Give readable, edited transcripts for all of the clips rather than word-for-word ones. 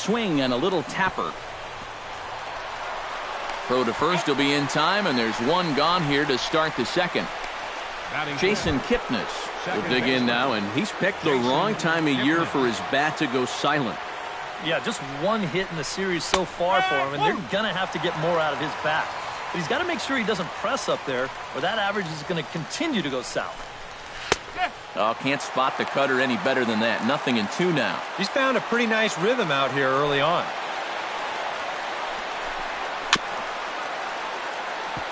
Swing and a little tapper. Throw to first will be in time, and there's one gone here to start the second. Jason Kipnis will dig in now, and he's picked the wrong time of year for his bat to go silent. Yeah, just one hit in the series so far for him, and they're going to have to get more out of his bat. But he's got to make sure he doesn't press up there, or that average is going to continue to go south. Oh, can't spot the cutter any better than that. 0-2 now. He's found a pretty nice rhythm out here early on.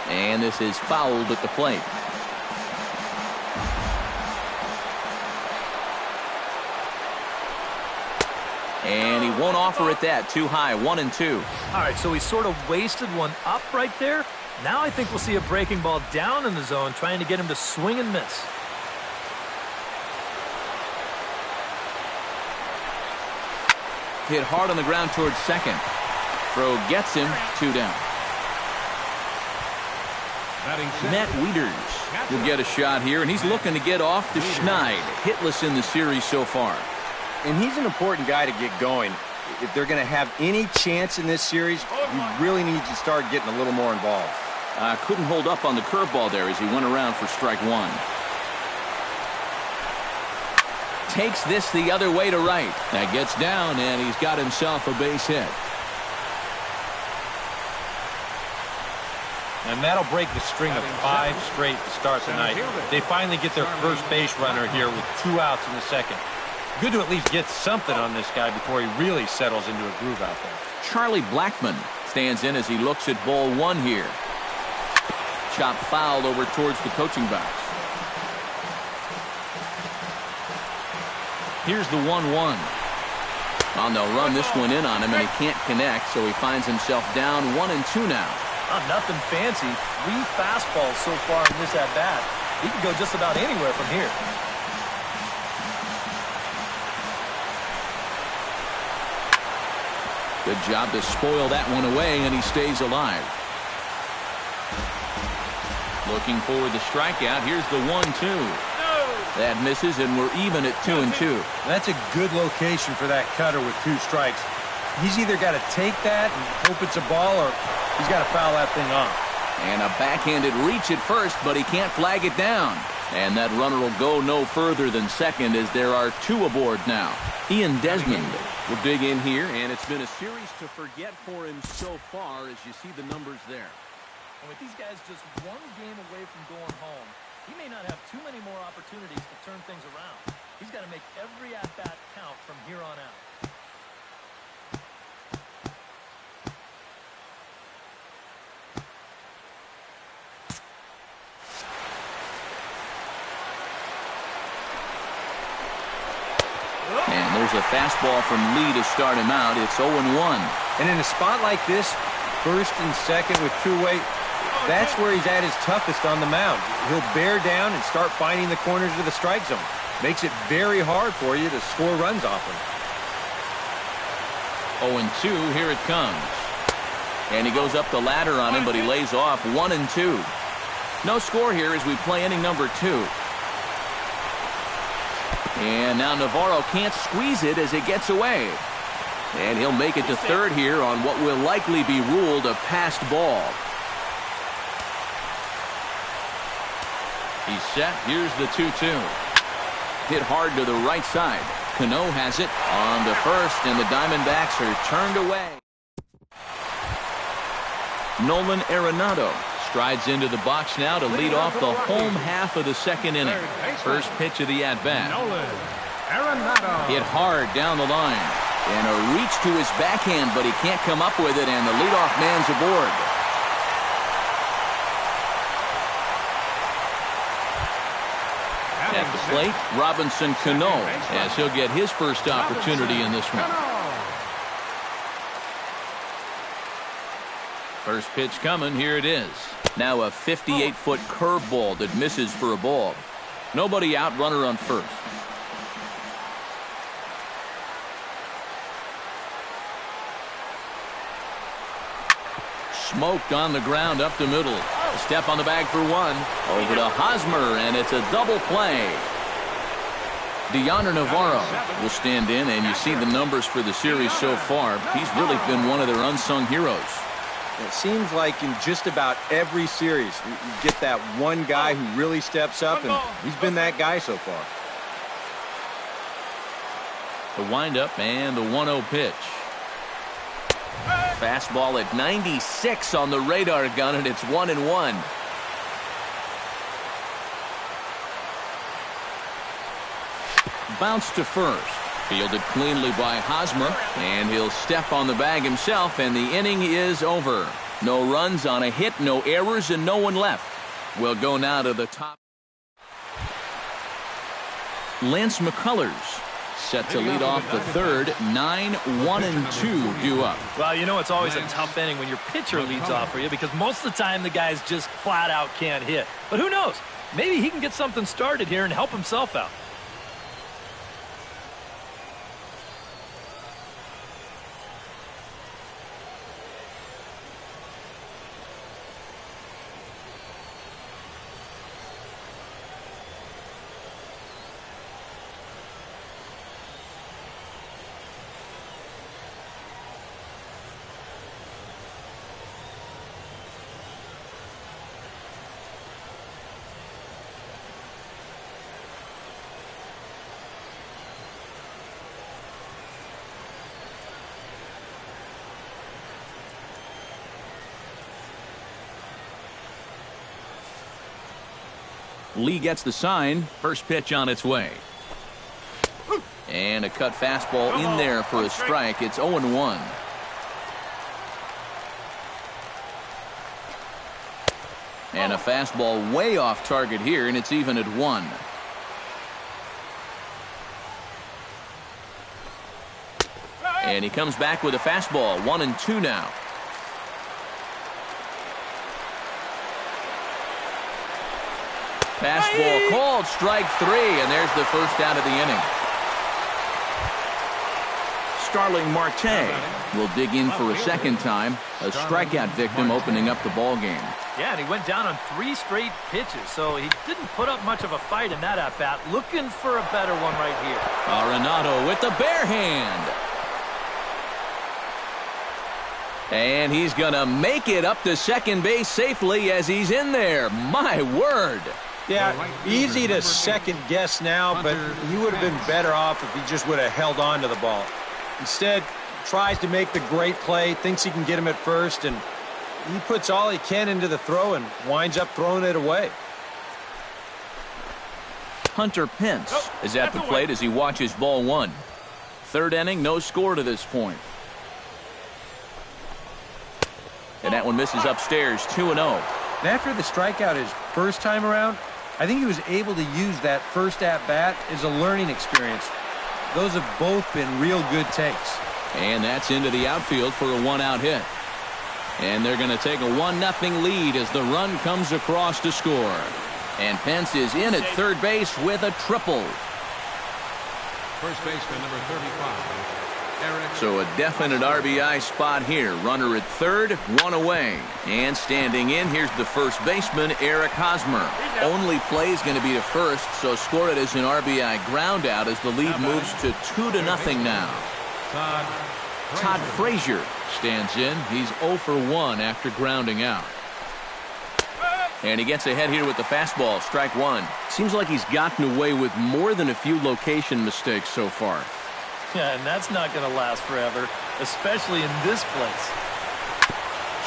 And this is fouled at the plate. And he won't offer it that. Too high. 1-2. All right, so he sort of wasted one up right there. Now I think we'll see a breaking ball down in the zone, trying to get him to swing and miss. Hit hard on the ground towards second. Throw gets him. 2 down. Matt Wieters will get a shot here, and he's looking to get off the schneid. Hitless in the series so far. And he's an important guy to get going. If they're going to have any chance in this series, he really needs to start getting a little more involved. Couldn't hold up on the curveball there as he went around for strike one. Takes this the other way to right. That gets down, and he's got himself a base hit. And that'll break the string of 5 straight to start the night. They finally get their first base runner here with 2 outs in the second. Good to at least get something on this guy before he really settles into a groove out there. Charlie Blackmon stands in as he looks at ball 1 here. Chop fouled over towards the coaching box. Here's the 1-1. Oh, they'll run this one in on him, and he can't connect, so he finds himself down 1-2 now. Nothing fancy. 3 fastballs so far in this at-bat. He can go just about anywhere from here. Good job to spoil that one away, and he stays alive. Looking for the strikeout. Here's the 1-2. That misses, and we're even at 2-2. That's a good location for that cutter with 2 strikes. He's either got to take that and hope it's a ball, or he's got to foul that thing off. And a backhanded reach at first, but he can't flag it down. And that runner will go no further than second as there are 2 aboard now. Ian Desmond will dig in here, and it's been a series to forget for him so far as you see the numbers there. And with these guys just 1 game away from going home, he may not have too many more opportunities to turn things around. He's got to make every at-bat count from here on out. And there's a fastball from Lee to start him out. It's 0-1. And in a spot like this, first and second with 2 away, that's where he's at his toughest on the mound. He'll bear down and start finding the corners of the strike zone. Makes it very hard for you to score runs off him. 0-2, here it comes. And he goes up the ladder on him, but he lays off 1-2. No score here as we play inning number 2. And now Navarro can't squeeze it as it gets away. And he'll make it to third here on what will likely be ruled a passed ball. He's set. Here's the 2-2. Hit hard to the right side. Cano has it on the first, and the Diamondbacks are turned away. Nolan Arenado strides into the box now to lead off the home half of the second inning. First pitch of the at-bat. Hit hard down the line. And a reach to his backhand, but he can't come up with it, and the leadoff man's aboard. At the plate, Robinson Cano, as he'll get his first opportunity in this one. First pitch coming. Here it is. Now a 58-foot curveball that misses for a ball. Nobody out, runner on first. Smoked on the ground up the middle. Step on the bag for 1. Over to Hosmer, and it's a double play. Navarro will stand in, and you see the numbers for the series so far. He's really been one of their unsung heroes. It seems like in just about every series, you get that one guy who really steps up, and he's been that guy so far. The windup and the 1-0 pitch. Fastball at 96 on the radar gun, and it's 1-1. Bounce to first. Fielded cleanly by Hosmer, and he'll step on the bag himself, and the inning is over. No runs on a hit, no errors, and no one left. We'll go now to the top. Lance McCullers set to lead off the third. 9-1-2 due up. Well, you know it's always a tough inning when your pitcher leads off for you, because most of the time the guys just flat out can't hit. But who knows? Maybe he can get something started here and help himself out. Lee gets the sign. First pitch on its way. And a cut fastball in there for a strike. It's 0-1. And a fastball way off target here, and it's even at 1. And he comes back with a fastball. 1-2 now. Fastball called, strike 3, and there's the first out of the inning. Starling Marte will dig in for a second time. A strikeout victim opening up the ball game. Yeah, and he went down on 3 straight pitches, so he didn't put up much of a fight in that at-bat. Looking for a better one right here. Arenado with the bare hand. And he's going to make it up to second base safely as he's in there. My word. Yeah, easy to second guess now, but he would have been better off if he just would have held on to the ball. Instead, tries to make the great play, thinks he can get him at first, and he puts all he can into the throw and winds up throwing it away. Hunter Pence is at the plate as he watches ball 1. Third inning, no score to this point. And that one misses upstairs, 2-0. And after the strikeout his first time around, I think he was able to use that first at-bat as a learning experience. Those have both been real good takes. And that's into the outfield for a 1-out hit. And they're going to take a 1-0 lead as the run comes across to score. And Pence is in at third base with a triple. First baseman number 35. So a definite RBI spot here. Runner at third, 1 away. And standing in, here's the first baseman, Eric Hosmer. Only play is going to be to first, so score it as an RBI ground out as the lead moves to 2-0 now. Todd Frazier stands in. He's 0 for 1 after grounding out. And he gets ahead here with the fastball, strike 1. Seems like he's gotten away with more than a few location mistakes so far. Yeah, and that's not going to last forever, especially in this place.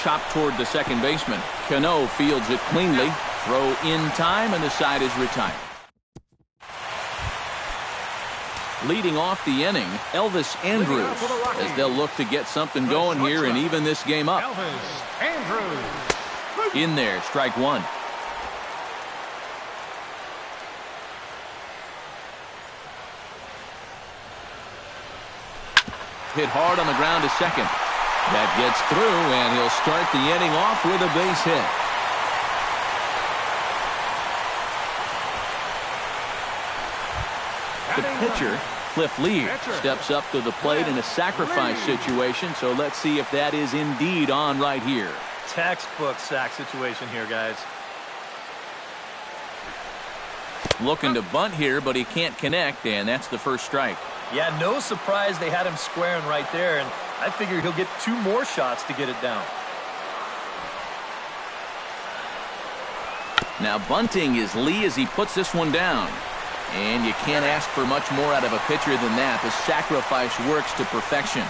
Chopped toward the second baseman. Cano fields it cleanly. Throw in time, and the side is retired. Leading off the inning, Elvis Andrus, as they'll look to get something going here and even this game up. Elvis Andrus. In there, strike 1. Hit hard on the ground to second. That gets through, and he'll start the inning off with a base hit. The pitcher, Cliff Lee, steps up to the plate in a sacrifice situation, so let's see if that is indeed on right here. Textbook sack situation here, guys. Looking to bunt here, but he can't connect, and that's the first strike. Yeah, no surprise they had him squaring right there, and I figure he'll get 2 more shots to get it down. Now bunting is Lee as he puts this one down. And you can't ask for much more out of a pitcher than that. The sacrifice works to perfection.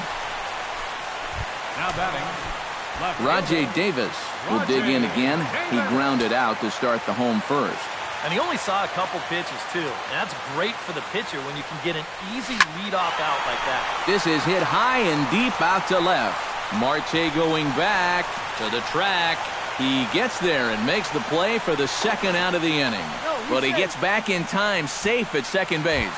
Now batting. Rajay Davis will dig in again. He grounded out to start the home first. And he only saw a couple pitches, too. And that's great for the pitcher when you can get an easy leadoff out like that. This is hit high and deep out to left. Marte going back to the track. He gets there and makes the play for the second out of the inning. But he gets back in time, safe at second base.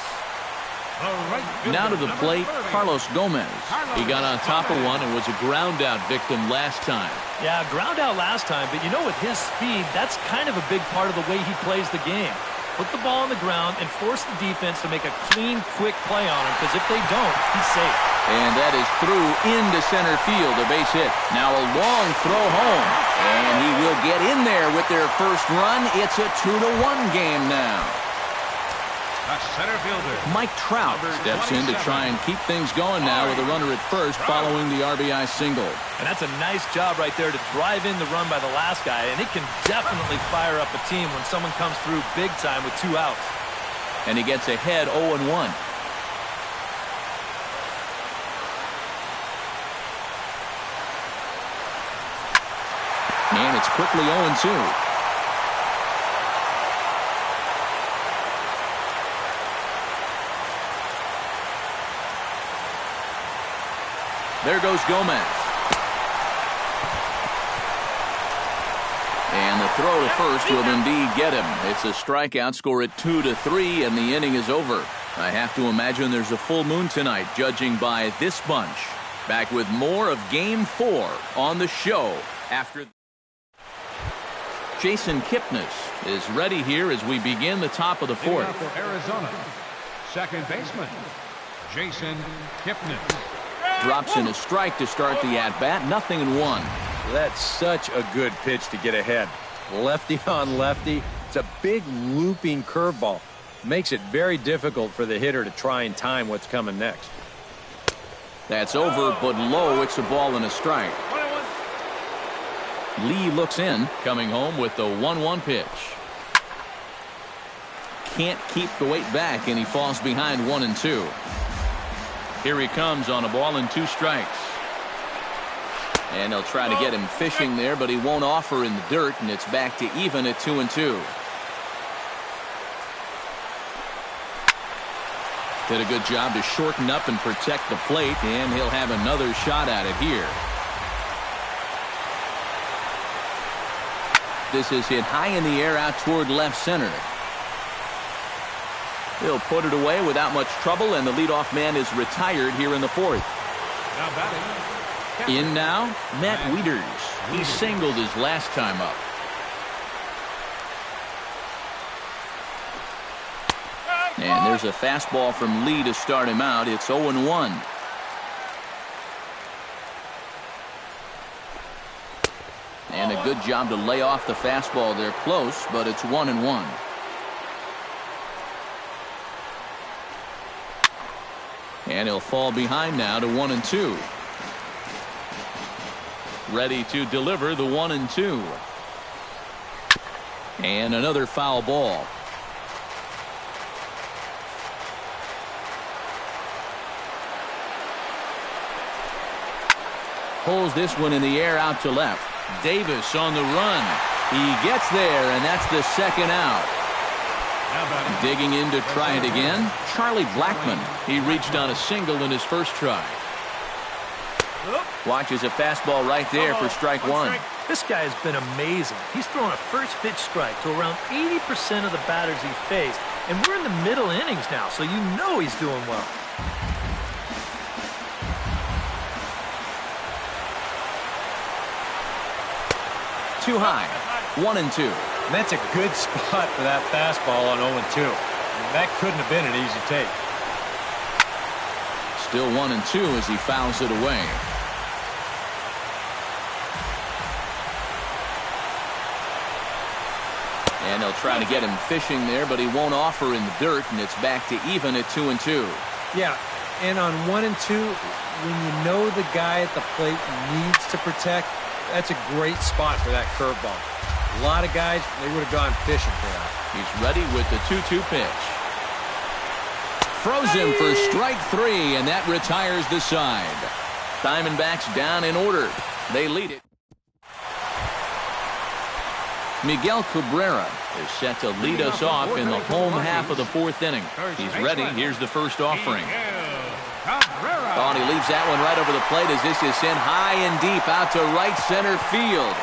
Now to the plate, Carlos Gomez. He got on top of one and was a ground-out victim last time. Yeah, ground out last time, but you know, with his speed, that's kind of a big part of the way he plays the game. Put the ball on the ground and force the defense to make a clean, quick play on him, because if they don't, he's safe. And that is through into center field, a base hit. Now a long throw home, and he will get in there with their first run. It's a 2-1 game now. A center fielder. Mike Trout steps in to try and keep things going now with a runner at first following the RBI single. And that's a nice job right there to drive in the run by the last guy, and it can definitely fire up a team when someone comes through big time with 2 outs. And he gets ahead 0-1. And it's quickly 0-2. There goes Gomez. And the throw to first will indeed get him. It's a strikeout, score at 2-3, and the inning is over. I have to imagine there's a full moon tonight, judging by this bunch. Back with more of Game 4 on the show after. Jason Kipnis is ready here as we begin the top of the fourth. For Arizona, second baseman, Jason Kipnis. Drops in a strike to start the at-bat. 0-1. That's such a good pitch to get ahead. Lefty on lefty. It's a big looping curveball. Makes it very difficult for the hitter to try and time what's coming next. That's over, but low. It's a ball and a strike. Lee looks in, coming home with the 1-1 pitch. Can't keep the weight back, and he falls behind 1-2. Here he comes on a ball and 2 strikes. And they'll try to get him fishing there, but he won't offer in the dirt, and it's back to even at 2-2. Did a good job to shorten up and protect the plate, and he'll have another shot at it here. This is hit high in the air out toward left center. He'll put it away without much trouble, and the leadoff man is retired here in the fourth. Now batting. In now, Matt Wieters. He singled his last time up. And there's a fastball from Lee to start him out. It's 0-1. And a good job to lay off the fastball there close, but it's 1-1. And he'll fall behind now to 1-2. Ready to deliver the 1-2. And another foul ball. Pulls this one in the air out to left. Davis on the run. He gets there, and that's the second out. Digging in to try it again, Charlie Blackmon. He reached on a single in his first try. Watches a fastball right there for strike 1. This guy has been amazing. He's thrown a first pitch strike to around 80% of the batters he faced, and we're in the middle innings now, so you know he's doing well. Too high. 1-2. And that's a good spot for that fastball on 0-2. That couldn't have been an easy take. Still 1-2 as he fouls it away. And they'll try to get him fishing there, but he won't offer in the dirt, and it's back to even at 2-2. Yeah, and on 1 and 2, when you know the guy at the plate needs to protect, that's a great spot for that curveball. A lot of guys, they would have gone fishing for that. He's ready with the 2-2 pitch. Frozen for strike 3, and that retires the side. Diamondbacks down in order. They lead it. Miguel Cabrera is set to lead us off in the home half of the 4th inning. He's ready. Here's the first offering. Oh, and he leaves that one right over the plate as this is sent high and deep out to right center field.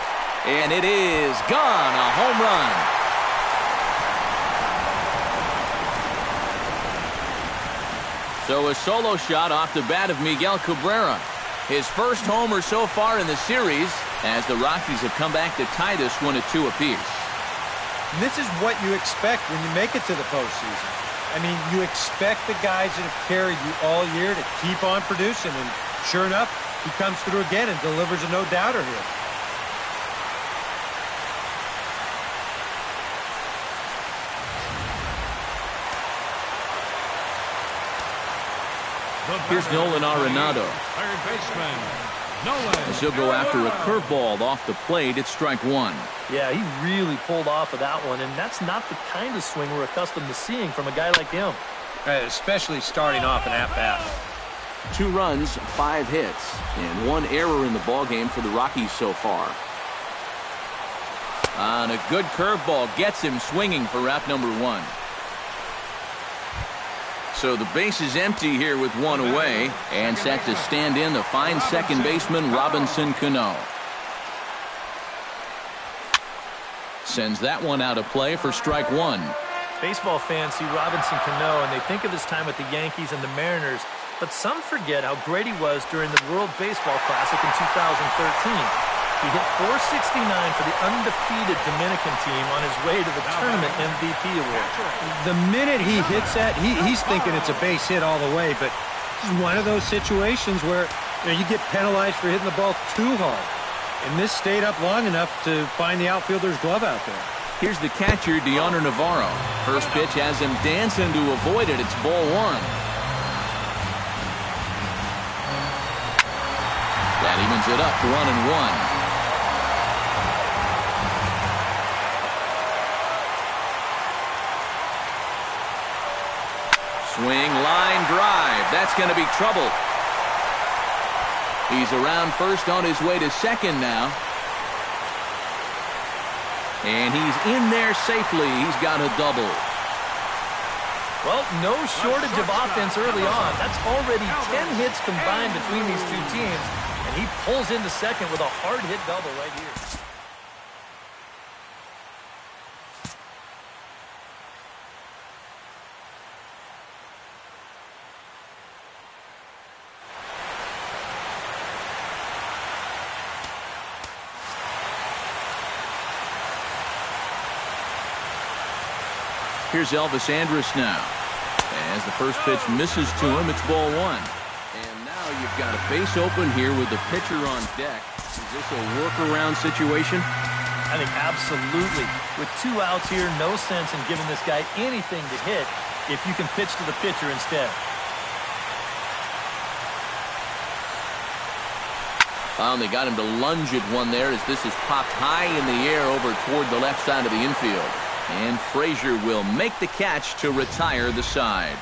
And it is gone. A home run. So a solo shot off the bat of Miguel Cabrera. His first homer so far in the series, as the Rockies have come back to tie this one at 2 apiece. And this is what you expect when you make it to the postseason. I mean, you expect the guys that have carried you all year to keep on producing, and sure enough, he comes through again and delivers a no-doubter here. Here's Nolan Arenado. Third baseman, Nolan. As he'll go after a curveball off the plate, it's strike 1. Yeah, he really pulled off of that one, and that's not the kind of swing we're accustomed to seeing from a guy like him. Especially starting off an at-bat. 2 runs, 5 hits, and 1 error in the ballgame for the Rockies so far. And a good curveball gets him swinging for out number 1. So the base is empty here with 1 away, and set to stand in the fine second baseman Robinson Cano. Sends that one out of play for strike 1. Baseball fans see Robinson Cano and they think of his time with the Yankees and the Mariners, but some forget how great he was during the World Baseball Classic in 2013. He hit .469 for the undefeated Dominican team on his way to the tournament MVP award. The minute he hits that, he's thinking it's a base hit all the way, but it's one of those situations where you get penalized for hitting the ball too hard. And this stayed up long enough to find the outfielder's glove out there. Here's the catcher, Deoner Navarro. First pitch has him dancing to avoid it. It's ball 1. That evens it up, 1-1. Swing, line drive. That's going to be trouble. He's around first on his way to second now. And he's in there safely. He's got a double. Well, no shortage of offense early on. That's already 10 hits combined between these two teams. And he pulls into second with a hard-hit double right here. Here's Elvis Andrus now. As the first pitch misses to him, it's ball 1. And now you've got a base open here with the pitcher on deck. Is this a workaround situation? I think absolutely. With 2 outs here, no sense in giving this guy anything to hit if you can pitch to the pitcher instead. Well, they got him to lunge at one there as this is popped high in the air over toward the left side of the infield. And Frazier will make the catch to retire the side.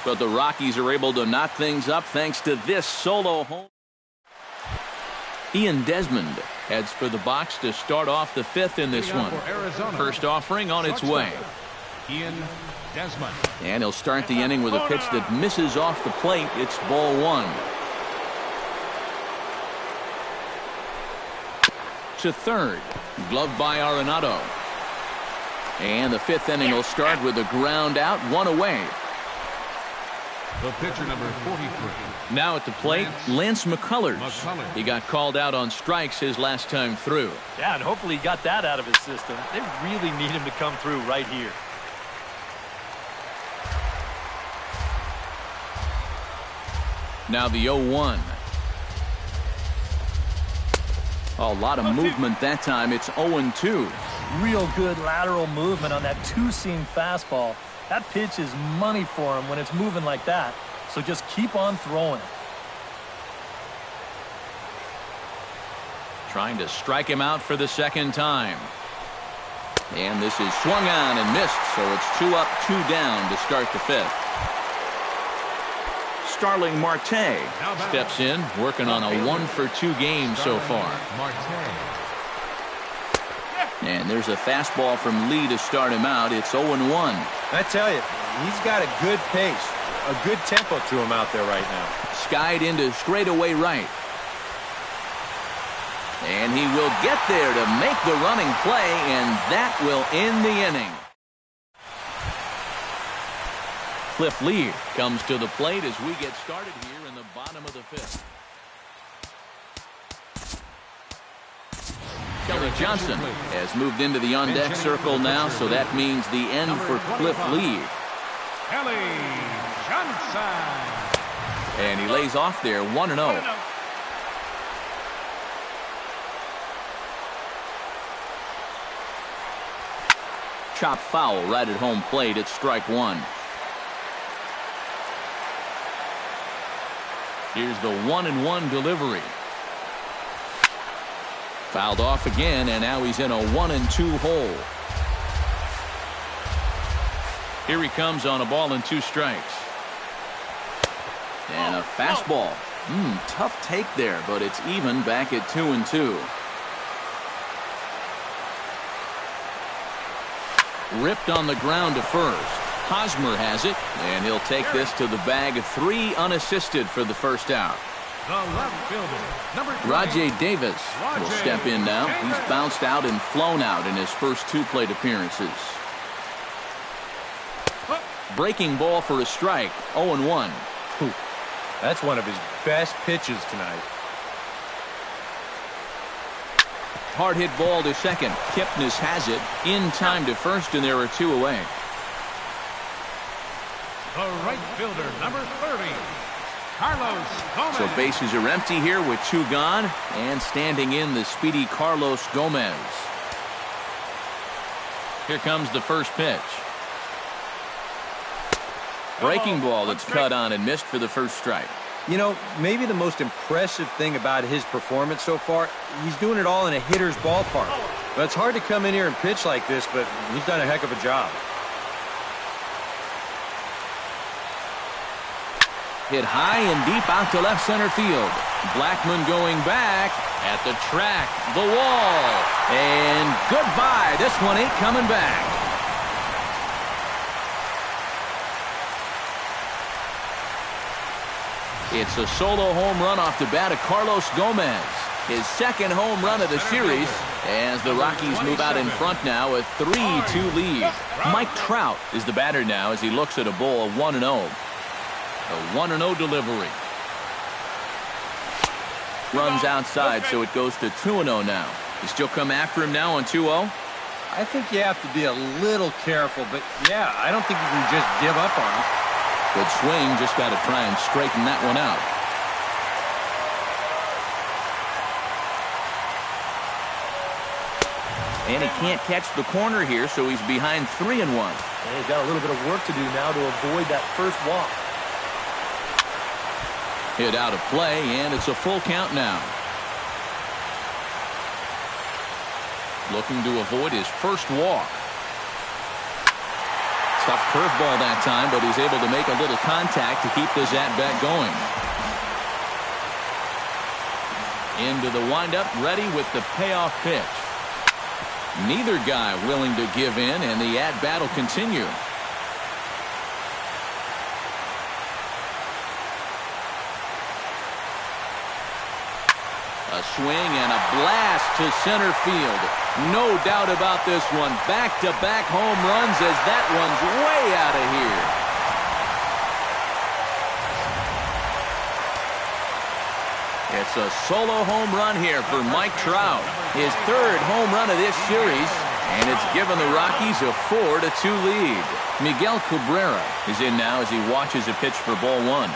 But the Rockies are able to knot things up thanks to this solo home. Ian Desmond heads for the box to start off the 5th in this one. First offering on its way. Ian Desmond. And he'll start the inning with a pitch that misses off the plate. It's ball 1. To third. Gloved by Arenado. And the 5th inning will start with a ground out, 1 away. The pitcher, number 43. Now at the plate, Lance McCullers. He got called out on strikes his last time through. Yeah, and hopefully he got that out of his system. They really need him to come through right here. Now the 0-1. A lot of movement that time. It's 0-2. Real good lateral movement on that two-seam fastball. That pitch is money for him when it's moving like that. So just keep on throwing it. Trying to strike him out for the second time. And this is swung on and missed, so it's 2 up, 2 down to start the 5th. Starling Marte steps in, working on a 1-for-2 game so far. And there's a fastball from Lee to start him out. It's 0-1. I tell you, he's got a good pace, a good tempo to him out there right now. Skied into straightaway right. And he will get there to make the running play, and that will end the inning. Cliff Lee comes to the plate as we get started here in the bottom of the 5th. Kelly Johnson has moved into the on-deck circle now, so that means the end for Cliff Lee. Kelly Johnson. And he lays off there 1-0. Chop foul right at home plate. It's strike 1. Here's the 1-1 delivery. Fouled off again, and now he's in a 1-2 hole. Here he comes on a ball and 2 strikes. And a fastball. Tough take there, but it's even back at 2-2. Ripped on the ground to first. Hosmer has it, and he'll take this to the bag. 3 unassisted for the first out. The left fielder, number 3, Rajay Davis will step in now. He's bounced out and flown out in his first 2 plate appearances. Breaking ball for a strike. 0-1. That's one of his best pitches tonight. Hard hit ball to second. Kipnis has it in time to first, and there are 2 away. The right fielder, number 30, Carlos Gomez. So bases are empty here with 2 gone, and standing in the speedy Carlos Gomez. Here comes the first pitch. Breaking ball that's cut on and missed for the first strike. You know, maybe the most impressive thing about his performance so far, he's doing it all in a hitter's ballpark. But it's hard to come in here and pitch like this, but he's done a heck of a job. Hit high and deep out to left center field. Blackmon going back at the track, the wall, and goodbye. This one ain't coming back. It's a solo home run off the bat of Carlos Gomez. His second home run of the series as the Rockies move out in front now, a 3-2 lead. Mike Trout is the batter now as he looks at a ball of 1-0. A 1-0 delivery. Runs outside, so it goes to 2-0 now. You still come after him now on 2-0? I think you have to be a little careful, but yeah, I don't think you can just give up on him. Good swing, just got to try and straighten that one out. And he can't catch the corner here, so he's behind 3-1. And he's got a little bit of work to do now to avoid that first walk. Hit out of play, and it's a full count now. Looking to avoid his first walk. Tough curveball that time, but he's able to make a little contact to keep this at-bat going. Into the windup, ready with the payoff pitch. Neither guy willing to give in, and the at-bat will continue. A swing and a blast to center field. No doubt about this one. Back-to-back home runs as that one's way out of here. It's a solo home run here for Mike Trout. His 3rd home run of this series, and it's given the Rockies a 4-2 lead. Miguel Cabrera is in now as he watches a pitch for ball 1.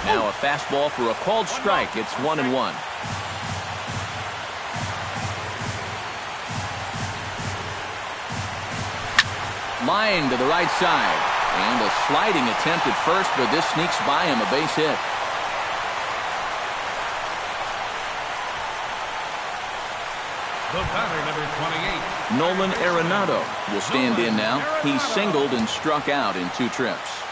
Now a fastball for a called strike. It's 1-1. Flying to the right side. And a sliding attempt at first, but this sneaks by him, a base hit. The batter, number 28. Nolan Arenado will stand in now. He singled and struck out in 2 trips.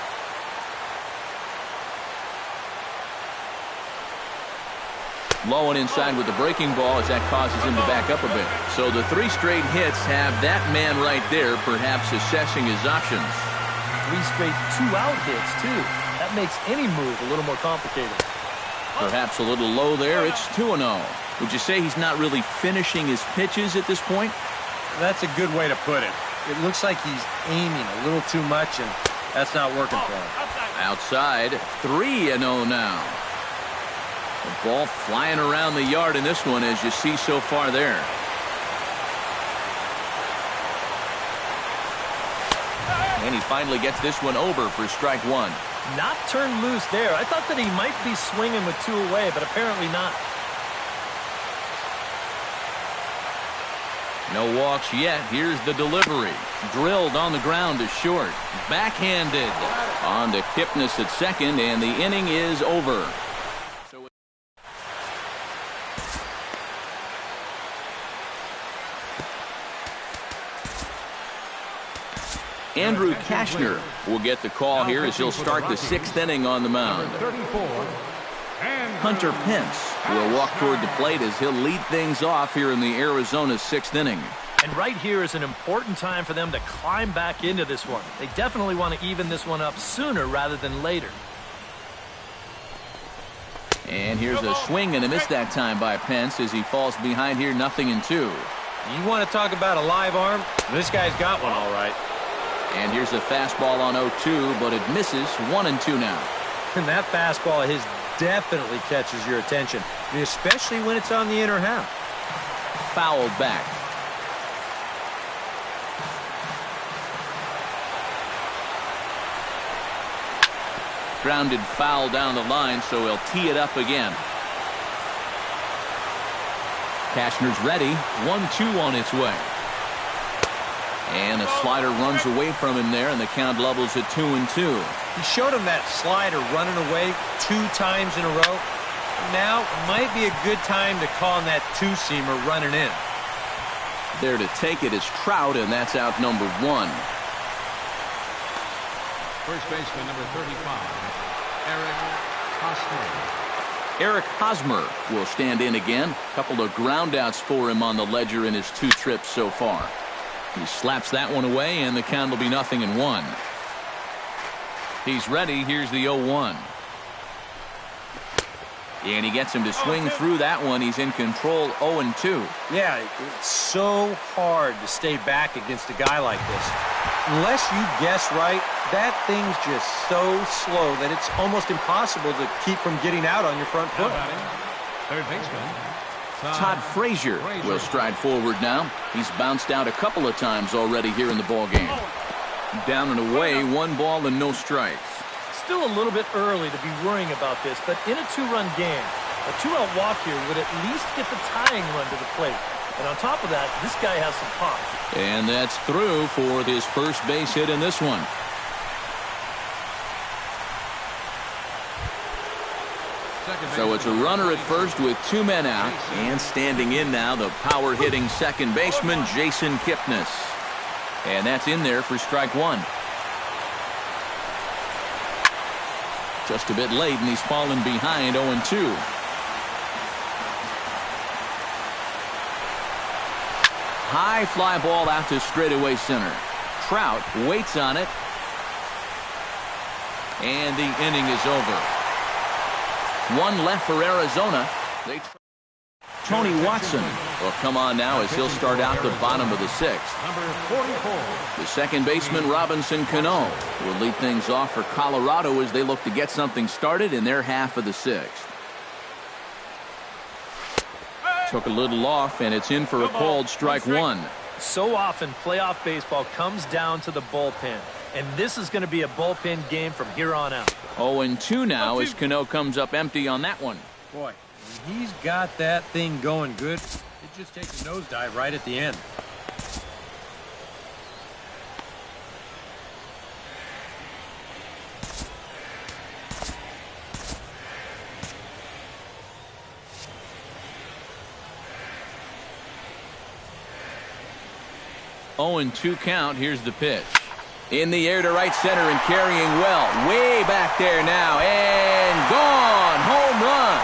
Low and inside with the breaking ball as that causes him to back up a bit. So the 3 straight hits have that man right there, perhaps assessing his options. 3 straight 2-out hits, too. That makes any move a little more complicated. Perhaps a little low there. It's 2-0. Would you say he's not really finishing his pitches at this point? That's a good way to put it. It looks like he's aiming a little too much, and that's not working for him. Outside, 3-0 now. The ball flying around the yard in this one, as you see so far there. And he finally gets this one over for strike 1. Not turned loose there. I thought that he might be swinging with 2 away, but apparently not. No walks yet. Here's the delivery. Drilled on the ground to short. Backhanded on to Kipnis at second, and the inning is over. Andrew Kashner will get the call here as he'll start the 6th inning on the mound. Hunter Pence will walk toward the plate as he'll lead things off here in the Arizona 6th inning. And right here is an important time for them to climb back into this one. They definitely want to even this one up sooner rather than later. And here's a swing and a miss that time by Pence as he falls behind here, 0-2. You want to talk about a live arm? This guy's got one all right. And here's a fastball on 0-2, but it misses. 1-2 now. And that fastball of his definitely catches your attention, especially when it's on the inner half. Fouled back. Grounded foul down the line, so he'll tee it up again. Kashner's ready. 1-2 on its way. And a slider runs away from him there, and the count levels at 2-2. He showed him that slider running away 2 times in a row. Now might be a good time to call on that 2-seamer running in. There to take it is Trout, and that's out number 1. First baseman, number 35, Eric Hosmer. Eric Hosmer will stand in again. A couple of groundouts for him on the ledger in his 2 trips so far. He slaps that one away, and the count will be 0-1. He's ready. Here's the 0-1. And he gets him to swing through that one. He's in control, 0-2. Yeah, it's so hard to stay back against a guy like this. Unless you guess right, that thing's just so slow that it's almost impossible to keep from getting out on your front foot. Third baseman, Todd Frazier will stride forward now. He's bounced out a couple of times already here in the ballgame. Down and away, 1 ball and no strikes. Still a little bit early to be worrying about this, but in a 2-run game, a 2-out walk here would at least get the tying run to the plate. And on top of that, this guy has some pop. And that's through for his first base hit in this one. So it's a runner at first with 2 men out, and standing in now the power-hitting second baseman, Jason Kipnis. And that's in there for strike 1. Just a bit late, and he's fallen behind 0-2. High fly ball out to straightaway center. Trout waits on it. And the inning is over. 1 left for Arizona. Tony Watson will come on now as he'll start out the bottom of the 6th. number 44. The second baseman, Robinson Cano, will lead things off for Colorado as they look to get something started in their half of the 6th. Took a little off, and it's in for a called strike 1. So often, playoff baseball comes down to the bullpen. And this is going to be a bullpen game from here on out. 0-2 now as Cano comes up empty on that one. Boy, when he's got that thing going good, it just takes a nosedive right at the end. 0-2 count. Here's the pitch. In the air to right center and carrying well. Way back there now. And gone. Home run.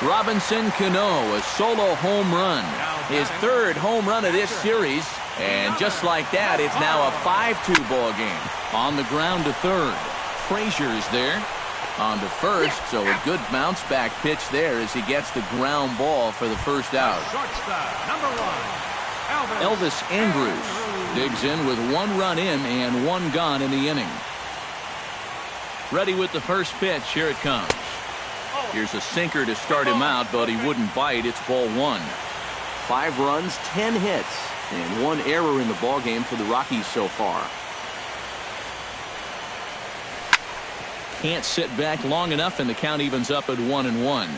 Robinson Cano, a solo home run. His third home run of this series. And just like that, it's now a 5-2 ball game. On the ground to third. Frazier's there. On to first, so a good bounce back pitch there as he gets the ground ball for the first out. Elvis Andrus digs in with 1 run in and 1 gone in the inning. Ready with the first pitch. Here it comes. Here's a sinker to start him out, but he wouldn't bite. It's ball 1. 5 runs, 10 hits, and 1 error in the ballgame for the Rockies so far. Can't sit back long enough, and the count evens up at 1-1.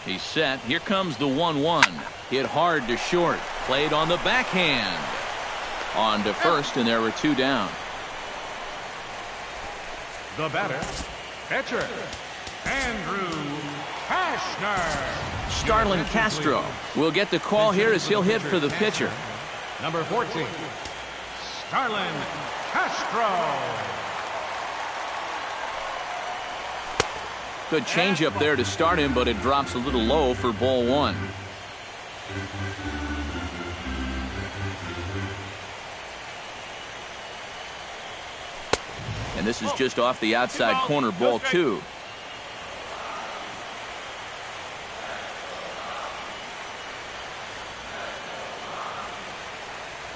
He's set. Here comes the 1-1. Hit hard to short. Played on the backhand. On to first, and there were 2 down. The batter, pitcher, Andrew Cashner. Starlin Castro will get the call here as he'll hit for the pitcher. Number 14, Starlin Castro. Good changeup there to start him, but it drops a little low for ball 1. And this is just off the outside corner, ball 2.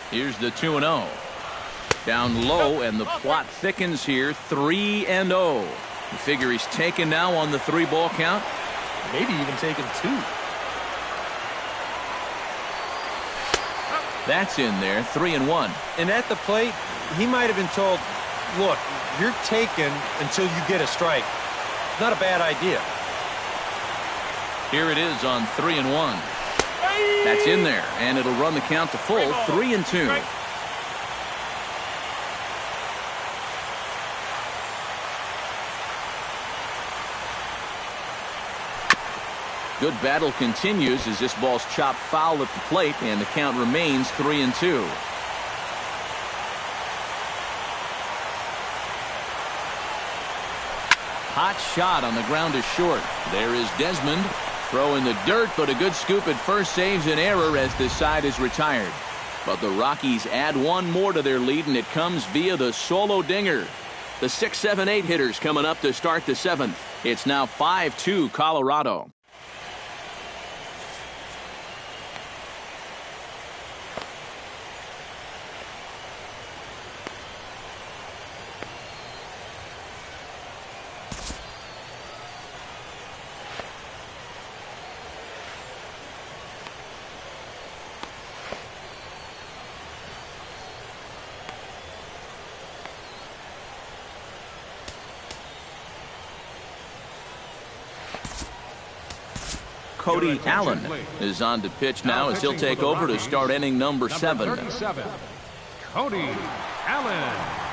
Here's the 2-0. Down low, and the plot thickens here. 3-0. You figure he's taken now on the 3-ball count? Maybe even taken 2. That's in there. 3-1. And at the plate, he might have been told, look, you're taken until you get a strike. Not a bad idea. Here it is on 3-1. That's in there, and it'll run the count to full. 3-2. Good battle continues as this ball's chopped foul at the plate, and the count remains 3-2. Hot shot on the ground to short. There is Desmond. Throw in the dirt, but a good scoop at first saves an error as this side is retired. But the Rockies add 1 more to their lead, and it comes via the solo dinger. The 6, 7, 8 hitters coming up to start the 7th. It's now 5-2 Colorado. Cody Allen is on to pitch now as he'll take over to start inning number 7. Cody Allen.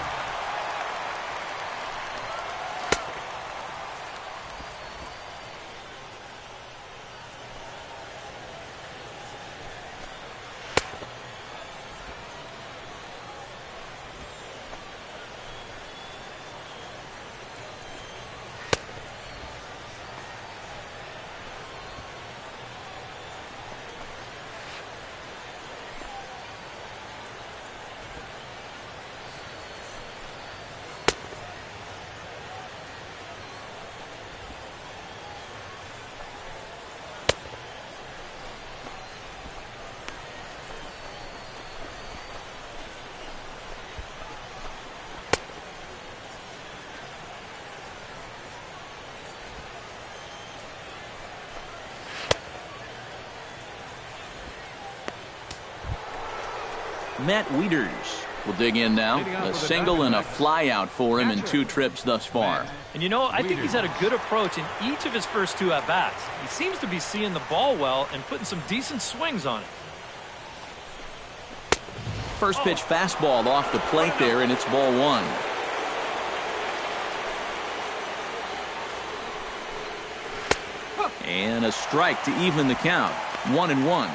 Matt Wieters will dig in now. A single and a fly out for him in 2 trips thus far. And you know, I think he's had a good approach in each of his first 2 at-bats. He seems to be seeing the ball well and putting some decent swings on it. First pitch fastball off the plate there, and it's ball 1. And a strike to even the count. 1-1.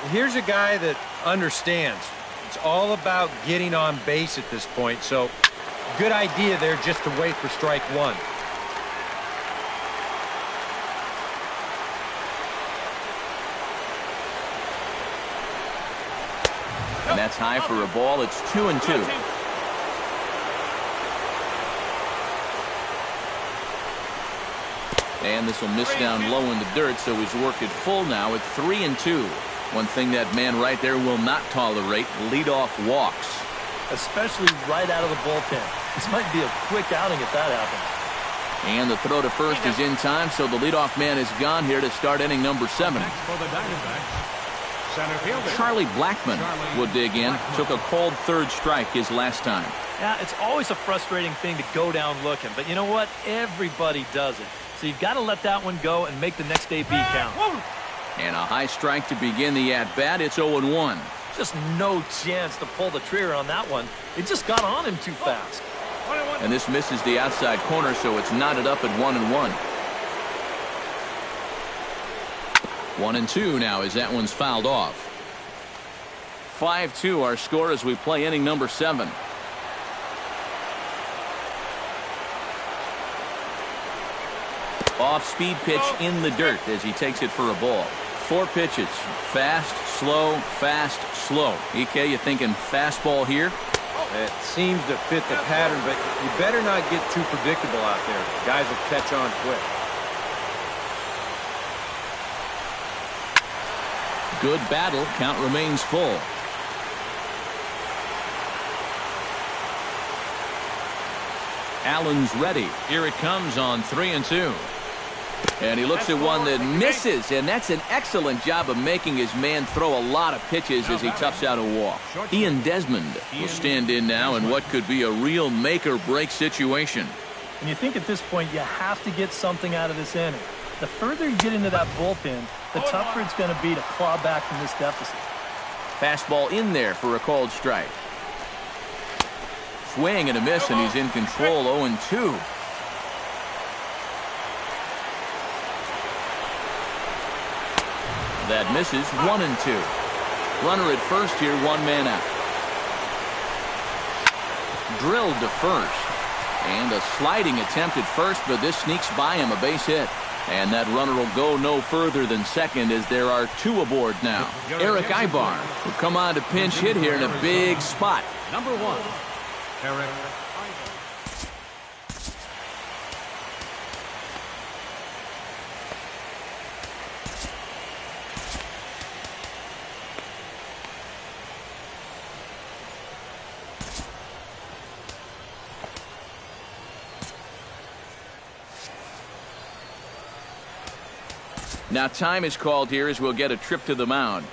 Here's a guy that understands. It's all about getting on base at this point, so good idea there just to wait for strike one. And that's high for a ball. It's 2-2. And this will miss down low in the dirt, so he's worked it full now at 3-2. One thing that man right there will not tolerate, leadoff walks. Especially right out of the bullpen. This might be a quick outing if that happens. And the throw to first is in time, so the leadoff man is gone here to start inning number 7. Next for the Diamondbacks, center fielder Charlie Blackmon will dig in. Took a cold third strike his last time. Yeah, it's always a frustrating thing to go down looking, but you know what? Everybody does it. So you've got to let that one go and make the next AB count. And a high strike to begin the at-bat. It's 0-1. Just no chance to pull the trigger on that one. It just got on him too fast. And this misses the outside corner, so it's knotted up at 1-1. 1-2 now as that one's fouled off. 5-2 our score as we play inning number 7. Off-speed pitch in the dirt as he takes it for a ball. 4 pitches. Fast, slow, fast, slow. EK, you thinking fastball here? It seems to fit the pattern, but you better not get too predictable out there. Guys will catch on quick. Good battle. Count remains full. Allen's ready. Here it comes on 3-2. And he looks at one that misses, and that's an excellent job of making his man throw a lot of pitches as he toughs out a walk. Ian Desmond will stand in now in what could be a real make-or-break situation. And you think at this point you have to get something out of this inning. The further you get into that bullpen, the tougher it's going to be to claw back from this deficit. Fastball in there for a called strike. Swing and a miss, and he's in control. 0-2. That misses. 1-2. Runner at first here, 1 man out. Drilled to first. And a sliding attempt at first, but this sneaks by him, a base hit. And that runner will go no further than second as there are 2 aboard now. Eric Ibar will come on to pinch hit here in a big spot. Number 1, Eric. Now time is called here as we'll get a trip to the mound.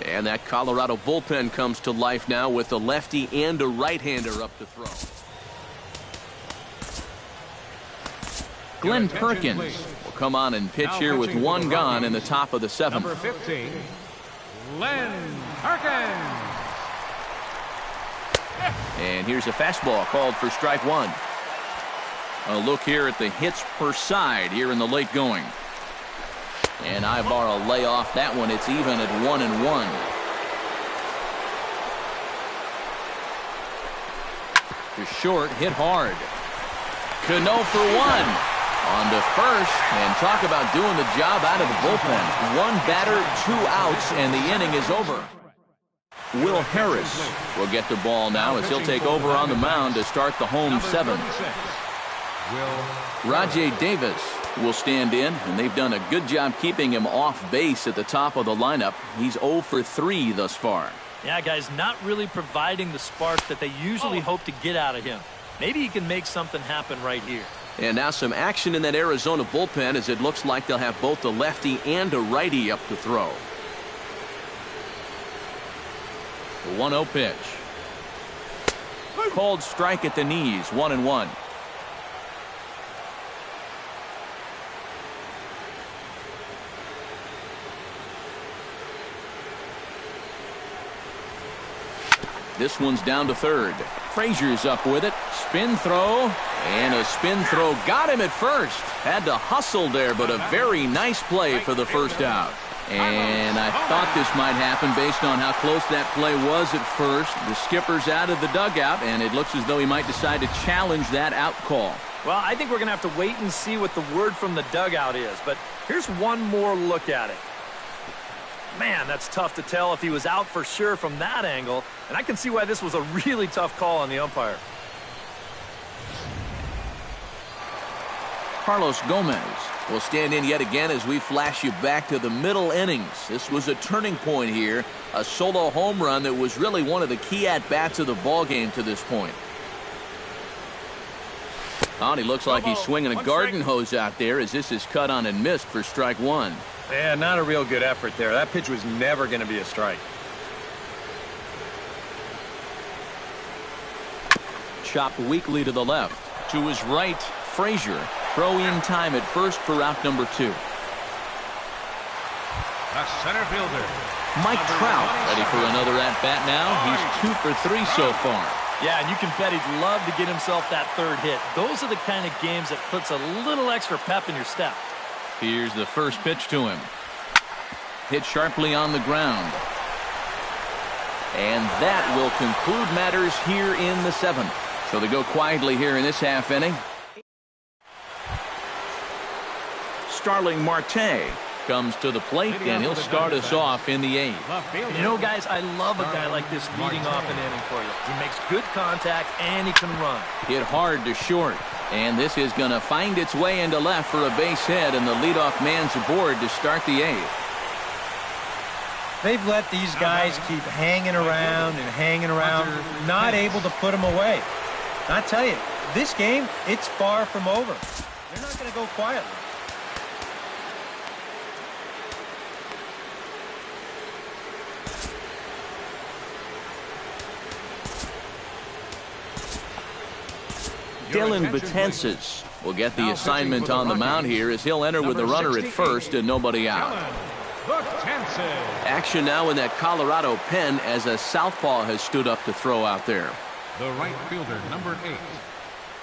And that Colorado bullpen comes to life now with a lefty and a right-hander up to throw. Glenn Perkins will come on and pitch here with 1 gone in the top of the 7th. Number 15, Glenn Perkins. And here's a fastball called for strike 1. A look here at the hits per side here in the late going. And Ibar will lay off that one. It's even at 1-1. To short, hit hard. Cano for 1. On to first, and talk about doing the job out of the bullpen. 1 batter, 2 outs, and the inning is over. Will Harris will get the ball now as he'll take over on the mound to start the home 7th. Rajay Davis will stand in, and they've done a good job keeping him off base at the top of the lineup. He's 0 for 3 thus far. Yeah, guys, not really providing the spark that they usually hope to get out of him. Maybe he can make something happen right here. And now some action in that Arizona bullpen as it looks like they'll have both a lefty and a righty up to throw. The 1-0 pitch. Called strike at the knees, 1-1. This one's down to third. Frazier's up with it. Spin throw. And a spin throw got him at first. Had to hustle there, but a very nice play for the first out. And I thought this might happen based on how close that play was at first. The skipper's out of the dugout, and it looks as though he might decide to challenge that out call. Well, I think we're going to have to wait and see what the word from the dugout is. But here's one more look at it. Man, that's tough to tell if he was out for sure from that angle. And I can see why this was a really tough call on the umpire. Carlos Gomez will stand in yet again as we flash you back to the middle innings. This was a turning point here. A solo home run that was really one of the key at-bats of the ballgame to this point. Oh, and he looks like he's swinging a garden hose out there as this is cut on and missed for strike one. Yeah, not a real good effort there. That pitch was never going to be a strike. Chopped weakly to the left. To his right, Frazier. Throw in time at first for out number two. The center fielder, Mike Trout ready for another at-bat now. He's 2 for 3 so far. Yeah, and you can bet he'd love to get himself that third hit. Those are the kind of games that puts a little extra pep in your step. Here's the first pitch to him. Hit sharply on the ground. And that will conclude matters here in the seventh. So they go quietly here in this half inning. Starling Marte comes to the plate, and he'll start us off in the eighth. You know, guys, I love a guy like this leading off an inning for you. He makes good contact, and he can run. Hit hard to short. And this is going to find its way into left for a base hit, and the leadoff man's aboard to start the eighth. They've let these guys keep hanging around and hanging around, not able to put them away. I tell you, this game, it's far from over. They're not going to go quietly. Dylan Betances will get the assignment on the mound here as he'll enter with the runner at first and nobody out. Action now in that Colorado pen as a southpaw has stood up to throw out there. The right fielder, number 8,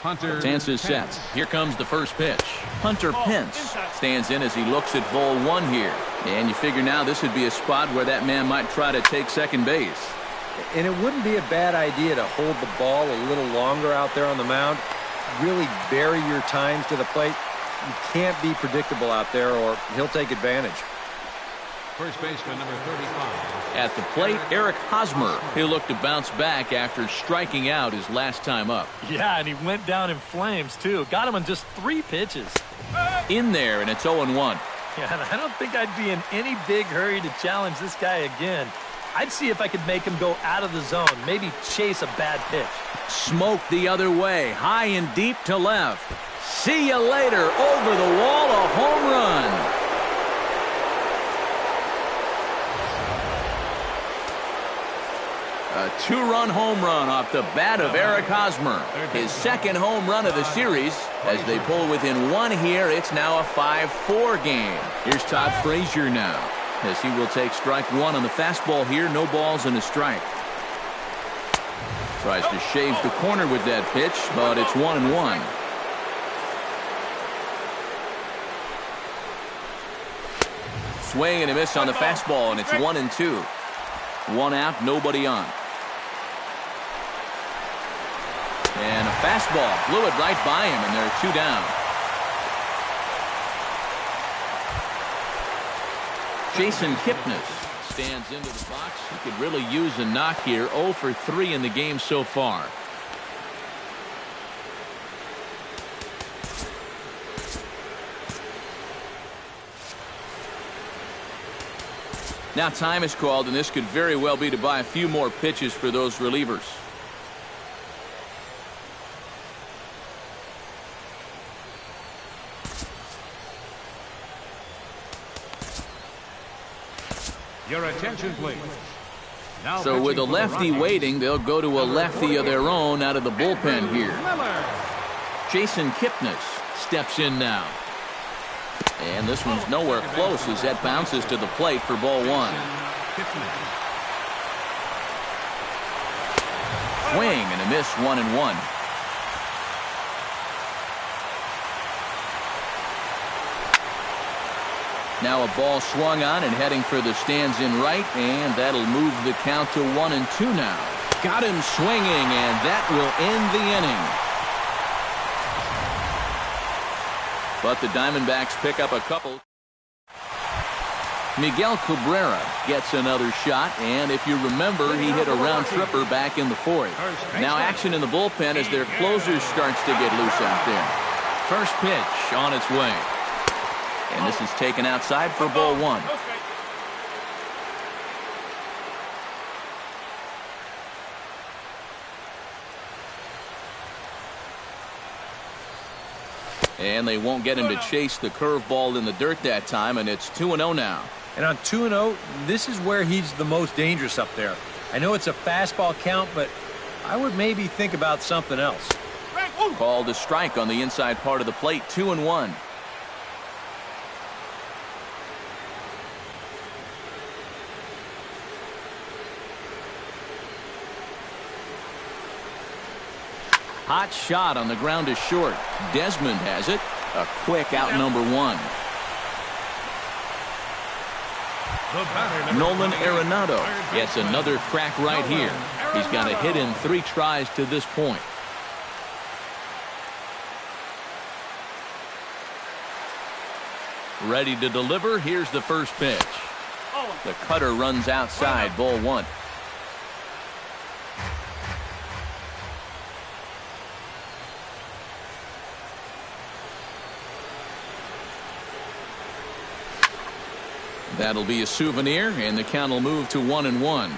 Hunter Betances sets. Here comes the first pitch. Hunter Pence stands in as he looks at ball one here. And you figure now this would be a spot where that man might try to take second base. And it wouldn't be a bad idea to hold the ball a little longer out there on the mound. Really bury your times to the plate. You can't be predictable out there or he'll take advantage. First baseman, number 35. At the plate, Eric Hosmer. He'll look to bounce back after striking out his last time up. Yeah, and he went down in flames, too. Got him on just 3 pitches. In there, and it's 0-1. Yeah, and I don't think I'd be in any big hurry to challenge this guy again. I'd see if I could make him go out of the zone, maybe chase a bad pitch. Smoke the other way, high and deep to left. See you later, over the wall, a home run. A 2-run home run off the bat of Eric Hosmer. His second home run of the series. As they pull within 1 here, it's now a 5-4 game. Here's Todd Frazier now, as he will take strike 1 on the fastball here. No balls and a strike. Tries to shave the corner with that pitch, but it's 1-1. Swing and a miss on the fastball, and it's 1-2. 1 out, nobody on. And a fastball blew it right by him, and there are 2 down. Jason Kipnis stands into the box. He could really use a knock here. 0 for 3 in the game so far. Now time is called, and this could very well be to buy a few more pitches for those relievers. Your attention, please. Now so with a lefty waiting, they'll go to a lefty of their own out of the bullpen here. Jason Kipnis steps in now. And this one's nowhere close as that bounces to the plate for ball 1. swing and a miss, 1-1. Now a ball swung on and heading for the stands in right, and that'll move the count to 1-2 now. Got him swinging, and that will end the inning. But the Diamondbacks pick up a couple. Miguel Cabrera gets another shot, and if you remember, he hit a round tripper back in the fourth. Now action in the bullpen as their closer starts to get loose out there. First pitch on its way. And this is taken outside for ball one. And they won't get him to chase the curveball in the dirt that time, and it's 2-0 now. And on 2-0, this is where he's the most dangerous up there. I know it's a fastball count, but I would maybe think about something else. Called a strike on the inside part of the plate, 2-1. Hot shot on the ground is short. Desmond has it. A quick out, number one. Nolan Arenado gets another crack right here. He's got a hit in 3 tries to this point. Ready to deliver. Here's the first pitch. The cutter runs outside, ball one. That'll be a souvenir, and the count will move to 1-1.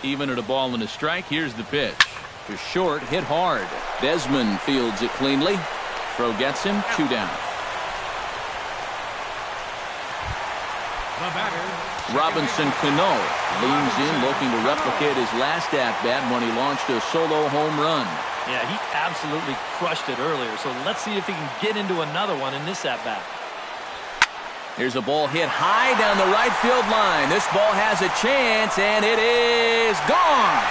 Even at a ball and a strike, here's the pitch. To short, hit hard. Desmond fields it cleanly. Throw gets him, 2 down. Robinson Cano leans in, looking to replicate his last at-bat when he launched a solo home run. Yeah, he absolutely crushed it earlier, so let's see if he can get into another one in this at-bat. Here's a ball hit high down the right field line. This ball has a chance, and it is gone.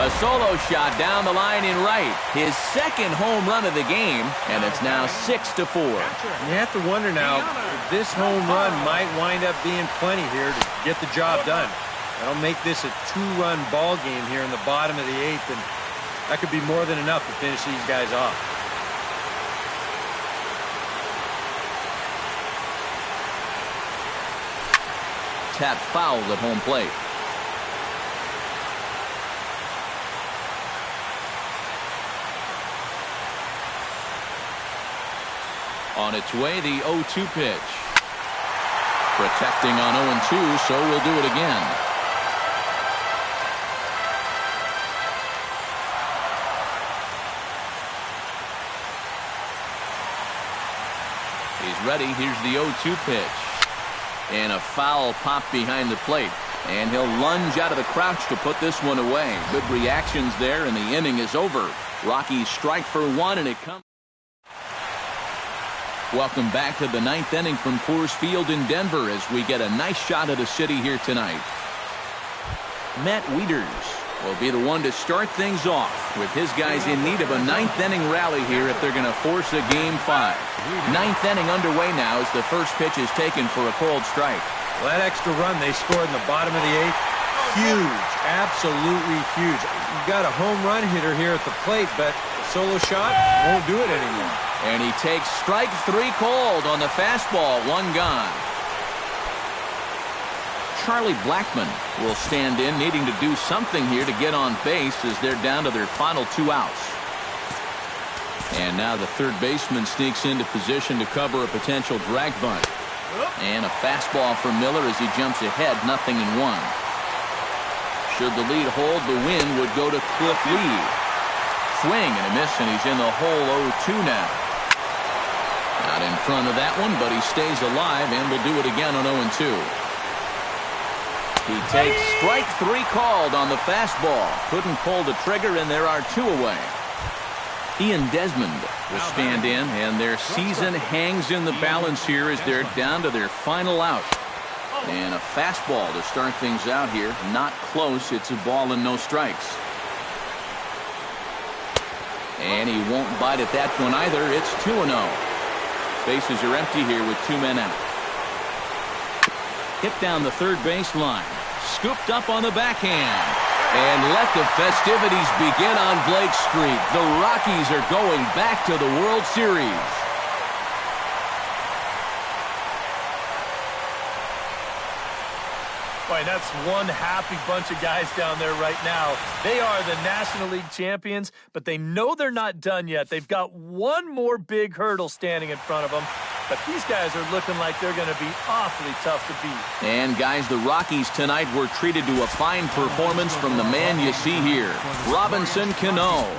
A solo shot down the line in right. His second home run of the game, and it's now 6-4. You have to wonder now if this home run might wind up being plenty here to get the job done. That'll make this a 2-run ball game here in the bottom of the 8th, and that could be more than enough to finish these guys off. Tap fouled at home plate. On its way, the 0-2 pitch. Protecting on 0-2, so we'll do it again. He's ready. Here's the 0-2 pitch. And a foul pop behind the plate. And he'll lunge out of the crouch to put this one away. Good reactions there, and the inning is over. Rockies strike for one, and it comes. Welcome back to the 9th inning from Coors Field in Denver as we get a nice shot of the city here tonight. Matt Wieters will be the one to start things off with his guys in need of a 9th inning rally here if they're going to force a game 5. 9th inning underway now as the first pitch is taken for a called strike. Well, that extra run they scored in the bottom of the 8th, huge, absolutely huge. You've got a home run hitter here at the plate, but a solo shot won't do it anymore. And he takes strike 3 called on the fastball, 1 gone. Charlie Blackmon will stand in, needing to do something here to get on base as they're down to their final 2 outs. And now the third baseman sneaks into position to cover a potential drag bunt. And a fastball for Miller as he jumps ahead, 0-1. Should the lead hold, the win would go to Cliff Lee. Swing and a miss, and he's in the hole 0-2 now. Not in front of that one, but he stays alive and will do it again on 0-2. He takes strike 3 called on the fastball. Couldn't pull the trigger, and there are 2 away. Ian Desmond will stand in, and their season hangs in the balance here as they're down to their final out. And a fastball to start things out here. Not close. It's a ball and no strikes. And he won't bite at that one either. It's 2-0. Bases are empty here with 2 men out. Hit down the third baseline. Scooped up on the backhand. And let the festivities begin on Blake Street. The Rockies are going back to the World Series. Boy, that's one happy bunch of guys down there right now. They are the National League champions, but they know they're not done yet. They've got one more big hurdle standing in front of them. But these guys are looking like they're going to be awfully tough to beat. And, guys, the Rockies tonight were treated to a fine performance from the man you see here, Robinson Cano.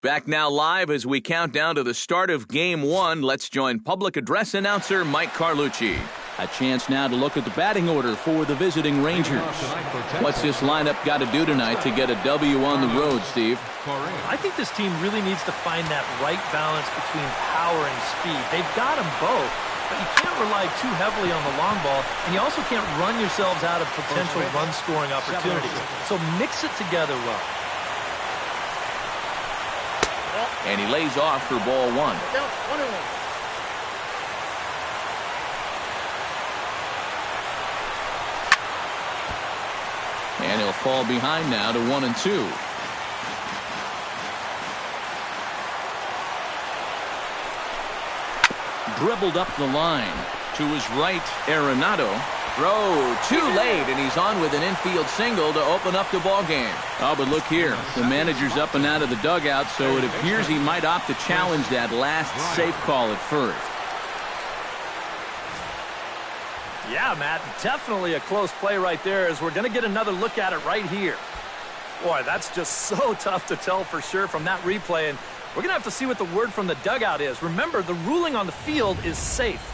Back now live as we count down to the start of Game 1. Let's join public address announcer Mike Carlucci. A chance now to look at the batting order for the visiting Rangers. What's this lineup got to do tonight to get a W on the road, Steve? I think this team really needs to find that right balance between power and speed. They've got them both, but you can't rely too heavily on the long ball, and you also can't run yourselves out of potential run-scoring opportunities. So mix it together well. And he lays off for ball 1. And he'll fall behind now to 1-2. Dribbled up the line to his right, Arenado. Throw too late, and he's on with an infield single to open up the ball game. Oh, but look here. The manager's up and out of the dugout, so it appears he might opt to challenge that last safe call at first. Yeah, Matt, definitely a close play right there, as we're going to get another look at it right here. Boy, that's just so tough to tell for sure from that replay, and we're going to have to see what the word from the dugout is. Remember, the ruling on the field is safe.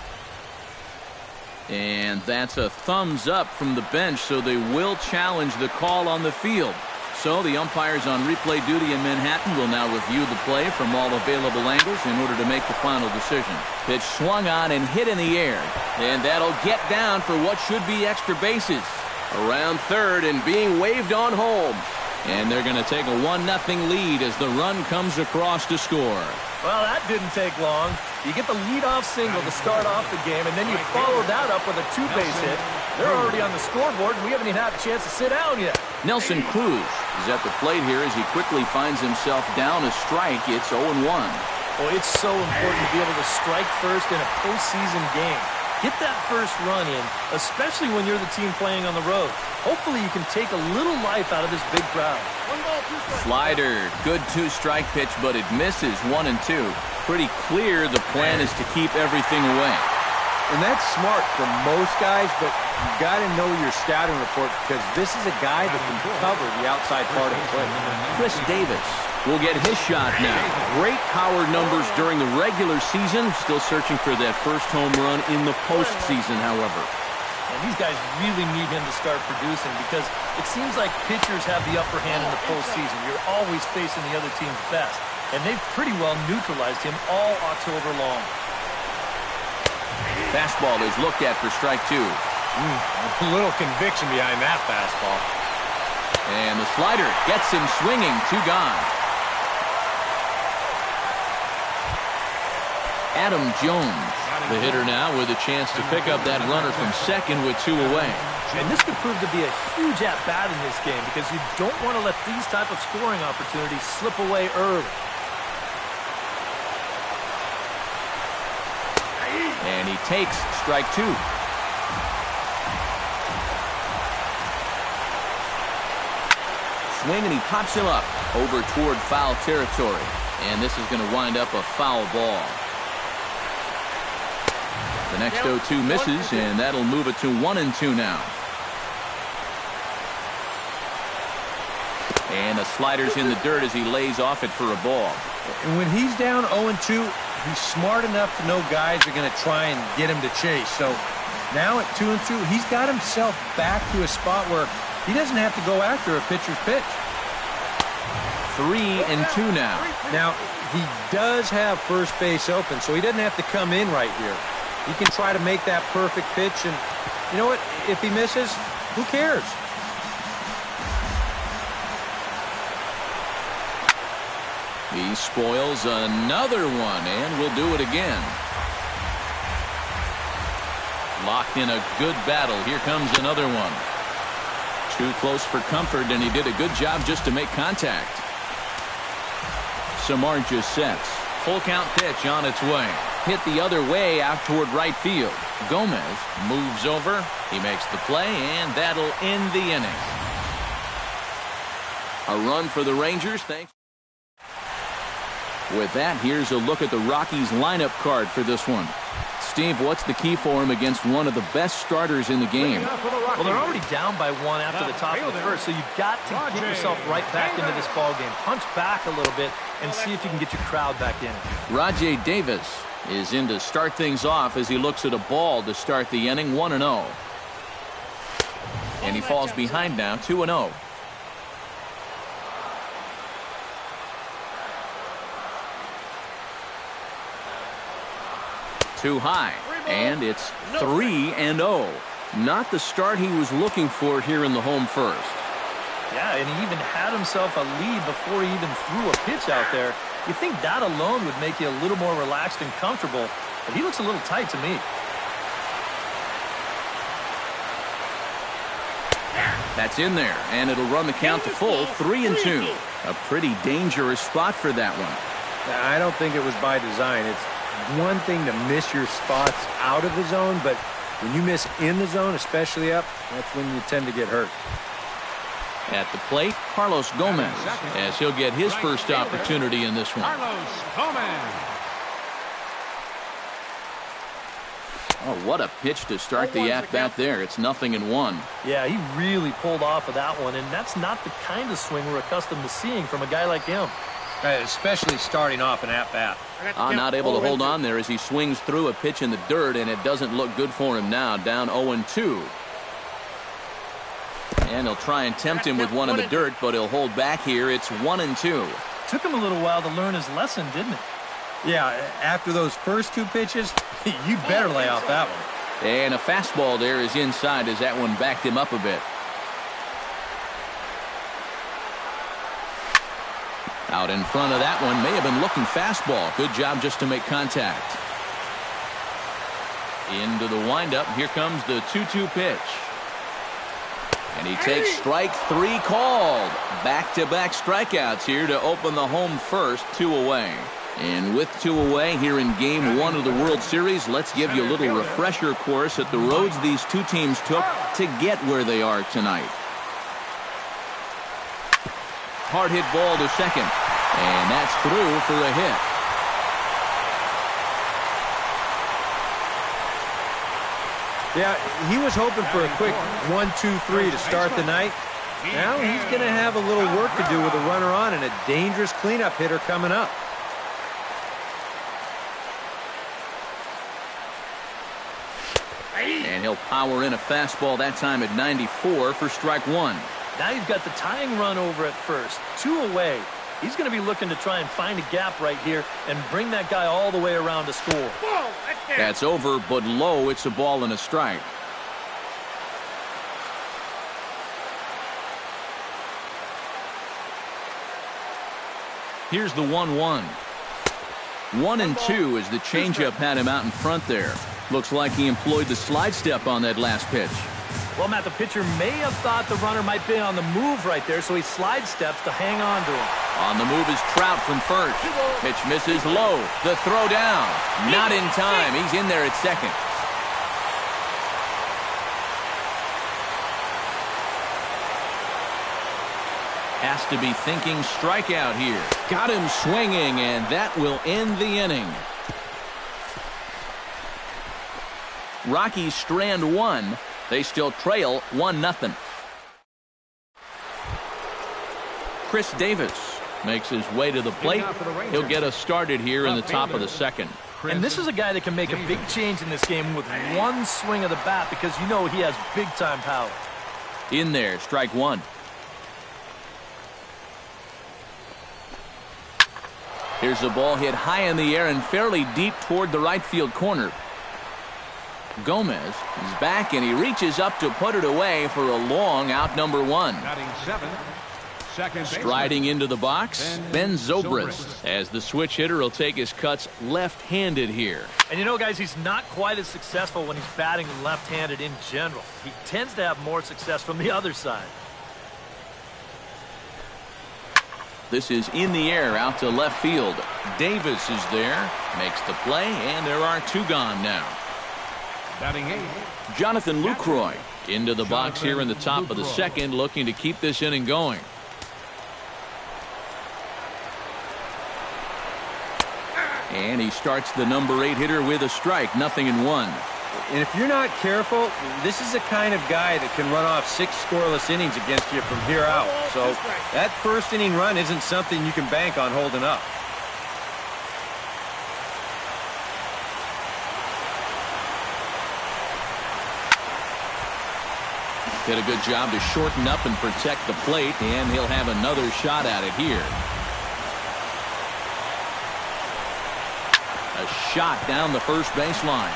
And that's a thumbs up from the bench, so they will challenge the call on the field. So the umpires on replay duty in Manhattan will now review the play from all available angles in order to make the final decision. Pitch swung on and hit in the air, and that'll get down for what should be extra bases. Around third and being waved on home. And they're going to take a 1-0 lead as the run comes across to score. Well, that didn't take long. You get the leadoff single to start off the game, and then you follow that up with a two-base hit. They're already on the scoreboard, and we haven't even had a chance to sit down yet. Nelson Cruz is at the plate here as he quickly finds himself down a strike. It's 0-1. Well, it's so important to be able to strike first in a postseason game. Get that first run in, especially when you're the team playing on the road. Hopefully you can take a little life out of this big crowd. Slider, good two-strike pitch, but it misses 1-2. Pretty clear the plan is to keep everything away. And that's smart for most guys, but you got to know your scouting report because this is a guy that can cover the outside part of the plate. Chris Davis will get his shot now. Great power numbers during the regular season. Still searching for that first home run in the postseason, however. And these guys really need him to start producing because it seems like pitchers have the upper hand in the postseason. You're always facing the other team's best. And they've pretty well neutralized him all October long. Fastball is looked at for strike 2. A little conviction behind that fastball. And the slider gets him swinging. 2 gone. Adam Jones, the hitter now, with a chance to pick up that runner from second with 2 away. And this could prove to be a huge at-bat in this game because you don't want to let these type of scoring opportunities slip away early. And he takes strike 2. Swing, and he pops him up over toward foul territory. And this is going to wind up a foul ball. The next 0-2 misses, and that'll move it to 1-2 now. And the slider's in the dirt as he lays off it for a ball. And when he's down 0-2, he's smart enough to know guys are going to try and get him to chase. So now at 2-2, he's got himself back to a spot where he doesn't have to go after a pitcher's pitch. 3-2 now. Now, he does have first base open, so he doesn't have to come in right here. He can try to make that perfect pitch, and you know what? If he misses, who cares? He spoils another one, and will do it again. Locked in a good battle. Here comes another one. Too close for comfort, and he did a good job just to make contact. Samardzija sets. Full count pitch on its way. Hit the other way out toward right field. Gomez moves over. He makes the play, and that'll end the inning. A run for the Rangers. Thanks. With that, here's a look at the Rockies lineup card for this one. Steve, what's the key for him against one of the best starters in the game? Well, they're already down by 1 after the top of the first, so you've got to get yourself right back into this ball game. Punch back a little bit and see if you can get your crowd back in. Rajay Davis is in to start things off as he looks at a ball to start the inning, 1-0. And he falls behind now, 2-0. Too high, and it's 3-0. Not the start he was looking for here in the home first. Yeah, and he even had himself a lead before he even threw a pitch out there. You think that alone would make you a little more relaxed and comfortable, but he looks a little tight to me. That's in there, and it'll run the count to full, 3-2. A pretty dangerous spot for that one. I don't think it was by design. It's one thing to miss your spots out of the zone, but when you miss in the zone, especially up, that's when you tend to get hurt. At the plate, Carlos Gomez, as he'll get his first opportunity in this one. Carlos Gomez. Oh, what a pitch to start the at-bat there. It's 0-1. Yeah, he really pulled off of that one, and that's not the kind of swing we're accustomed to seeing from a guy like him. Especially starting off an at-bat. Not able to hold on there as he swings through a pitch in the dirt, and it doesn't look good for him now, down 0-2. And he'll try and tempt him with one in the dirt, but he'll hold back here. It's 1-2. Took him a little while to learn his lesson, didn't it? Yeah, after those first 2 pitches, you better lay off that one. And a fastball there is inside as that one backed him up a bit. Out in front of that one, may have been looking fastball. Good job just to make contact. Into the windup. Here comes the 2-2 pitch. And he takes strike 3 called. Back-to-back strikeouts here to open the home first, 2 away. And with 2 away here in Game 1 of the World Series, let's give you a little refresher course at the roads these two teams took to get where they are tonight. Hard hit ball to second. And that's through for a hit. Yeah, he was hoping for a quick 1-2-3 to start the night. Now he's going to have a little work to do with a runner on and a dangerous cleanup hitter coming up. And he'll power in a fastball that time at 94 for strike 1. Now you've got the tying run over at first. 2 away. He's going to be looking to try and find a gap right here and bring that guy all the way around to score. That's over, but low. It's a ball and a strike. Here's the 1-1. 1-2 as the changeup had him out in front there. Looks like he employed the slide step on that last pitch. Well, Matt, the pitcher may have thought the runner might be on the move right there, so he slide steps to hang on to him. On the move is Trout from first. Pitch misses low. The throw down. Not in time. He's in there at second. Has to be thinking strikeout here. Got him swinging, and that will end the inning. Rockies strand 1. They still trail 1-0. Chris Davis makes his way to the plate. He'll get us started here in the top of the second. And this is a guy that can make a big change in this game with one swing of the bat because you know he has big-time power. In there, strike 1. Here's the ball hit high in the air and fairly deep toward the right field corner. Gomez is back and he reaches up to put it away for a long out, number 1. Striding into the box, Ben Zobrist, as the switch hitter will take his cuts left-handed here. And you know, guys, he's not quite as successful when he's batting left-handed in general. He tends to have more success from the other side. This is in the air out to left field. Davis is there, makes the play, and there are 2 gone now. Batting 8. Jonathan Lucroy into the box here in the top of the second, looking to keep this inning going. And he starts the number 8 hitter with a strike, 0-1. And if you're not careful, this is the kind of guy that can run off 6 scoreless innings against you from here out. So that first inning run isn't something you can bank on holding up. Did a good job to shorten up and protect the plate, and he'll have another shot at it here. A shot down the first baseline.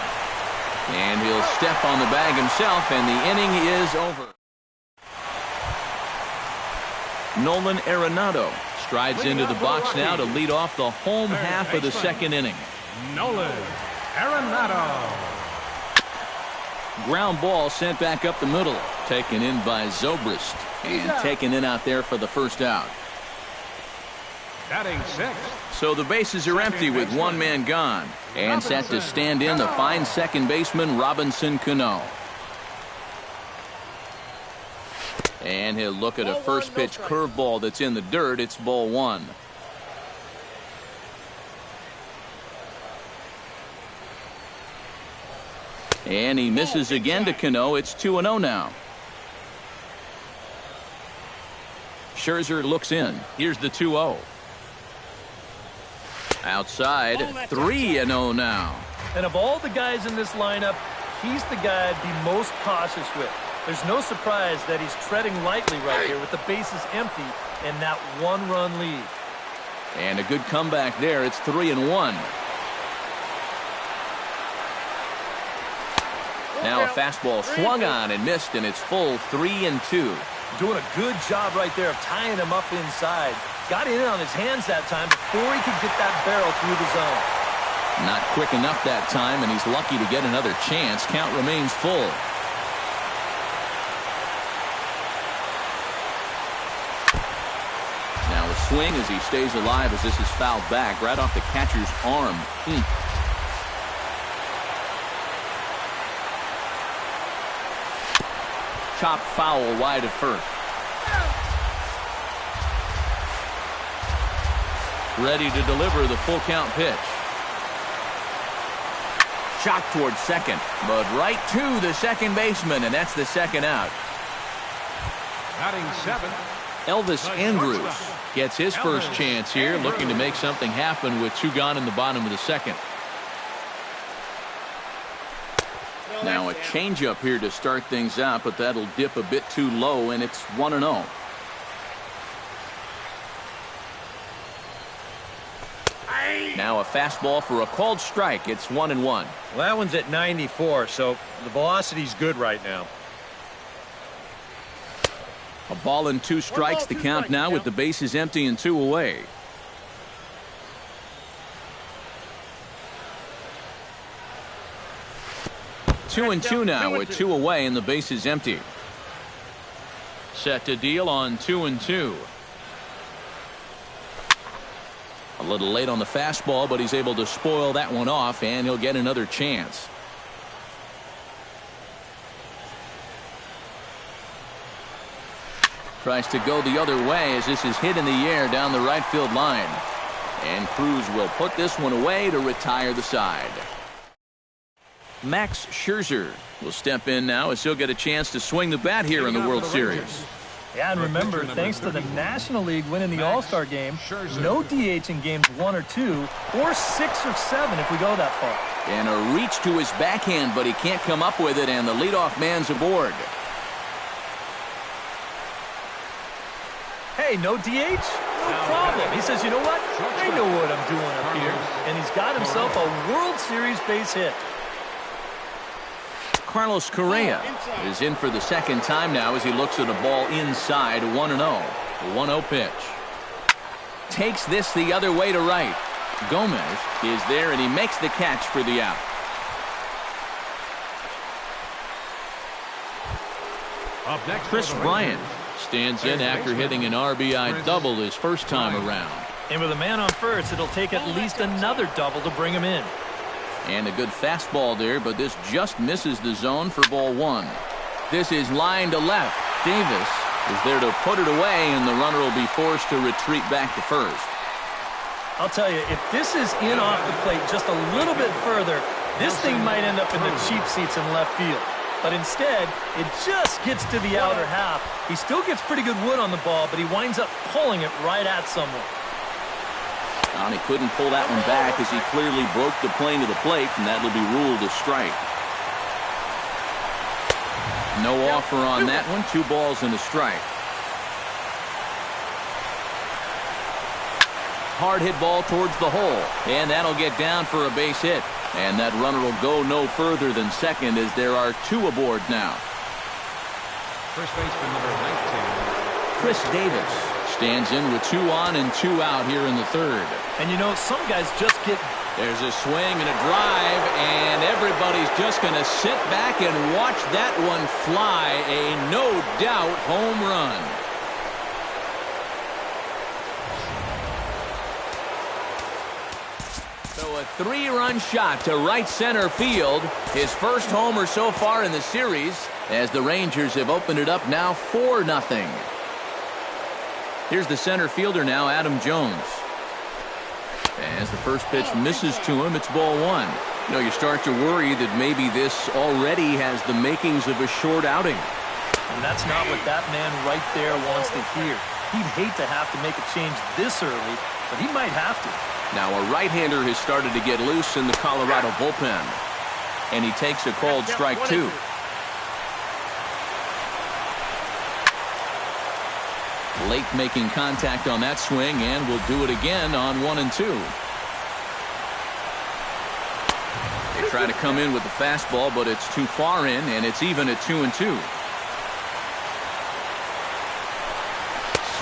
And he'll step on the bag himself, and the inning is over. Nolan Arenado strides into the box now to lead off the home half of the second inning. Nolan Arenado. Ground ball sent back up the middle. Taken in by Zobrist. And taken in out there for the first out. Batting 6. So the bases are empty with one man gone. And set to stand in the fine second baseman Robinson Cano. And he'll look at a first pitch curveball that's in the dirt. It's ball 1. And he misses again to Cano. It's 2-0 now. Scherzer looks in. Here's the 2-0. Outside, 3-0 now. And of all the guys in this lineup, he's the guy I'd be most cautious with. There's no surprise that he's treading lightly right here with the bases empty and that one-run lead. And a good comeback there. It's 3-1. Now a fastball swung on and missed, and it's full 3-2. Doing a good job right there of tying him up inside. Got in on his hands that time before he could get that barrel through the zone. Not quick enough that time, and he's lucky to get another chance. Count remains full. Now a swing as he stays alive as this is fouled back right off the catcher's arm. Chop foul wide of first. Ready to deliver the full count pitch. Shot towards second, but right to the second baseman, and that's the second out. Batting 7. Elvis Andrus gets his first chance here, looking to make something happen with 2 gone in the bottom of the second. Now a changeup here to start things out, but that'll dip a bit too low, and it's 1-0. Now a fastball for a called strike. It's 1-1. Well, that one's at 94, so the velocity's good right now. A ball and 2 strikes the count now with the bases empty and 2 away. 2-2 now with 2 away and the bases empty. Set to deal on 2-2. A little late on the fastball, but he's able to spoil that one off, and he'll get another chance. Tries to go the other way as this is hit in the air down the right field line. And Cruz will put this one away to retire the side. Max Scherzer will step in now as he'll get a chance to swing the bat here in the World Series. Yeah, and remember, thanks to the National League winning the All-Star game, no DH in games 1 or 2, or 6 or 7 if we go that far. And a reach to his backhand, but he can't come up with it, and the leadoff man's aboard. Hey, no DH? No problem. He says, you know what? I know what I'm doing up here. And he's got himself a World Series base hit. Carlos Correa is in for the second time now as he looks at a ball inside. 1-0. A 1-0 pitch. Takes this the other way to right. Gomez is there, and he makes the catch for the out. Up next, Chris Bryant stands in after hitting an RBI double his first time around. And with a man on first, it'll take at least another double to bring him in. And a good fastball there, but this just misses the zone for ball 1. This is line to left. Davis is there to put it away, and the runner will be forced to retreat back to first. I'll tell you, if this is in off the plate just a little bit further, this thing might end up in the cheap seats in left field. But instead, it just gets to the outer half. He still gets pretty good wood on the ball, but he winds up pulling it right at someone. And he couldn't pull that one back as he clearly broke the plane to the plate, and that will be ruled a strike. No offer on that one. 2 balls and a strike. Hard hit ball towards the hole, and that'll get down for a base hit. And that runner will go no further than second as there are 2 aboard now. First baseman number 19. Chris Davis stands in with 2 on and 2 out here in the third. And you know, some guys just get... There's a swing and a drive, and everybody's just going to sit back and watch that one fly. A no-doubt home run. So a 3-run shot to right center field. His first homer so far in the series as the Rangers have opened it up now 4-0. Here's the center fielder now, Adam Jones. As the first pitch misses to him, it's ball 1. You know, you start to worry that maybe this already has the makings of a short outing. And that's not what that man right there wants to hear. He'd hate to have to make a change this early, but he might have to. Now a right-hander has started to get loose in the Colorado bullpen. And he takes a called strike 2. Late making contact on that swing, and will do it again on 1 and 2. They try to come in with the fastball, but it's too far in, and it's even at 2 and 2.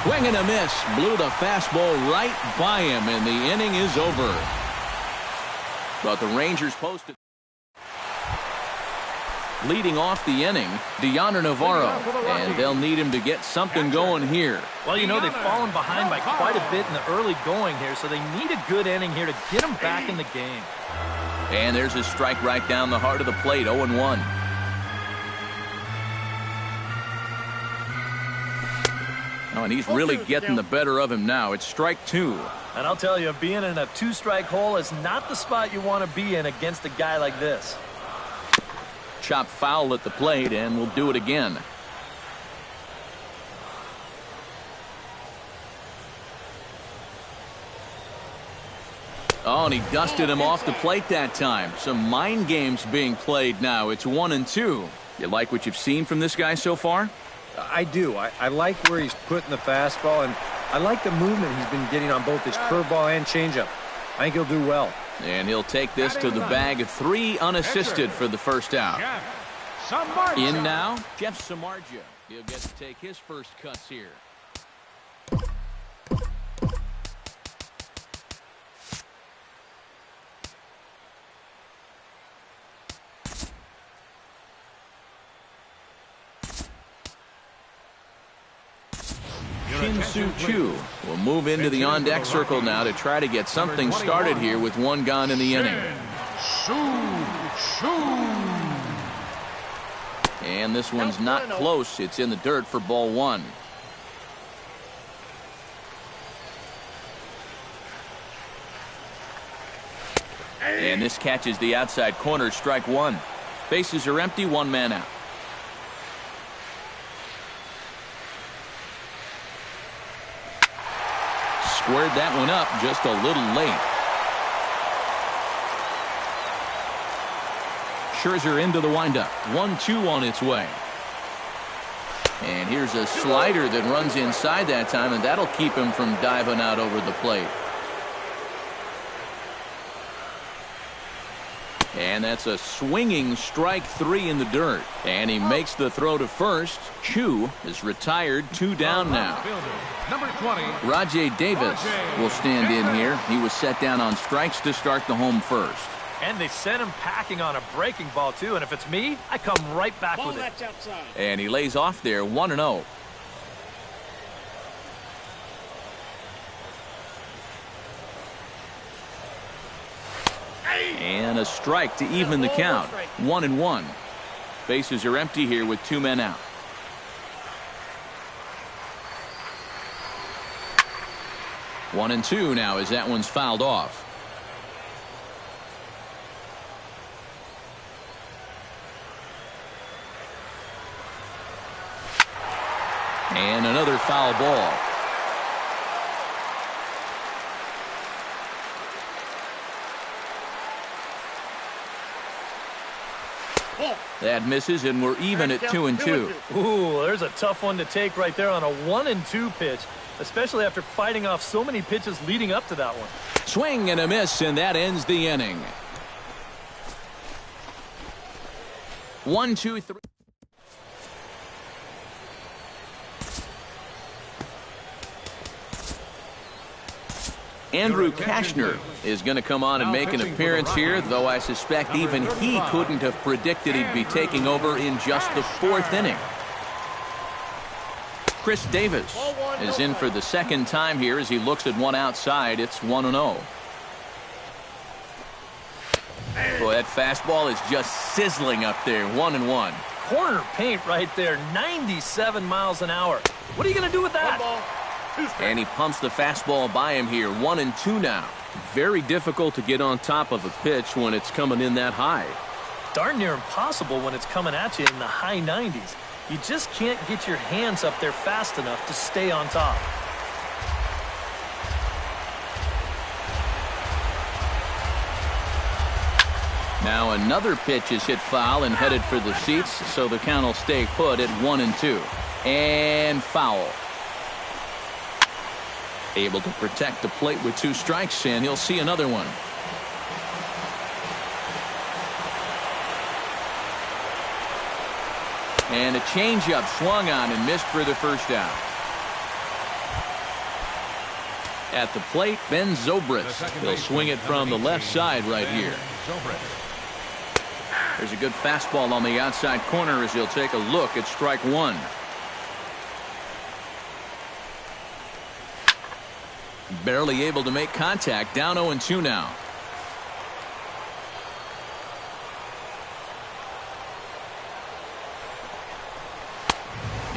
Swing and a miss. Blew the fastball right by him, and the inning is over. But the Rangers posted. Leading off the inning, Deoner Navarro, and they'll need him to get something going here. Well, you know, they've fallen behind by quite a bit in the early going here, so they need a good inning here to get them back in the game. And there's a strike right down the heart of the plate, 0-1. Oh, and he's really getting the better of him now. It's strike 2. And I'll tell you, being in a 2-strike hole is not the spot you want to be in against a guy like this. Chop foul at the plate, and we'll do it again. Oh, and he dusted him off the plate that time. Some mind games being played now. It's 1 and 2. You like what you've seen from this guy so far? I do. I like where he's putting the fastball, and I like the movement he's been getting on both his curveball and changeup. I think he'll do well. And he'll take this to the bag of 3 unassisted for the first out. In now, Jeff Samardzija. He'll get to take his first cuts here. Shin-Soo Choo will move into the on-deck circle now to try to get something started here with 1 gone in the inning. And this one's not close. It's in the dirt for ball 1. And this catches the outside corner, strike 1. Bases are empty, 1 man out. Squared that one up just a little late. Scherzer into the windup. 1-2 on its way. And here's a slider that runs inside that time, and that'll keep him from diving out over the plate. And that's a swinging strike 3 in the dirt. And he makes the throw to first. Choo is retired, 2 down now. Number 20. Rajay Davis will stand in here. He was set down on strikes to start the home first. And they sent him packing on a breaking ball, too. And if it's me, I come right back with it. And he lays off there, 1-0. And a strike to even the count. 1-1. Bases are empty here with 2 men out. 1-2 now as that one's fouled off. And another foul ball. That misses, and we're even at 2-2. Ooh, there's a tough one to take right there on a 1-2 pitch, especially after fighting off so many pitches leading up to that one. Swing and a miss, and that ends the inning. 1-2-3. Andrew Kashner is going to come on and make an appearance here, though I suspect even he couldn't have predicted he'd be taking over in just the 4th inning. Chris Davis is in for the 2nd time here as he looks at one outside. It's 1-0. Boy, that fastball is just sizzling up there. 1-1. Corner paint right there, 97 miles an hour. What are you going to do with that? And he pumps the fastball by him here. 1-2 now. Very difficult to get on top of a pitch when it's coming in that high. Darn near impossible when it's coming at you in the high 90s. You just can't get your hands up there fast enough to stay on top. Now another pitch is hit foul and headed for the seats, so the count will stay put at 1-2. And foul. Able to protect the plate with 2 strikes, and he'll see another one. And a changeup swung on and missed for the first out. At the plate, Ben Zobrist. He'll swing it from the left side right here. There's a good fastball on the outside corner as he'll take a look at strike 1. Barely able to make contact. Down 0-2 now.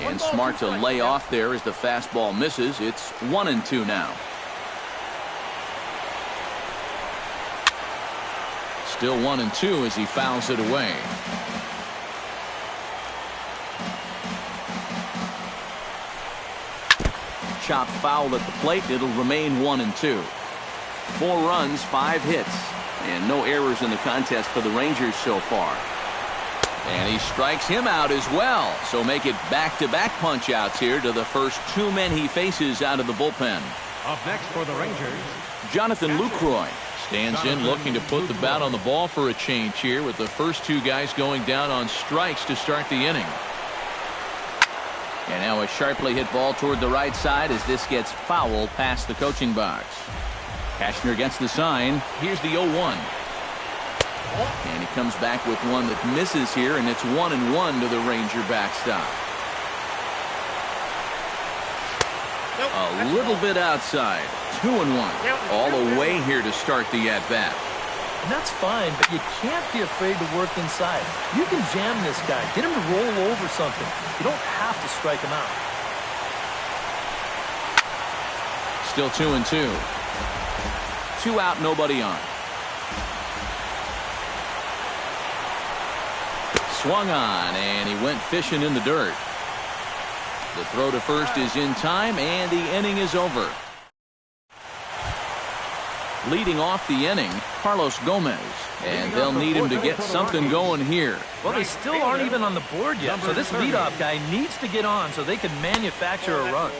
And smart to lay off there as the fastball misses. It's 1-2 now. Still 1-2 as he fouls it away. Chopped foul at the plate. It'll remain 1-2. 4 runs, 5 hits, and no errors in the contest for the Rangers so far. And he strikes him out as well. So make it back-to-back punch-outs here to the first 2 men he faces out of the bullpen. Up next for the Rangers, Jonathan Lucroy stands in looking to put the bat on the ball for a change here with the first 2 guys going down on strikes to start the inning. And now a sharply hit ball toward the right side as this gets fouled past the coaching box. Kashner gets the sign. Here's the 0-1. And he comes back with one that misses here, and it's 1-1 to the Ranger backstop. A little bit outside. 2-1. All the way here to start the at-bat. And that's fine, but you can't be afraid to work inside. You can jam this guy. Get him to roll over something. You don't have to strike him out. Still 2-2. 2 out, nobody on. Swung on, and he went fishing in the dirt. The throw to first is in time, and the inning is over. Leading off the inning, Carlos Gomez, and they'll need him to get something going here. Well, they still aren't even on the board yet, so this leadoff guy needs to get on so they can manufacture a run.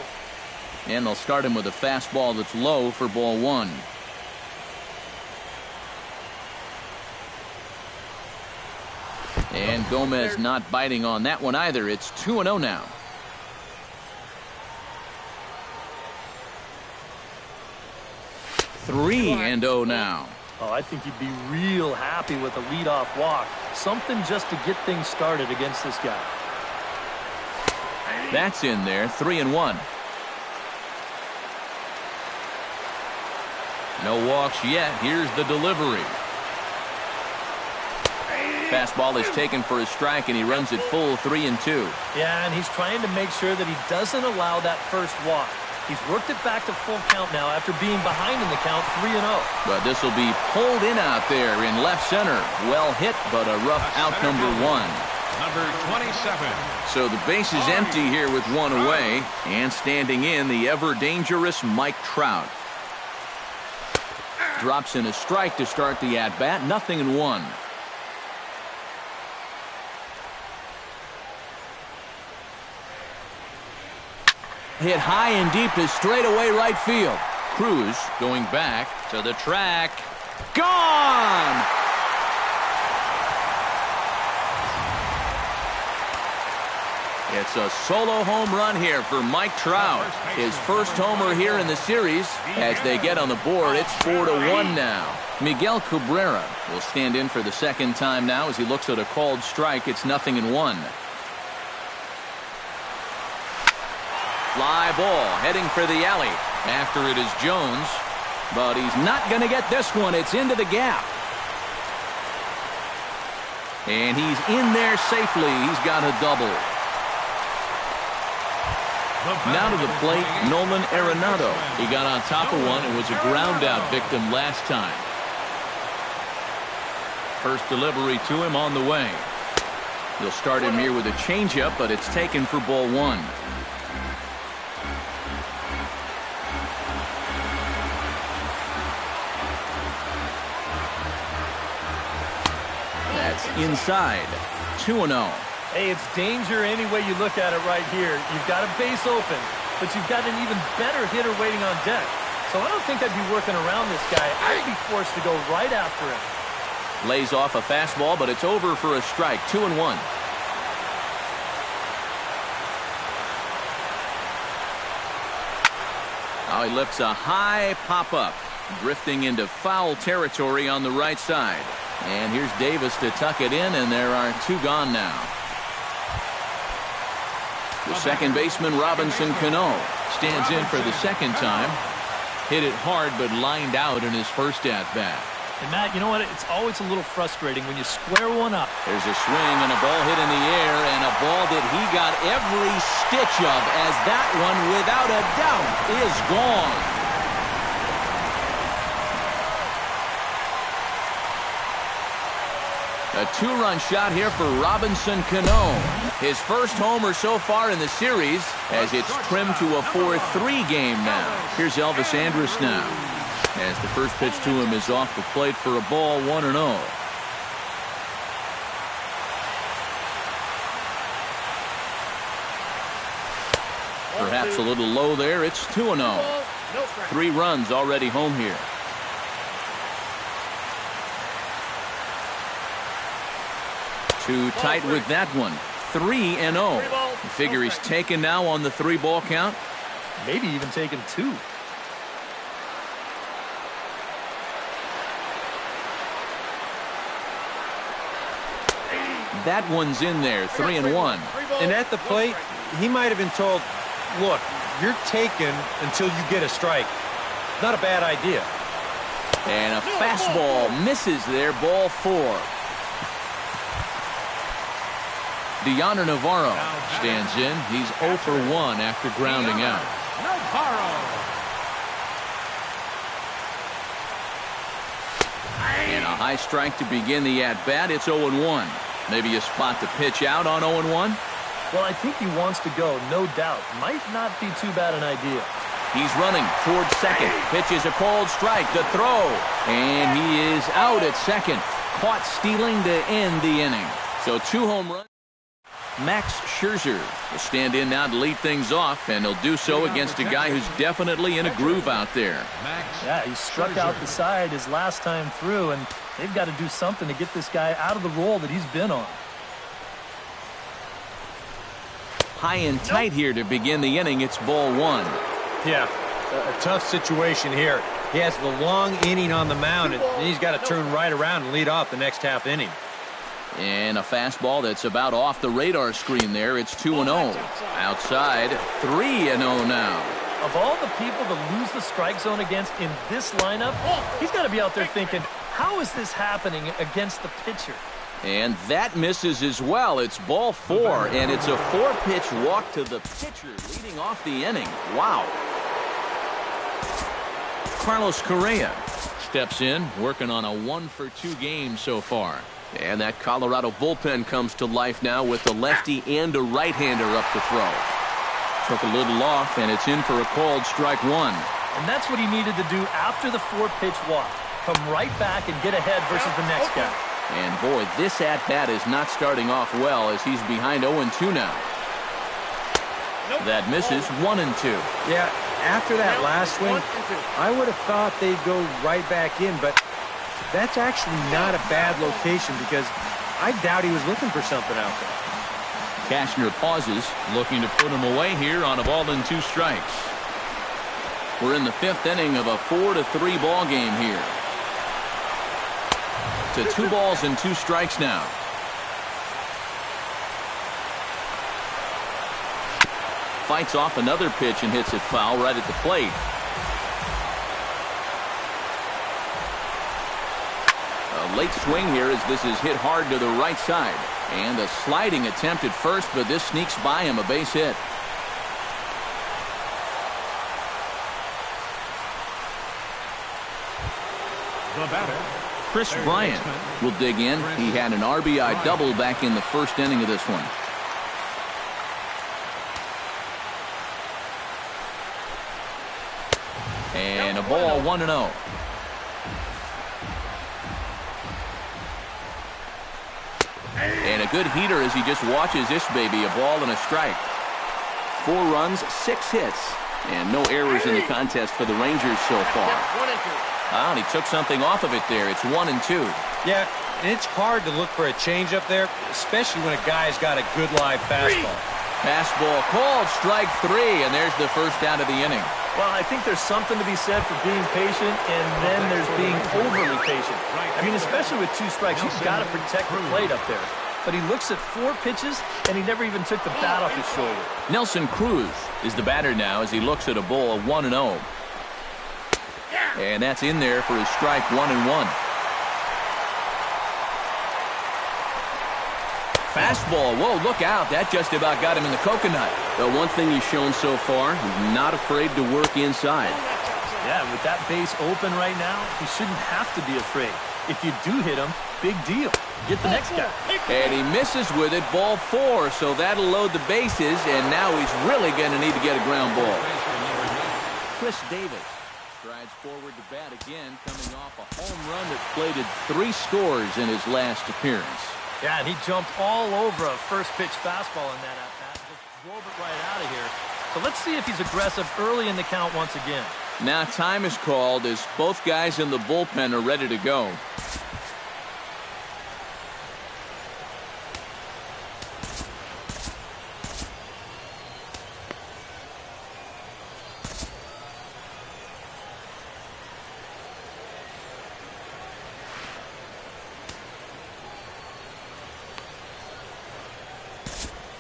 And they'll start him with a fastball that's low for ball 1. And Gomez not biting on that one either. It's 2-0 now. Three and 0 now. Oh, I think he'd be real happy with a leadoff walk. Something just to get things started against this guy. That's in there. 3-1. No walks yet. Here's the delivery. Fastball is taken for a strike, and he runs it full 3-2. Yeah, and he's trying to make sure that he doesn't allow that first walk. He's worked it back to full count now after being behind in the count 3-0. But this will be pulled in out there in left center. Well hit, but a rough out number 1. Number 27. So the base is empty here with one away. And standing in, the ever-dangerous Mike Trout. Drops in a strike to start the at-bat. 0-1. Hit high and deep to straightaway right field. Cruz going back to the track. Gone! It's a solo home run here for Mike Trout. His first homer here in the series. As they get on the board, it's 4-1 now. Miguel Cabrera will stand in for the second time now as he looks at a called strike. It's 0-1. Fly ball heading for the alley. After it is Jones. But he's not going to get this one. It's into the gap. And he's in there safely. He's got a double. Now to the plate, Nolan Arenado. He got on top of one and was a ground-out victim last time. First delivery to him on the way. He'll start him here with a changeup, but it's taken for ball 1. That's inside. 2-0. Hey, it's danger any way you look at it right here. You've got a base open, but you've got an even better hitter waiting on deck. So I don't think I'd be working around this guy. I'd be forced to go right after him. Lays off a fastball, but it's over for a strike. 2-1. Now he lifts a high pop-up, drifting into foul territory on the right side. And here's Davis to tuck it in, and there are 2 gone now. The second baseman, Robinson Cano, stands in for the second time. Hit it hard, but lined out in his first at-bat. And, Matt, you know what? It's always a little frustrating when you square one up. There's a swing and a ball hit in the air, and a ball that he got every stitch of, as that one, without a doubt, is gone. A 2-run shot here for Robinson Cano. His first homer so far in the series, as it's trimmed to a 4-3 game now. Here's Elvis Andrus now, as the first pitch to him is off the plate for a ball. 1-0. Perhaps a little low there. It's 2-0. 3 runs already home here. Too tight with that one. 3-0. You figure he's taken now on the 3-ball count. Maybe even taken 2. That one's in there. 3-1. And at the plate, he might have been told, look, you're taken until you get a strike. Not a bad idea. And a fastball misses there. Ball 4. Deoner Navarro stands in. He's 0 for 1 after grounding out. And a high strike to begin the at-bat. It's 0-1. Maybe a spot to pitch out on 0-1. Well, I think he wants to go, no doubt. Might not be too bad an idea. He's running towards second. Pitches a cold strike. The throw. And he is out at second. Caught stealing to end the inning. So 2 home runs. Max Scherzer will stand in now to lead things off, and he'll do so against a guy who's definitely in a groove out there. Yeah, he struck out the side his last time through, and they've got to do something to get this guy out of the role that he's been on. High and tight here to begin the inning. It's ball 1. Yeah, a tough situation here. He has the long inning on the mound, and he's got to turn right around and lead off the next half inning. And a fastball that's about off the radar screen there. It's 2-0. Outside, 3-0 now. Of all the people to lose the strike zone against in this lineup, he's got to be out there thinking, how is this happening against the pitcher? And that misses as well. It's ball 4, and it's a 4-pitch walk to the pitcher, leading off the inning. Wow. Carlos Correa steps in, working on a 1-for-2 game so far. And that Colorado bullpen comes to life now with a lefty and a right-hander up to throw. Took a little off, and it's in for a called strike one. And that's what he needed to do after the 4-pitch walk. Come right back and get ahead versus the next guy. And boy, this at-bat is not starting off well as he's behind 0-2 now. That misses 1-2. Yeah, after that last swing, I would have thought they'd go right back in, but that's actually not a bad location because I doubt he was looking for something out there. Cashner pauses, looking to put him away here on a ball and 2 strikes. We're in the 5th inning of a 4-3 ball game here. To 2 balls and 2 strikes now. Fights off another pitch and hits it foul right at the plate. A late swing here as this is hit hard to the right side. And a sliding attempt at first, but this sneaks by him, a base hit. The batter, Chris Bryant will dig in. He had an RBI double back in the 1st inning of this one. And a ball, 1-0. And a good heater as he just watches this baby, a ball and a strike. 4 runs, 6 hits, and no errors in the contest for the Rangers so far. And he took something off of it there. It's 1-2. Yeah, and it's hard to look for a change up there, especially when a guy's got a good live fastball. Fastball called, strike 3, and there's the first out of the inning. Well, I think there's something to be said for being patient, and then there's being overly patient. I mean, especially with 2 strikes, you've got to protect the plate up there. But he looks at 4 pitches, and he never even took the bat off his shoulder. Nelson Cruz is the batter now as he looks at a ball, 1-0. And that's in there for his strike, 1-1. Fastball, whoa, look out. That just about got him in the coconut. The one thing he's shown so far, he's not afraid to work inside. Yeah, with that base open right now, he shouldn't have to be afraid. If you do hit him, big deal. Get the next guy. And he misses with it, ball 4, so that'll load the bases, and now he's really going to need to get a ground ball. Chris Davis strides forward to bat again, coming off a home run that plated 3 scores in his last appearance. Yeah, and he jumped all over a first-pitch fastball in that at-bat. Just drove it right out of here. So let's see if he's aggressive early in the count once again. Now time is called as both guys in the bullpen are ready to go.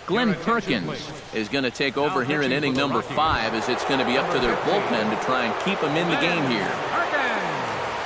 Glenn Perkins is going to take over here in inning number 5 as it's going to be up to their bullpen to try and keep him in the game here.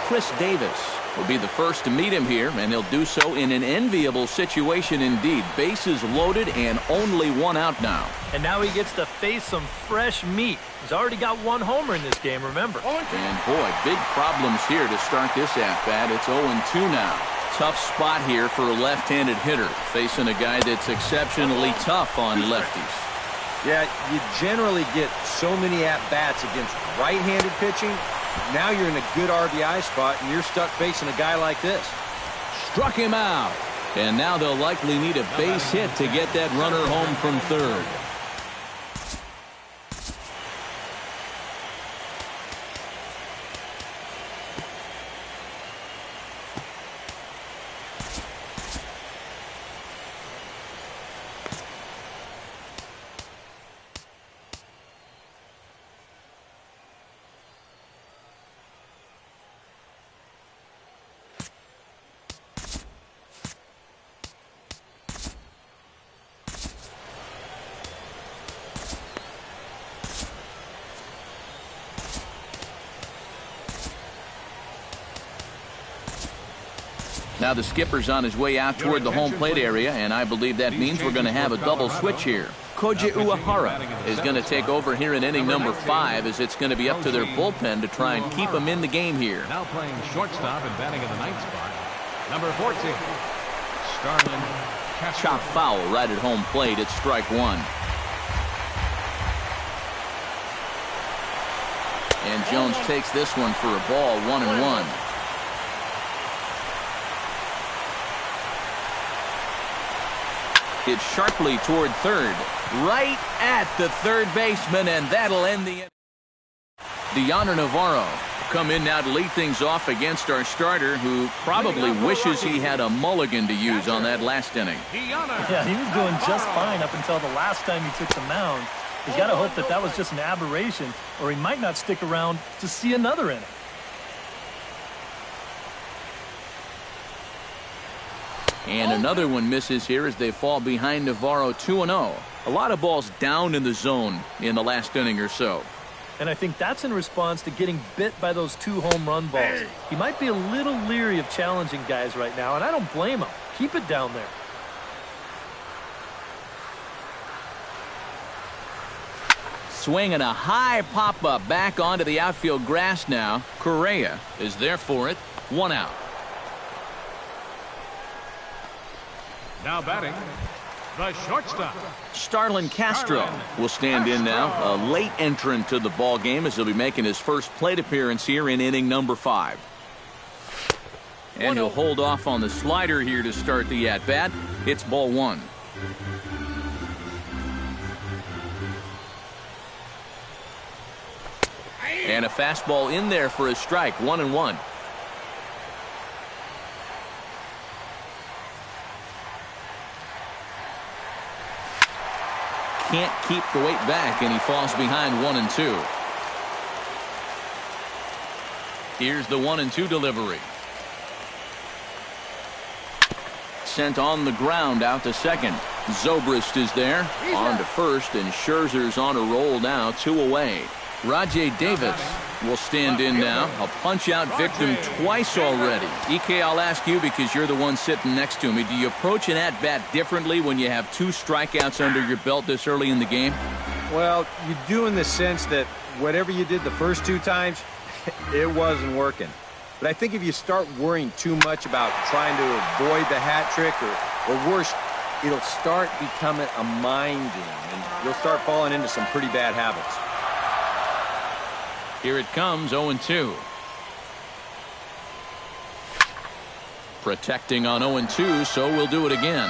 Chris Davis will be the first to meet him here, and he'll do so in an enviable situation indeed. Bases loaded and only 1 out now. And now he gets to face some fresh meat. He's already got 1 homer in this game, remember. And boy, big problems here to start this at-bat. It's 0-2 now. Tough spot here for a left-handed hitter, facing a guy that's exceptionally tough on lefties. Yeah, you generally get so many at-bats against right-handed pitching. Now you're in a good RBI spot, and you're stuck facing a guy like this. Struck him out. And now they'll likely need a base hit to get that runner home from third. Now the skipper's on his way out toward the home plate area, and I believe that means we're going to have a double switch here. Koji Uehara is going to take over here in inning number 5, as it's going to be up to their bullpen to try and keep them in the game here. Now playing shortstop and batting in the ninth spot, number 14, Starlin Castro. Chop foul right at home plate. It's strike 1. And Jones takes this one for a ball, 1-1. Hit sharply toward third, right at the third baseman, and that'll end the inning. Dioner Navarro come in now to lead things off against our starter, who probably wishes he had a mulligan to use on that last inning. Yeah, he was doing just fine up until the last time he took the mound. He's got to hope that that was just an aberration, or he might not stick around to see another inning. And another one misses here as they fall behind Navarro 2-0. A lot of balls down in the zone in the last inning or so. And I think that's in response to getting bit by those 2 home run balls. He might be a little leery of challenging guys right now, and I don't blame him. Keep it down there. Swinging a high pop-up back onto the outfield grass now. Correa is there for it. 1 out. Now batting, the shortstop, Starlin Castro will stand in now. A late entrant to the ball game, as he'll be making his first plate appearance here in inning number 5. And he'll hold off on the slider here to start the at-bat. It's ball 1. And a fastball in there for a strike. 1-1. Can't keep the weight back, and he falls behind 1-2. Here's the 1-2 delivery. Sent on the ground out to second. Zobrist is there. On to first, and Scherzer's on a roll now, 2 away. Rajay Davis will stand in now. A punch-out victim twice already. EK, I'll ask you, because you're the one sitting next to me. Do you approach an at-bat differently when you have 2 strikeouts under your belt this early in the game? Well, you do, in the sense that whatever you did the first 2 times, it wasn't working. But I think if you start worrying too much about trying to avoid the hat trick, or worse, it'll start becoming a mind game, and you'll start falling into some pretty bad habits. Here it comes, 0-2. Protecting on 0-2, so we'll do it again.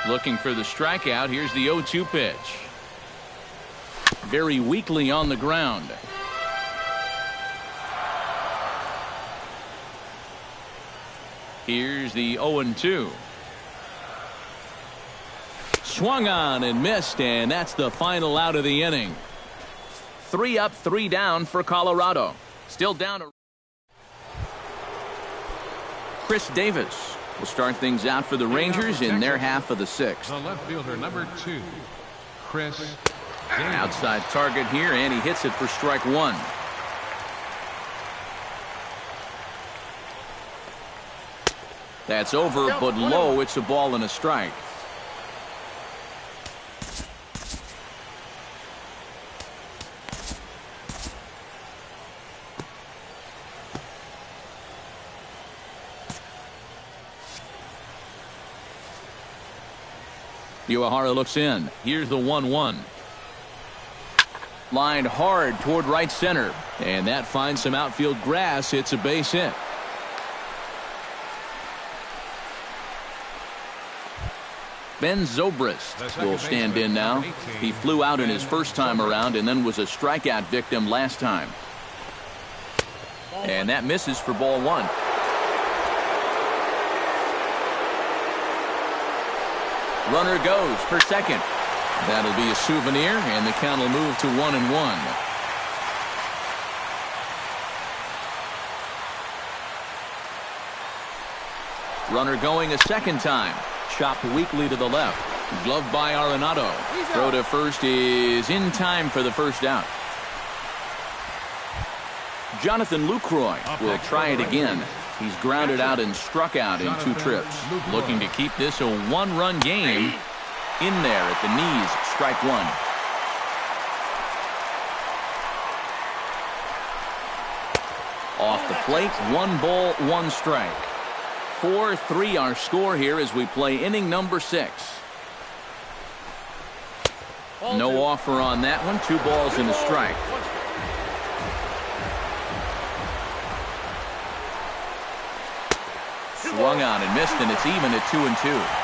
Looking for the strikeout. Here's the 0-2 pitch. Very weakly on the ground. Here's the 0-2. Swung on and missed, and that's the final out of the inning. 3 up, 3 down for Colorado. Still down to Chris Davis will start things out for the Rangers in their half of the 6th. the left fielder, number 2, Chris Davis. Outside target here, and he hits it for strike 1. That's over, but low. It's a ball and a strike. Uehara looks in. Here's the 1-1. Lined hard toward right center, and that finds some outfield grass. It's a base hit. Ben Zobrist will stand in now. He flew out in his first time around and then was a strikeout victim last time. And that misses for ball 1. Runner goes for second. That'll be a souvenir, and the count will move to 1-1. Runner going a second time. Chopped weakly to the left. Gloved by Arenado. Throw to first is in time for the first out. Jonathan Lucroy will try it again. He's grounded out and struck out in 2 trips. Looking to keep this a 1-run game. In there at the knees, strike 1. Off the plate, 1 ball, 1 strike. 4-3 our score here as we play inning number 6. No offer on that one. 2 balls and a strike. Swung on and missed, and it's even at 2-2.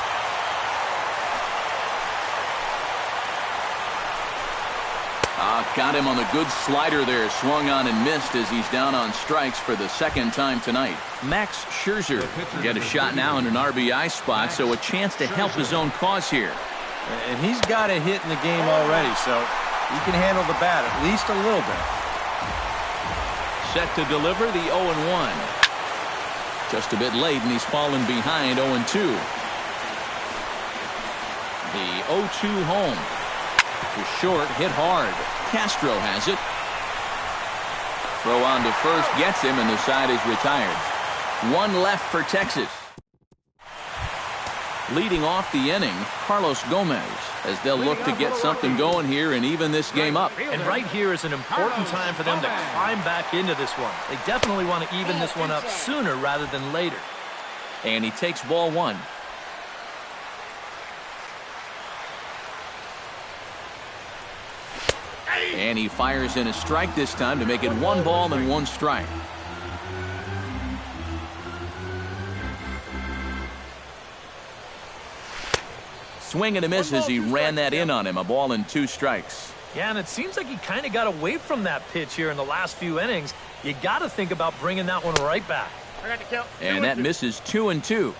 Got him on the good slider there. Swung on and missed as he's down on strikes for the 2nd time tonight. Max Scherzer get a shot now in an RBI spot, so a chance to help his own cause here. And he's got a hit in the game already, so he can handle the bat at least a little bit. Set to deliver the 0-1. Just a bit late, and he's fallen behind 0-2. The 0-2 home. To short, hit hard. Castro has it. Throw on to first, gets him, and the side is retired. 1 left for Texas. Leading off the inning, Carlos Gomez, as they'll look to get something going here and even this game up. And right here is an important time for them to climb back into this one. They definitely want to even this one up sooner rather than later. And he takes ball 1. And he fires in a strike this time to make it 1 ball and 1 strike. Swing and a miss as he ran that in on him. A ball and 2 strikes. Yeah, and it seems like he kind of got away from that pitch here in the last few innings. You got to think about bringing that one right back. And that misses 2-2.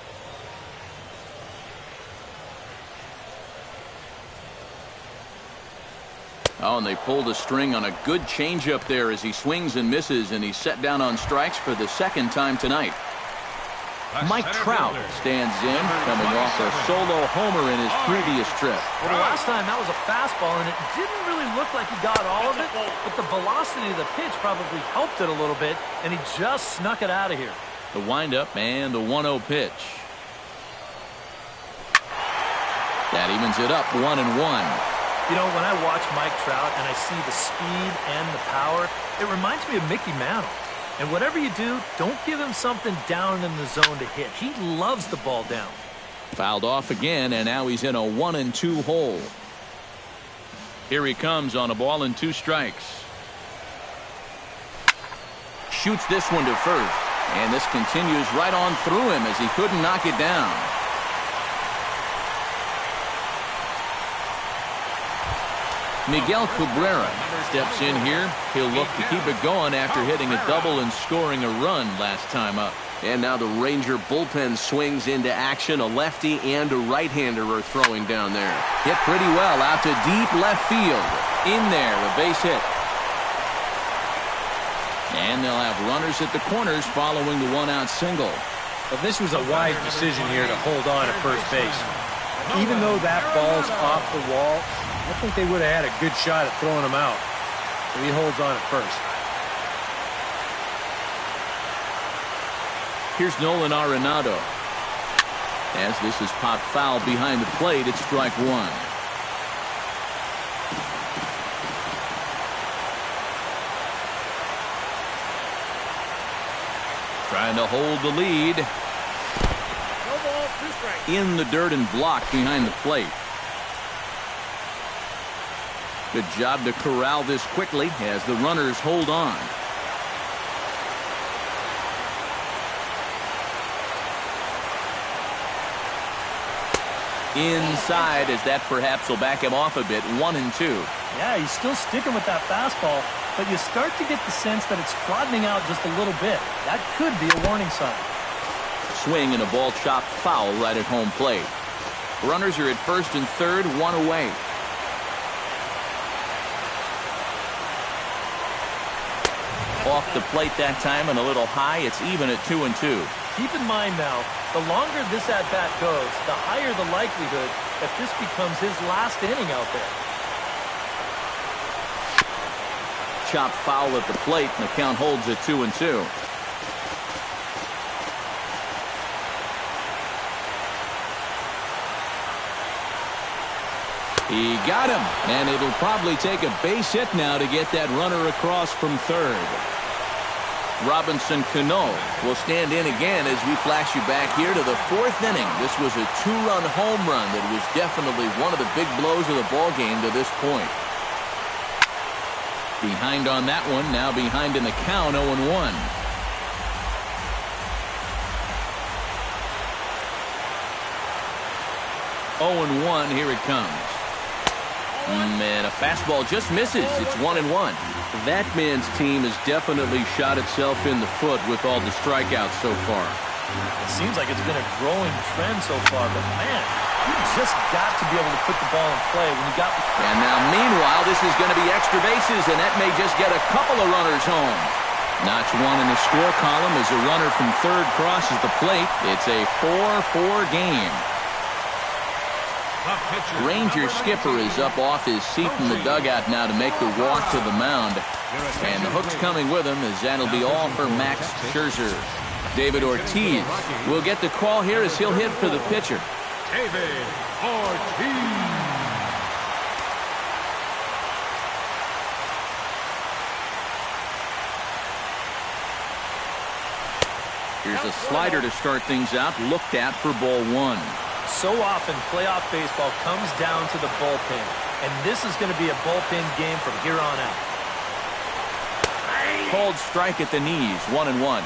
Oh, and they pulled a string on a good changeup there as he swings and misses, and he's set down on strikes for the 2nd time tonight. Mike Trout stands in, coming off a solo homer in his previous trip. Well, the last time that was a fastball, and it didn't really look like he got all of it, but the velocity of the pitch probably helped it a little bit, and he just snuck it out of here. The windup and the 1-0 pitch. That evens it up 1-1. You know, when I watch Mike Trout and I see the speed and the power, it reminds me of Mickey Mantle. And whatever you do, don't give him something down in the zone to hit. He loves the ball down. Fouled off again, and now he's in a 1-2 hole. Here he comes on a ball and 2 strikes. Shoots this one to first, and this continues right on through him as he couldn't knock it down. Miguel Cabrera steps in here. He'll look to keep it going after hitting a double and scoring a run last time up. And now the Ranger bullpen swings into action. A lefty and a right-hander are throwing down there. Hit pretty well out to deep left field. In there, a base hit. And they'll have runners at the corners following the 1-out single. But this was a wise decision here to hold on at first base. Even though that ball's off the wall, I think they would have had a good shot at throwing him out. So he holds on at first. Here's Nolan Arenado. As this is popped foul behind the plate, it's strike 1. Trying to hold the lead. No ball, 2 strikes. In the dirt and blocked behind the plate. Good job to corral this quickly as the runners hold on. Inside, as that perhaps will back him off a bit. 1-2. Yeah, he's still sticking with that fastball, but you start to get the sense that it's flattening out just a little bit. That could be a warning sign. Swing and a ball chopped foul right at home plate. Runners are at first and third, 1 away. Off the plate that time and a little high. It's even at 2-2. Keep in mind now, the longer this at-bat goes, the higher the likelihood that this becomes his last inning out there. chop foul at the plate, and the count holds at 2-2. He got him, and it'll probably take a base hit now to get that runner across from third. Robinson Cano will stand in again as we flash you back here to the fourth inning. This was a two-run home run that was definitely one of the big blows of the ball game to this point. Behind on that one, now behind in the count, 0-1. Here it comes. And a fastball just misses. It's 1-1. That man's team has definitely shot itself in the foot with all the strikeouts so far. It seems like it's been a growing trend so far, but man, you just got to be able to put the ball in play when you got the... And now, meanwhile, this is going to be extra bases, and that may just get a couple of runners home. Notch one in the score column as a runner from third crosses the plate. It's a 4-4 game. Ranger skipper is up off his seat in the dugout now to make the walk to the mound. And the hook's coming with him as that'll be all for Max Scherzer. David Ortiz will get the call here as he'll hit for the pitcher. David Ortiz. Here's a slider to start things out, looked at for ball one. So often, playoff baseball comes down to the bullpen, and this is going to be a bullpen game from here on out. Called strike at the knees, 1-1.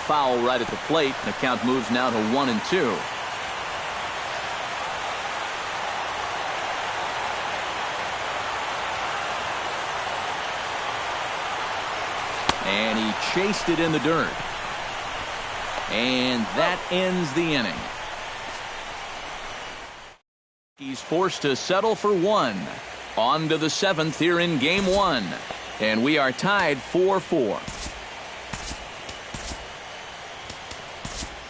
Foul right at the plate. The count moves now to 1-2. And he chased it in the dirt. And that ends the inning. He's forced to settle for one. On to the seventh here in game one. And we are tied 4-4.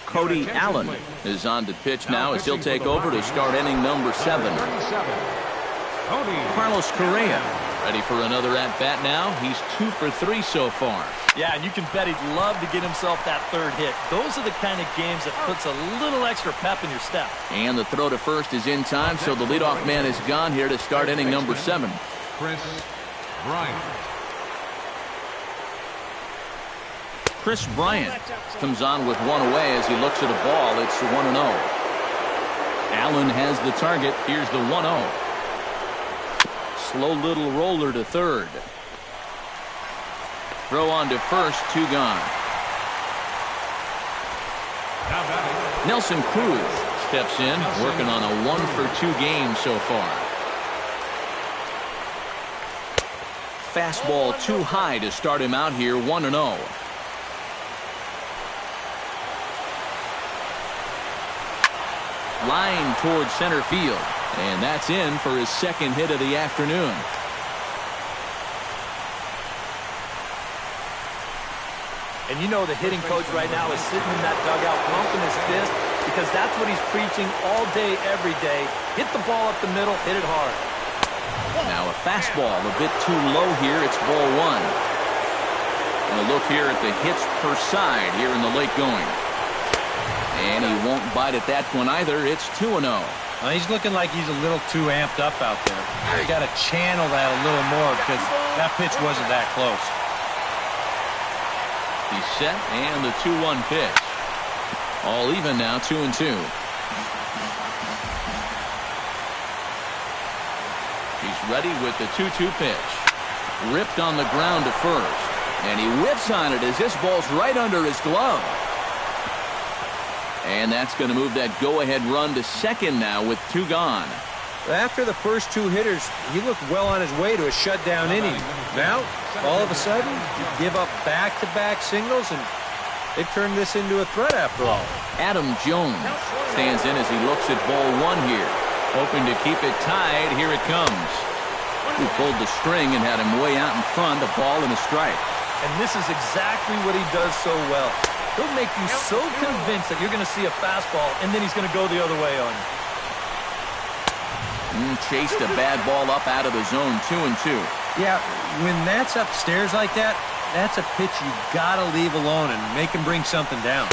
Cody Allen is on to pitch now as he'll take over to start inning number 7. Carlos Correa ready for another at-bat now. He's 2 for 3 so far. Yeah, and you can bet he'd love to get himself that third hit. Those are the kind of games that puts a little extra pep in your step. And the throw to first is in time, so the leadoff man is gone here to start inning number 7. Chris Bryant comes on with one away as he looks at a ball. It's 1-0. Allen has the target. Here's the 1-0. Slow little roller to third. Throw on to first, 2 gone. Nelson Cruz steps in, working on a 1 for 2 game so far. Fastball too high to start him out here, 1-0. Line towards center field. And that's in for his second hit of the afternoon. And you know the hitting coach right now is sitting in that dugout pumping his fist because that's what he's preaching all day, every day. Hit the ball up the middle, hit it hard. Now a fastball a bit too low here. It's ball 1. And a look here at the hits per side here in the late going. And he won't bite at that one either. It's 2-0. Well, he's looking like he's a little too amped up out there. He's got to channel that a little more because that pitch wasn't that close. He's set, and the 2-1 pitch. All even now, 2-2. He's ready with the 2-2 pitch. Ripped on the ground to first. And he whips on it as this ball's right under his glove. And that's going to move that go-ahead run to second now with 2 gone. After the first 2 hitters, he looked well on his way to a shutdown inning. Now, all of a sudden, you give up back-to-back singles, and they've turned this into a threat after all. Adam Jones stands in as he looks at ball 1 here. Hoping to keep it tied. Here it comes. He pulled the string and had him way out in front, a ball and a strike. And this is exactly what he does so well. He'll make you so convinced that you're going to see a fastball, and then he's going to go the other way on you. Chased a bad ball up out of the zone, 2-2. Yeah, when that's upstairs like that, that's a pitch you got to leave alone and make him bring something down.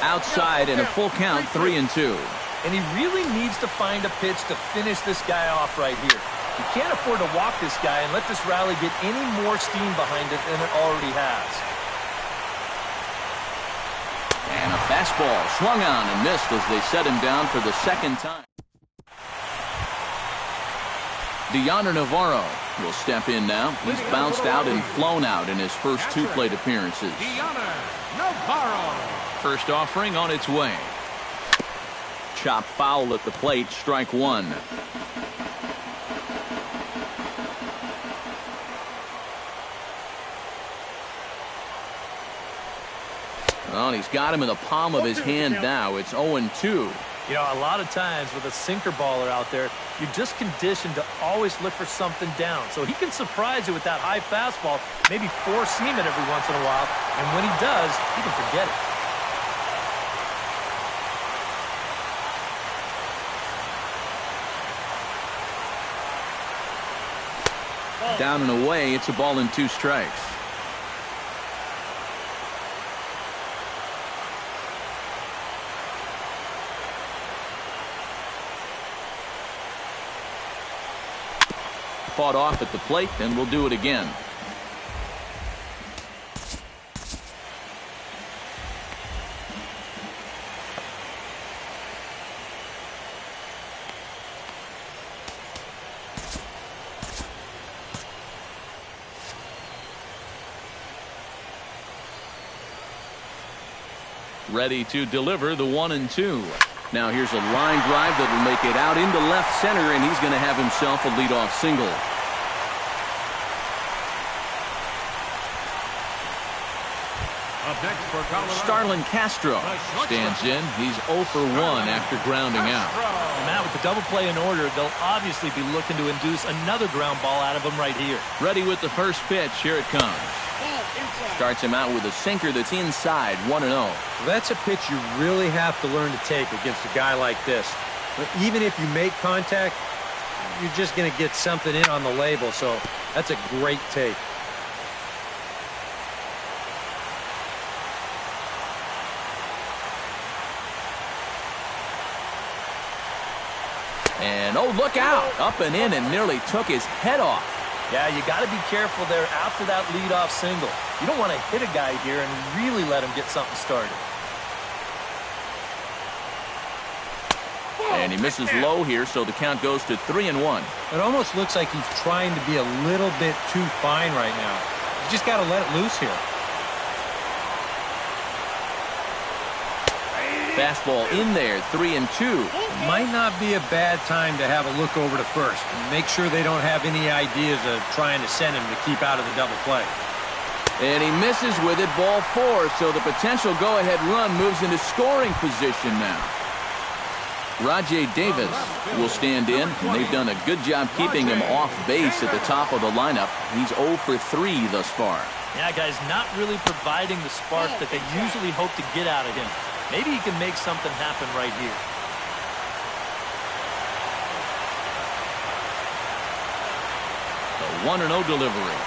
Outside and a full count, 3-2. And he really needs to find a pitch to finish this guy off right here. You can't afford to walk this guy and let this rally get any more steam behind it than it already has. And a fastball swung on and missed as they set him down for the second time. Deoner Navarro will step in now. He's bounced out and flown out in his first two plate appearances. Deoner Navarro. First offering on its way. Chop foul at the plate, strike one. Well, and he's got him in the palm of his hand now. It's 0-2. You know, a lot of times with a sinker baller out there, you're just conditioned to always look for something down. So he can surprise you with that high fastball, maybe four-seam it every once in a while. And when he does, you can forget it. Down and away, it's a ball and two strikes. Fought off at the plate, and we'll do it again. Ready to deliver the 1-2. Now here's a line drive that will make it out into left center, and he's going to have himself a leadoff single. Up next for Colorado, Starlin Castro stands in. He's 0 for 1 after grounding out. And Matt, with the double play in order, they'll obviously be looking to induce another ground ball out of him right here. Ready with the first pitch. Here it comes. Starts him out with a sinker that's inside, 1-0. That's a pitch you really have to learn to take against a guy like this. But even if you make contact, you're just going to get something in on the label, so that's a great take. And, oh, look out. Up and in and nearly took his head off. Yeah, you got to be careful there after that leadoff single. You don't want to hit a guy here and really let him get something started. And he misses low here, so the count goes to 3-1. It almost looks like he's trying to be a little bit too fine right now. You just got to let it loose here. Fastball in there, 3-2. Might not be a bad time to have a look over to first. Make sure they don't have any ideas of trying to send him to keep out of the double play. And he misses with it, ball 4, so the potential go-ahead run moves into scoring position now. Rajay Davis will stand in, and they've done a good job keeping him off base at the top of the lineup. He's 0 for 3 thus far. Yeah, guys, not really providing the spark that they usually hope to get out of him. Maybe he can make something happen right here. The 1-0 delivery.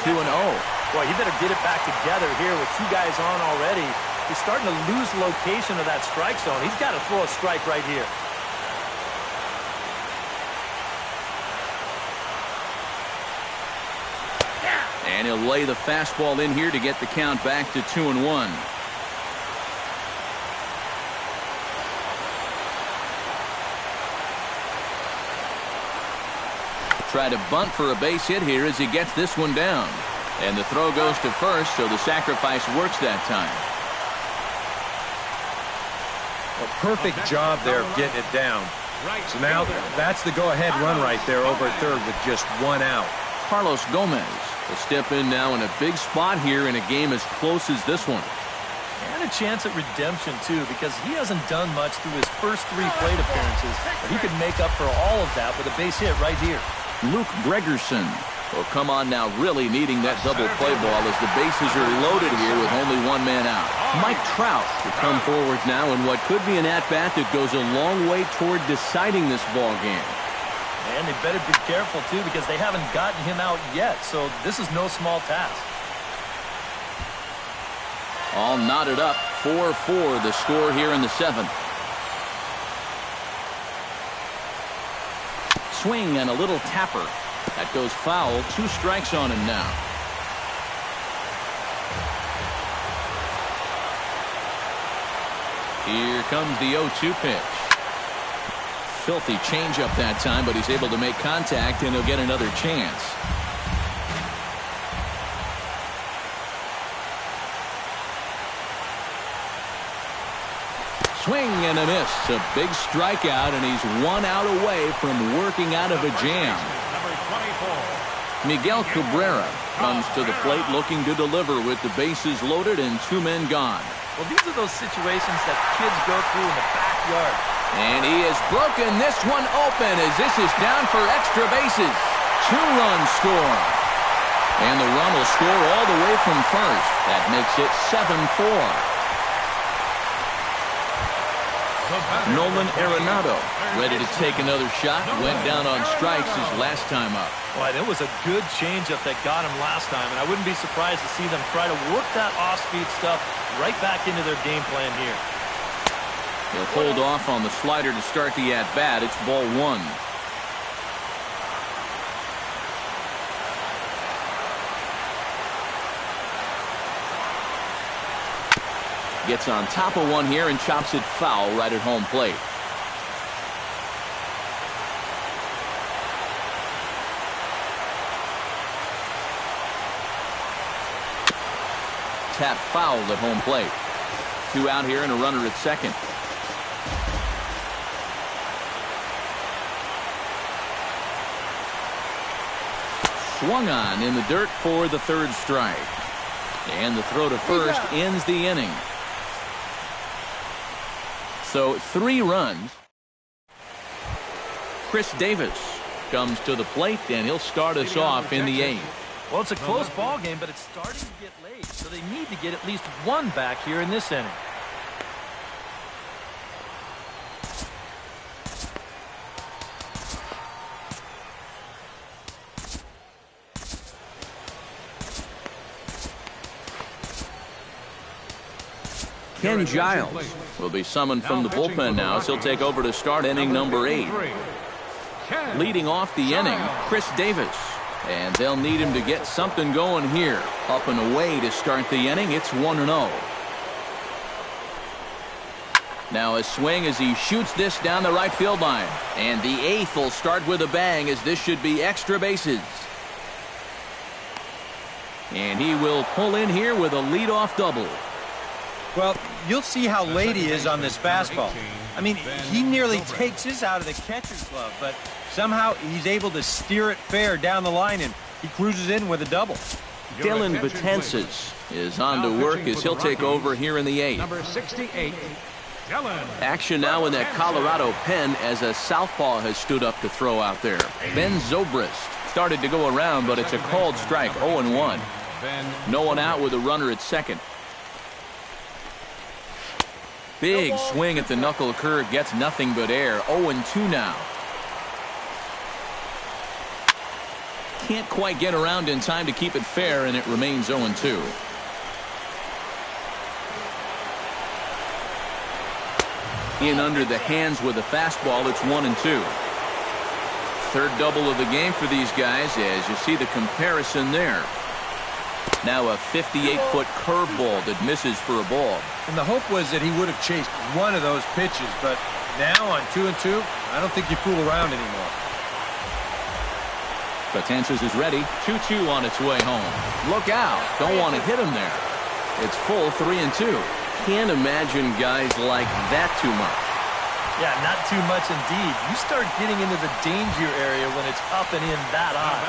2-0. Boy, he better get it back together here with two guys on already. He's starting to lose location of that strike zone. He's got to throw a strike right here. And he'll lay the fastball in here to get the count back to 2-1. Try to bunt for a base hit here as he gets this one down. And the throw goes to first, so the sacrifice works that time. A perfect job there of getting it down. So now that's the go-ahead run right there over at third with just one out. Carlos Gomez will step in now in a big spot here in a game as close as this one. And a chance at redemption, too, because he hasn't done much through his first 3 plate appearances. But he could make up for all of that with a base hit right here. Luke Gregerson Well, come on now, really needing that double play ball as the bases are loaded here with only one man out. Mike Trout will come forward now in what could be an at-bat that goes a long way toward deciding this ball game. And they better be careful, too, because they haven't gotten him out yet, so this is no small task. All knotted up, 4-4 the score here in the 7th. Swing and a little tapper. That goes foul. 2 strikes on him now. Here comes the 0-2 pitch. Filthy changeup that time, but he's able to make contact, and he'll get another chance. Swing and a miss. A big strikeout, and he's 1 out away from working out of a jam. Miguel Cabrera comes to the plate looking to deliver with the bases loaded and 2 men gone. Well, these are those situations that kids go through in the backyard. And he has broken this one open as this is down for extra bases. 2-run score. And the run will score all the way from first. That makes it 7-4. Nolan Arenado ready to take another shot. Went down on strikes his last time up. Well, it was a good changeup that got him last time, and I wouldn't be surprised to see them try to work that off-speed stuff right back into their game plan here. He'll hold off on the slider to start the at-bat. It's ball 1. Gets on top of one here and chops it foul right at home plate. Tap fouled at home plate. 2 out here and a runner at second. Swung on in the dirt for the 3rd strike. And the throw to first ends the inning. So 3 runs. Chris Davis comes to the plate, and he'll start us off in the 8th. Well, it's a close ball game, but it's starting to get late, so they need to get at least 1 back here in this inning. Ken Giles will be summoned from the bullpen now, so he'll take over to start inning number 8. Leading off the inning, Chris Davis. And they'll need him to get something going here. Up and away to start the inning. It's 1-0. Now a swing as he shoots this down the right field line. And the 8th will start with a bang, as this should be extra bases. And he will pull in here with a leadoff double. Well, you'll see how late he is on this fastball. I mean, he nearly takes this out of the catcher's glove, but somehow he's able to steer it fair down the line, and he cruises in with a double. Dylan Betances is on to work as he'll take over here in the 8th. Number 68, Dylan. Action now in that Colorado pen as a southpaw has stood up to throw out there. Ben Zobrist started to go around, but it's a called strike, 0-1. No one out with a runner at second. Big swing at the knuckle curve, gets nothing but air. 0-2 now. Can't quite get around in time to keep it fair, and it remains 0-2. In under the hands with a fastball, it's 1-2. 3rd double of the game for these guys, as you see the comparison there. Now a 58-foot curveball that misses for a ball. And the hope was that he would have chased one of those pitches, but now on 2-2, I don't think you fool around anymore. Betances is ready. 2-2 on its way home. Look out. Don't want to hit him there. It's full 3-2. Can't imagine guys like that too much. Yeah, not too much indeed. You start getting into the danger area when it's up and in that high.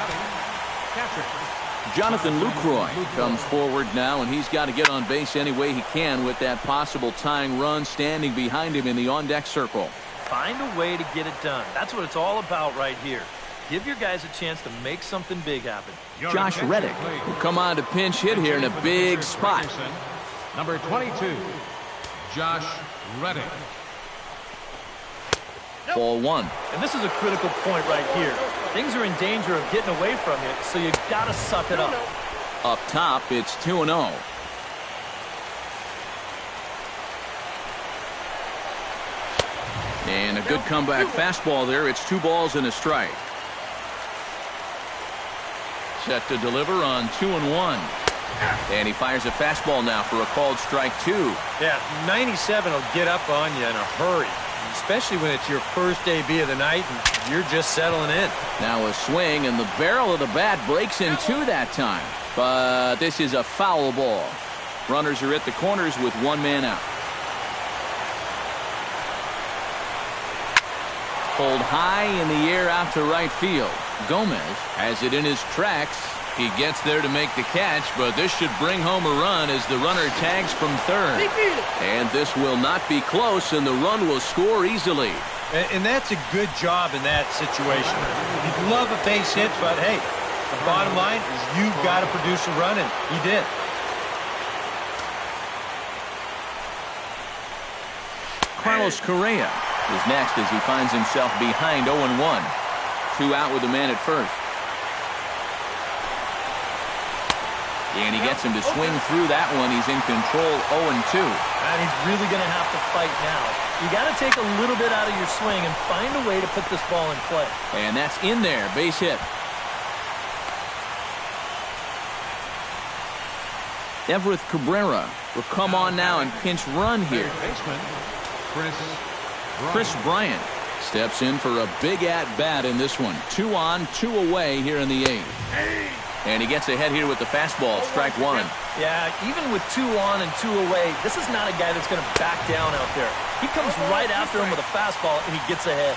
Jonathan Lucroy comes forward now, and he's got to get on base any way he can with that possible tying run standing behind him in the on-deck circle. Find a way to get it done. That's what it's all about right here. Give your guys a chance to make something big happen. Josh Reddick will come on to pinch hit here in a big spot. Number 22, Josh Reddick. Ball one. And this is a critical point right here. Things are in danger of getting away from you, so you got to suck it up. Up top, it's 2-0. And a good comeback fastball there. It's 2 balls and a strike. Set to deliver on 2-1. And he fires a fastball now for a called strike 2. Yeah, 97 will get up on you in a hurry, especially when it's your first AB of the night and you're just settling in. Now a swing, and the barrel of the bat breaks in 2 that time. But this is a foul ball. Runners are at the corners with 1 man out. Pulled high in the air out to right field. Gomez has it in his tracks. He gets there to make the catch, but this should bring home a run as the runner tags from third. And this will not be close, and the run will score easily. And that's a good job in that situation. You'd love a base hit, but hey, the bottom line is you've got to produce a run, and he did. Carlos Correa is next as he finds himself behind 0-1. 2 out with a man at first. And he gets him to swing through that one. He's in control 0-2. And he's really going to have to fight now. You got to take a little bit out of your swing and find a way to put this ball in play. And that's in there. Base hit. Everett Cabrera will come on now and pinch run here. Chris Bryant steps in for a big at-bat in this one. 2 on, 2 away here in the 8th. And he gets ahead here with the fastball, strike 1. Yeah, even with 2 on and 2 away, this is not a guy that's going to back down out there. He comes right after him with a fastball, and he gets ahead.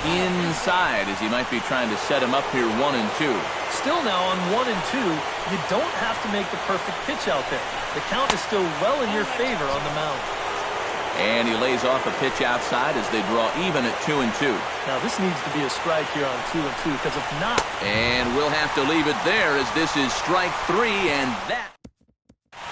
Inside as he might be trying to set him up here 1-2. Still now on 1-2, you don't have to make the perfect pitch out there. The count is still well in your favor on the mound. And he lays off a pitch outside as they draw even at 2-2. Now this needs to be a strike here on 2-2, because if not... And we'll have to leave it there as this is strike 3, and that...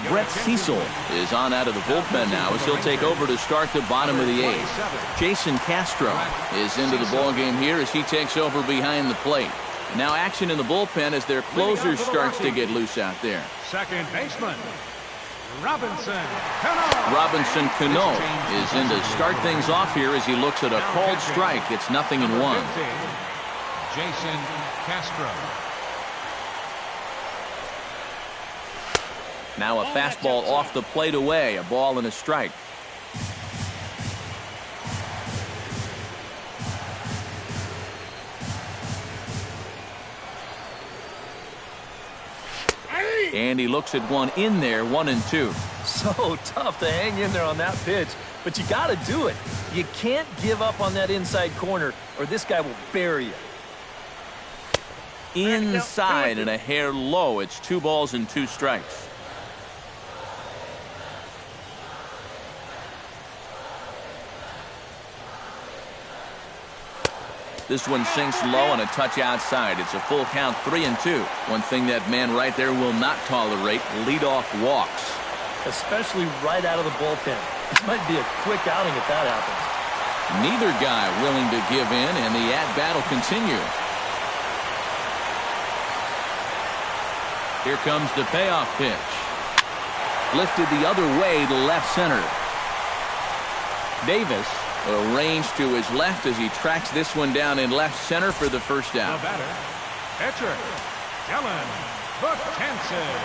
Brett Cecil is on out of the bullpen now as he'll take over to start the bottom of the 8th. Jason Castro is into the ballgame here as he takes over behind the plate. Now action in the bullpen as their closer starts to get loose out there. Second baseman, Robinson Cano is in to start things off here as he looks at a called strike. It's 0-1. Jason Castro. Now a fastball off the plate away, a ball and a strike. And he looks at one in there, 1-2. So tough to hang in there on that pitch, but you got to do it. You can't give up on that inside corner or this guy will bury you. Inside and a hair low. It's 2 balls and 2 strikes. This one sinks low and a touch outside. It's a full count, 3-2. One thing that man right there will not tolerate, leadoff walks. Especially right out of the bullpen. This might be a quick outing if that happens. Neither guy willing to give in, and the at-bat will continue. Here comes the payoff pitch. Lifted the other way to left center. Davis arranged to his left as he tracks this one down in left center for the first out. The batter, pitcher, Dylan Buchanan.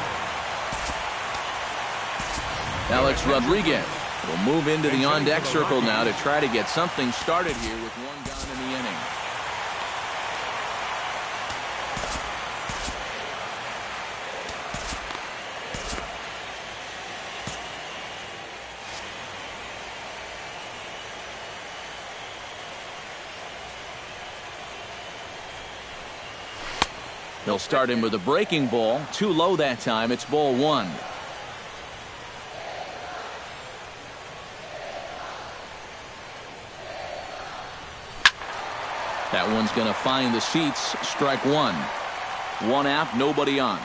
Alex Rodriguez will move into the on-deck circle now to try to get something started here with 1 gone in the inning. They'll start him with a breaking ball. Too low that time. It's ball 1. That one's going to find the seats. Strike one. One out, nobody on.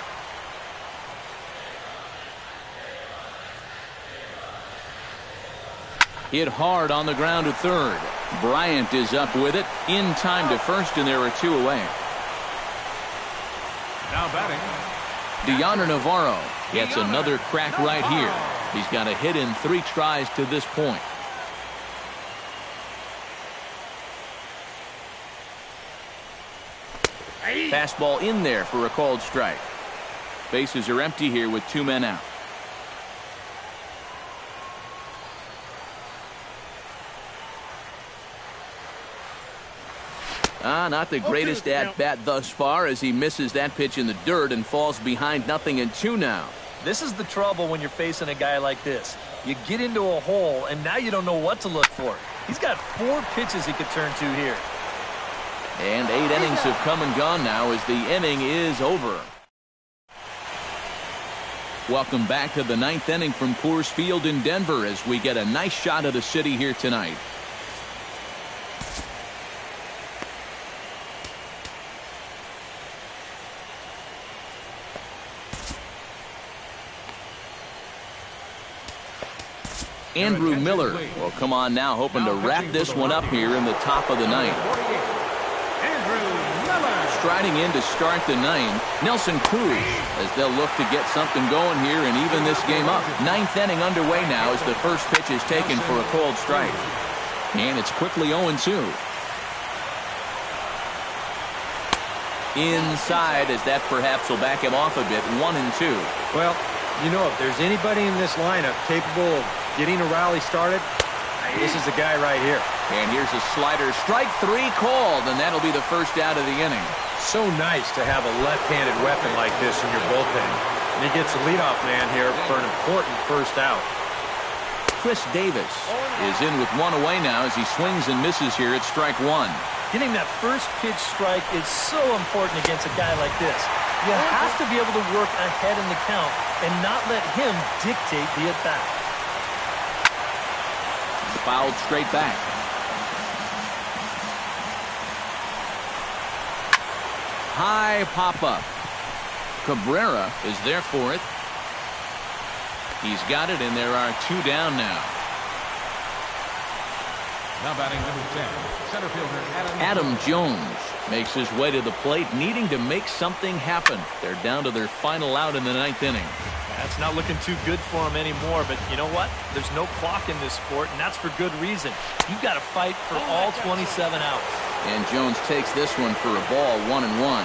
Hit hard on the ground to third. Bryant is up with it. In time to first, and there are two away. Now batting. Deoner Navarro gets another crack right here. He's got a hit in 3 tries to this point. Fastball in there for a called strike. Bases are empty here with 2 men out. Not the greatest at-bat thus far as he misses that pitch in the dirt and falls behind 0-2 now. This is the trouble when you're facing a guy like this. You get into a hole, and now you don't know what to look for. He's got 4 pitches he could turn to here. And 8 innings have come and gone now as the inning is over. Welcome back to the 9th inning from Coors Field in Denver as we get a nice shot of the city here tonight. Andrew Miller will come on now, hoping to wrap this one up here in the top of the 9th. Striding in to start the 9th, Nelson Cruz, as they'll look to get something going here and even this game up. 9th inning underway now as the first pitch is taken for a called strike. And it's quickly 0-2. Inside, as that perhaps will back him off a bit, 1-2. Well, you know, if there's anybody in this lineup capable of getting a rally started, this is the guy right here. And here's a slider. Strike 3 called, and that'll be the first out of the inning. So nice to have a left-handed weapon like this in your bullpen. And he gets the leadoff man here for an important first out. Chris Davis is in with 1 away now as he swings and misses here at strike 1. Getting that first pitch strike is so important against a guy like this. You have to be able to work ahead in the count and not let him dictate the at-bat. Fouled straight back. High pop-up. Cabrera is there for it. He's got it, and there are 2 down now. Now batting number 10, center fielder Adam Jones makes his way to the plate, needing to make something happen. They're down to their final out in the 9th inning. That's not looking too good for him anymore, but you know what? There's no clock in this sport, and that's for good reason. You've got to fight for all 27 outs. And Jones takes this one for a ball, 1-1.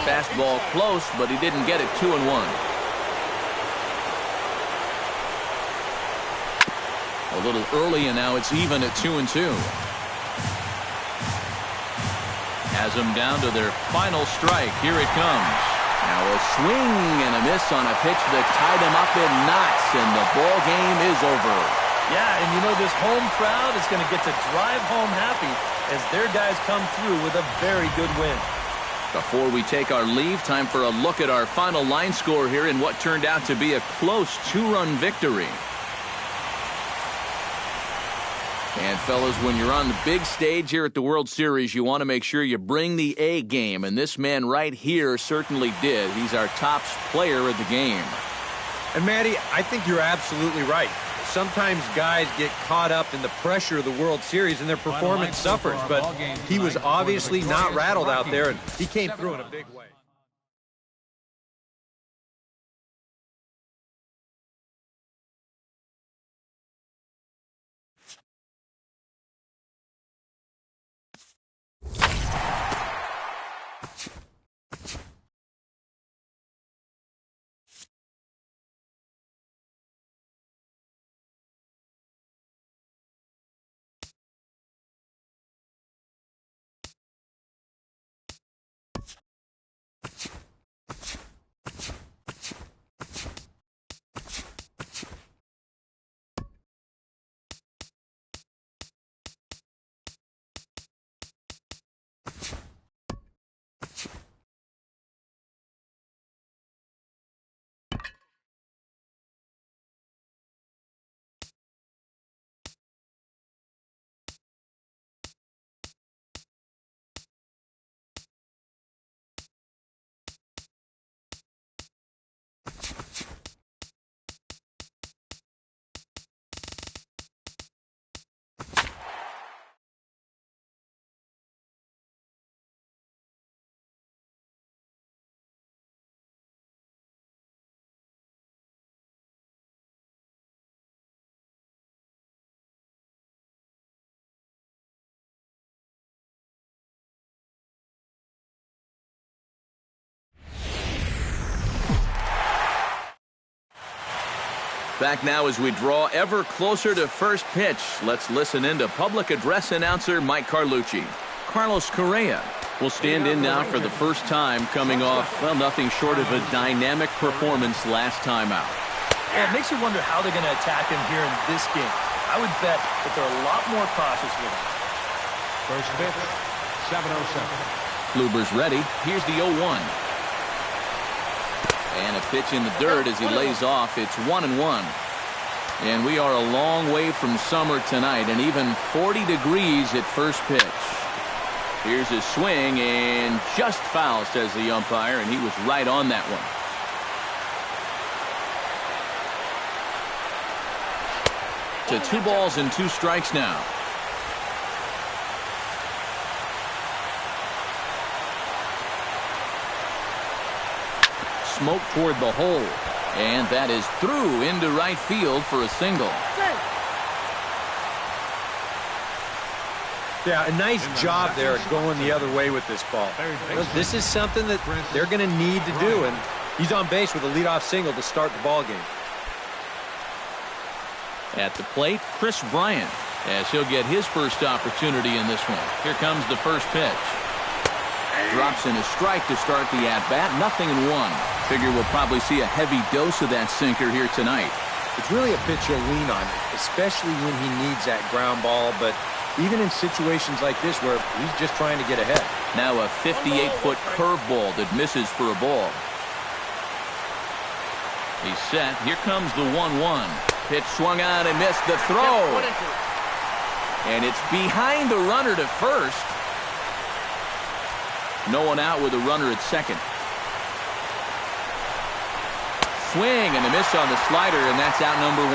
Fastball close, but he didn't get it. 2-1. A little early, and now it's even at 2-2. Has them down to their final strike. Here it comes. Now a swing and a miss on a pitch that tied him up in knots, and the ball game is over. Yeah, and you know this home crowd is going to get to drive home happy as their guys come through with a very good win. Before we take our leave, time for a look at our final line score here in what turned out to be a close 2-run victory. And fellas, when you're on the big stage here at the World Series, you want to make sure you bring the A game, and this man right here certainly did. He's our top player of the game. And Matty, I think you're absolutely right. Sometimes guys get caught up in the pressure of the World Series and their performance suffers, but he was obviously not rattled out there, and he came through in a big way. Back now as we draw ever closer to first pitch. Let's listen in to public address announcer Mike Carlucci. Carlos Correa will stand in now for the first time, coming off, well, nothing short of a dynamic performance last time out. Well, it makes you wonder how they're going to attack him here in this game. I would bet that they're a lot more cautious with him. First pitch, 7:07. Kluber's ready. Here's the 0-1. And a pitch in the dirt as he lays off. It's 1-1. And we are a long way from summer tonight, and even 40 degrees at first pitch. Here's his swing, and just foul, says the umpire, and he was right on that one. To 2 balls and 2 strikes now. Smoke toward the hole, and that is through into right field for a single. Yeah, a nice job there at going the other way with this ball. This is something that they're going to need to do, and he's on base with a leadoff single to start the ball game. At the plate, Chris Bryant, as he'll get his first opportunity in this one. Here comes the first pitch. Drops in a strike to start the at-bat. 0-1. Figure we'll probably see a heavy dose of that sinker here tonight. It's really a pitch you'll lean on, especially when he needs that ground ball, but even in situations like this where he's just trying to get ahead. Now a 58-foot curveball that misses for a ball. He's set. Here comes the 1-1. Pitch swung on and missed the throw. And it's behind the runner to first. No one out with a runner at second. Swing and a miss on the slider, and that's out number 1.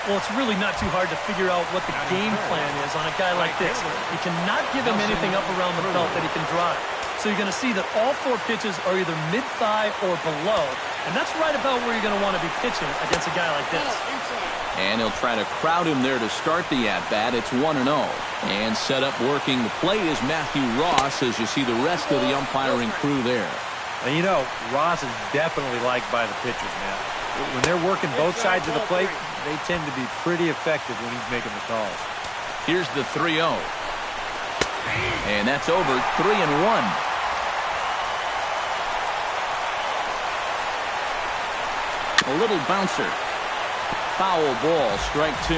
Well, it's really not too hard to figure out what the game plan is on a guy like this. You cannot give him anything up around the belt that he can drive. So you're going to see that all 4 pitches are either mid-thigh or below, and that's right about where you're going to want to be pitching against a guy like this. And he'll try to crowd him there to start the at-bat. It's 1-0. And set up working the play is Matthew Ross, as you see the rest of the umpiring crew there. And you know, Ross is definitely liked by the pitchers, man. When they're working both sides of the plate, they tend to be pretty effective when he's making the calls. Here's the 3-0. And that's over. 3-1. A little bouncer. Foul ball, strike 2.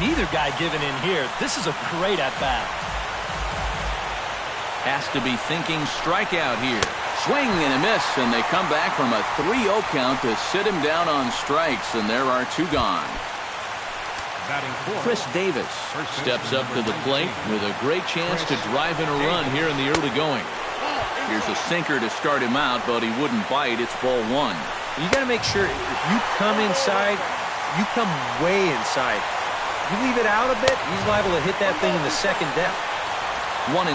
Neither guy giving in here. This is a great at-bat. Has to be thinking strikeout here. Swing and a miss, and they come back from a 3-0 count to sit him down on strikes, and there are 2 gone. Chris Davis steps up to the plate with a great chance to drive in a run here in the early going. Here's a sinker to start him out, but he wouldn't bite. It's ball 1. You got to make sure if you come inside, you come way inside. You leave it out a bit, he's liable to hit that thing in the second depth. 1-2.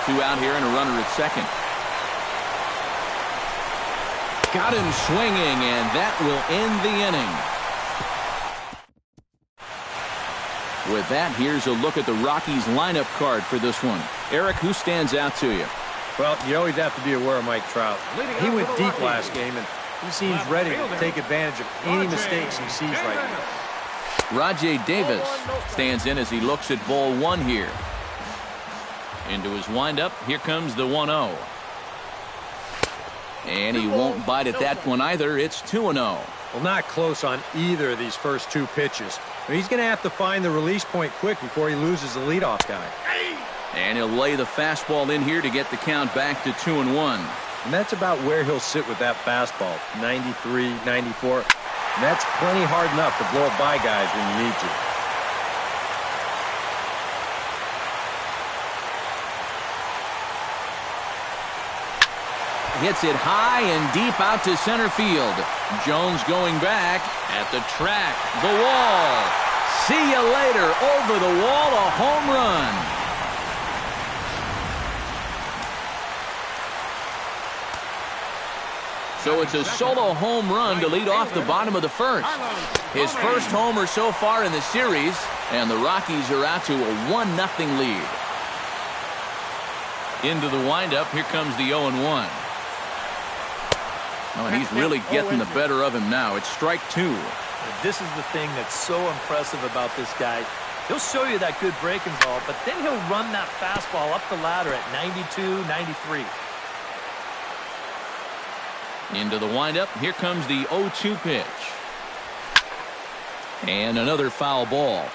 2 out here and a runner at second. Got him swinging, and that will end the inning. With that, here's a look at the Rockies lineup card for this one. Eric, who stands out to you? Well, you always have to be aware of Mike Trout. He went deep last game, and he seems ready to take advantage of any mistakes he sees right now. Rajay Davis stands in as he looks at ball 1 here. Into his windup, here comes the 1-0. And he won't bite at that one either. It's 2-0. Well, not close on either of these first 2 pitches. But he's going to have to find the release point quick before he loses the leadoff guy. And he'll lay the fastball in here to get the count back to 2-1. And that's about where he'll sit with that fastball, 93, 94. And that's plenty hard enough to blow it by guys when you need to. Hits it high and deep out to center field. Jones going back at the track. The wall. See you later. Over the wall, a home run. So it's a solo home run to lead off the bottom of the first. His first homer so far in the series, and the Rockies are out to a 1-0 lead. Into the windup, here comes the 0-1. Oh, and he's really getting the better of him now. It's strike two. This is the thing that's so impressive about this guy. He'll show you that good breaking ball, but then he'll run that fastball up the ladder at 92, 93. Into the windup. Here comes the 0-2 pitch. And another foul ball.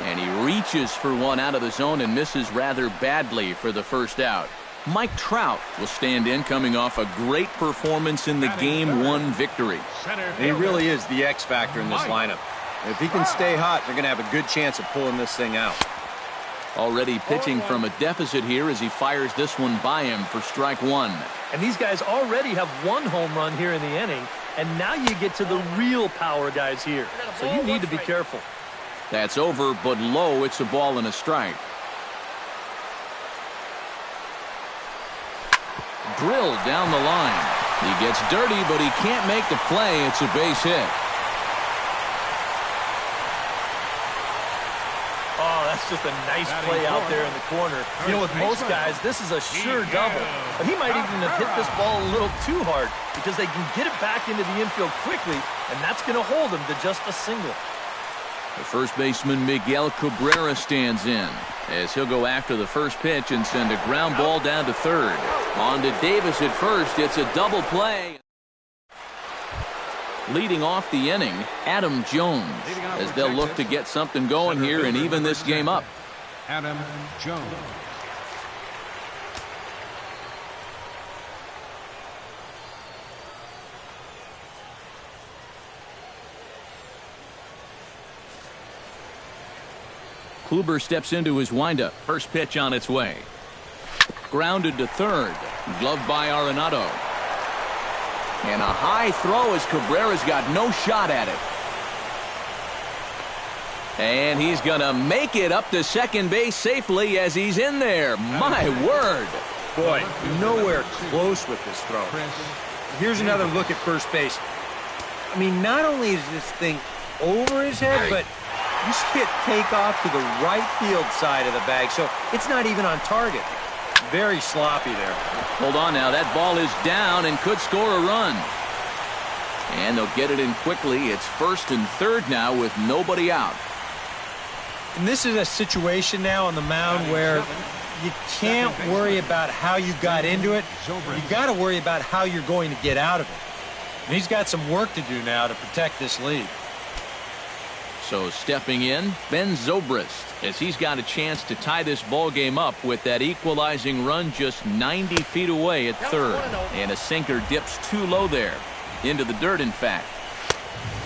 And he reaches for one out of the zone and misses rather badly for the first out. Mike Trout will stand in, coming off a great performance in the Game 1 victory. He really is the X factor in this lineup. If he can stay hot, they're going to have a good chance of pulling this thing out. Already pitching from a deficit here as he fires this one by him for strike one. And these guys already have one home run here in the inning, and now you get to the real power guys here. So you need to be careful. That's over, but low. It's a ball and a strike. Drilled down the line. He gets dirty, but he can't make the play. It's a base hit. Oh, that's just a nice play out there in the corner. You know, with most guys, this is a sure double. But he might even have hit this ball a little too hard because they can get it back into the infield quickly, and that's going to hold him to just a single. The first baseman, Miguel Cabrera, stands in as he'll go after the first pitch and send a ground ball down to third. On to Davis at first. It's a double play. Leading off the inning, Adam Jones, as they'll look to get something going here and even this game up. Adam Jones. Kluber steps into his windup. First pitch on its way. Grounded to third. Gloved by Arenado. And a high throw as Cabrera's got no shot at it. And he's going to make it up to second base safely as he's in there. My word. Boy, nowhere close with this throw. Here's another look at first base. I mean, not only is this thing over his head, but you see it take off to the right field side of the bag, so it's not even on target. Very sloppy there. Hold on now. That ball is down and could score a run. And they'll get it in quickly. It's first and third now with nobody out. And this is a situation now on the mound where you can't worry about how you got into it. You got to worry about how you're going to get out of it. And he's got some work to do now to protect this lead. So stepping in, Ben Zobrist, as he's got a chance to tie this ball game up with that equalizing run just 90 feet away at third. And a sinker dips too low there. Into the dirt, in fact.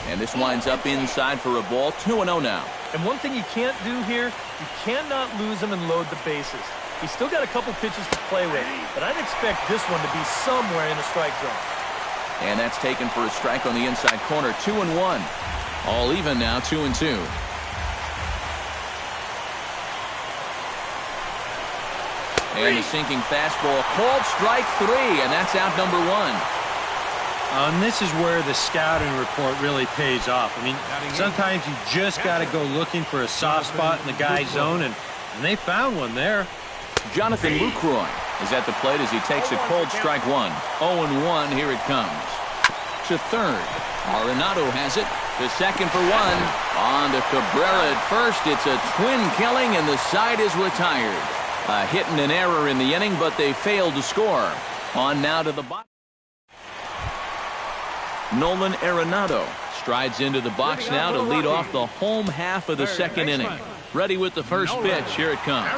And this winds up inside for a ball. 2-0 now. And one thing you can't do here, you cannot lose him and load the bases. He's still got a couple pitches to play with, but I'd expect this one to be somewhere in the strike zone. And that's taken for a strike on the inside corner. 2-1. All even now, 2-2. And the sinking fastball called strike three, and that's out number one. And this is where the scouting report really pays off. I mean, sometimes you just got to go looking for a soft spot in the guy's zone, and they found one there. Jonathan Lucroy is at the plate as he takes a cold strike one. 0-1, here it comes. To third. Arenado has it. To second for one. On to Cabrera at first. It's a twin killing, and the side is retired. A hit and an error in the inning, but they failed to score. On now to the bottom. Nolan Arenado strides into the box now to lead off the home half of the second inning. Ready with the first pitch. Here it comes.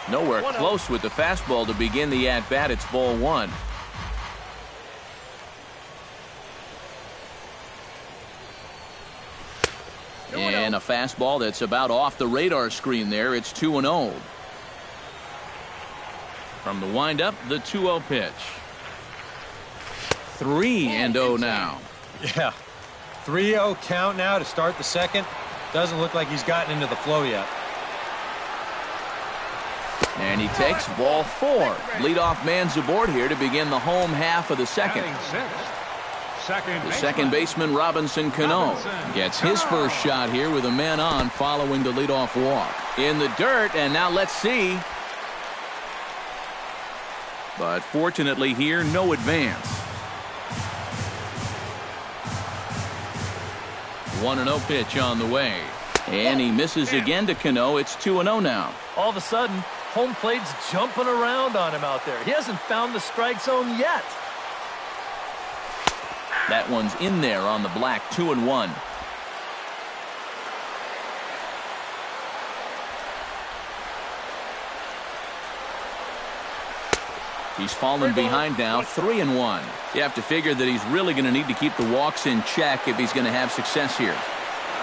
Nowhere close with the fastball to begin the at-bat. It's ball one. And a fastball that's about off the radar screen there. It's 2-0. From the windup, the 2-0 pitch. 3-0 now. Yeah, 3-0 count now to start the second. Doesn't look like he's gotten into the flow yet. And he takes ball four. Leadoff man's aboard here to begin the home half of the second. The second baseman, Robinson Cano, gets his first shot here with a man on following the leadoff walk. In the dirt, and now let's see. But fortunately here, no advance. 1-0 pitch on the way. And he misses again to Cano. It's 2-0 now. All of a sudden, home plate's jumping around on him out there. He hasn't found the strike zone yet. That one's in there on the black. 2-1. He's fallen behind now. 3-1. You have to figure that he's really going to need to keep the walks in check if he's going to have success here.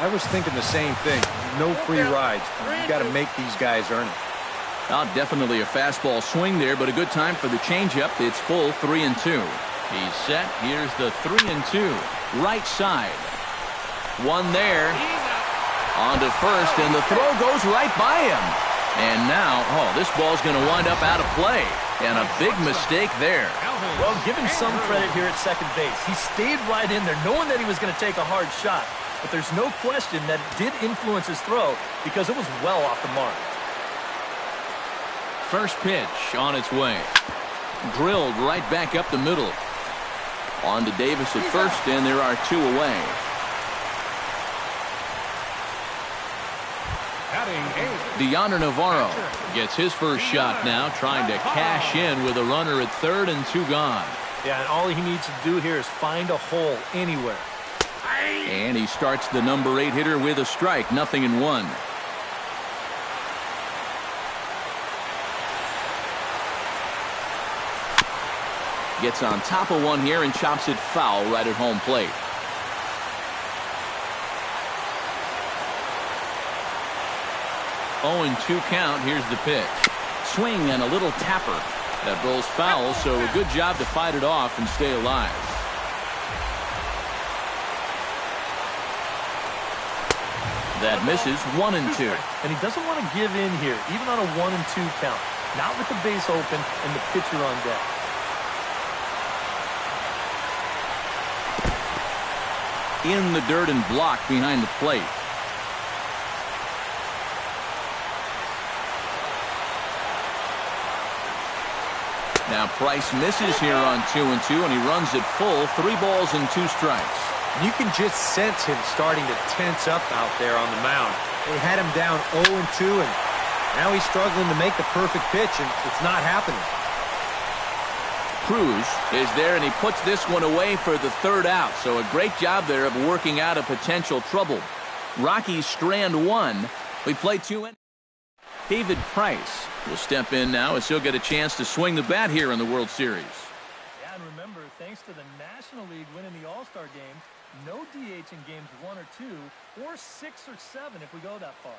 I was thinking the same thing. No free rides. You got to make these guys earn it. Definitely a fastball swing there, but a good time for the changeup. It's full. 3-2. He's set. Here's the 3-2. Right side. One there. On to first, and the throw goes right by him. And now, this ball's going to wind up out of play. And a big mistake there. Well, give him some credit here at second base. He stayed right in there, knowing that he was going to take a hard shot. But there's no question that it did influence his throw because it was well off the mark. First pitch on its way. Drilled right back up the middle. On to Davis at first, and there are two away. Deoner Navarro gets his first shot now, trying to cash in with a runner at third and two gone. Yeah, and all he needs to do here is find a hole anywhere. And he starts the number 8 hitter with a strike. 0-1. Gets on top of one here and chops it foul right at home plate. Oh, and 2 count. Here's the pitch. Swing and a little tapper. That rolls foul, so a good job to fight it off and stay alive. That misses. 1-2. And he doesn't want to give in here, even on a 1-2 count. Not with the base open and the pitcher on deck. In the dirt and blocked behind the plate. Now Price misses here on 2-2, and he runs it full. 3 balls and 2 strikes. You can just sense him starting to tense up out there on the mound. They had him down 0-2, and now he's struggling to make the perfect pitch, and it's not happening. Cruz is there, and he puts this one away for the 3rd out. So a great job there of working out a potential trouble. Rockies strand 1. We play 2 in. David Price will step in now as he'll get a chance to swing the bat here in the World Series. Yeah, and remember, thanks to the National League winning the All-Star game, no DH in games 1 or 2, or 6 or 7 if we go that far.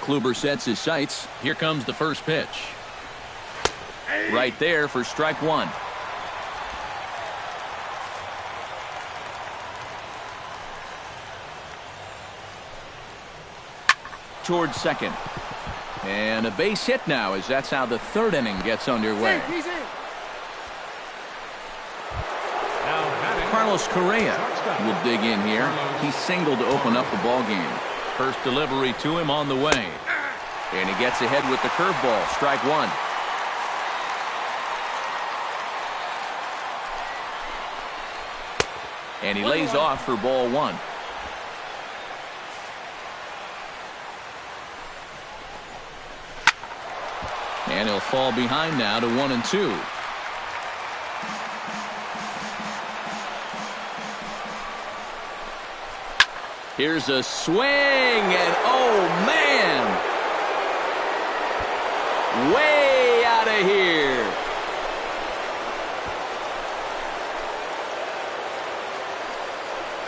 Kluber sets his sights. Here comes the first pitch. Right there for strike 1. Towards second. And a base hit now, as that's how the third inning gets underway. He's in. Now batting. Carlos Correa will dig in here. He singled to open up the ball game. First delivery to him on the way. And he gets ahead with the curveball. Strike one. And he lays off for ball one. And he'll fall behind now to 1-2. Here's a swing, and oh man, way out of here.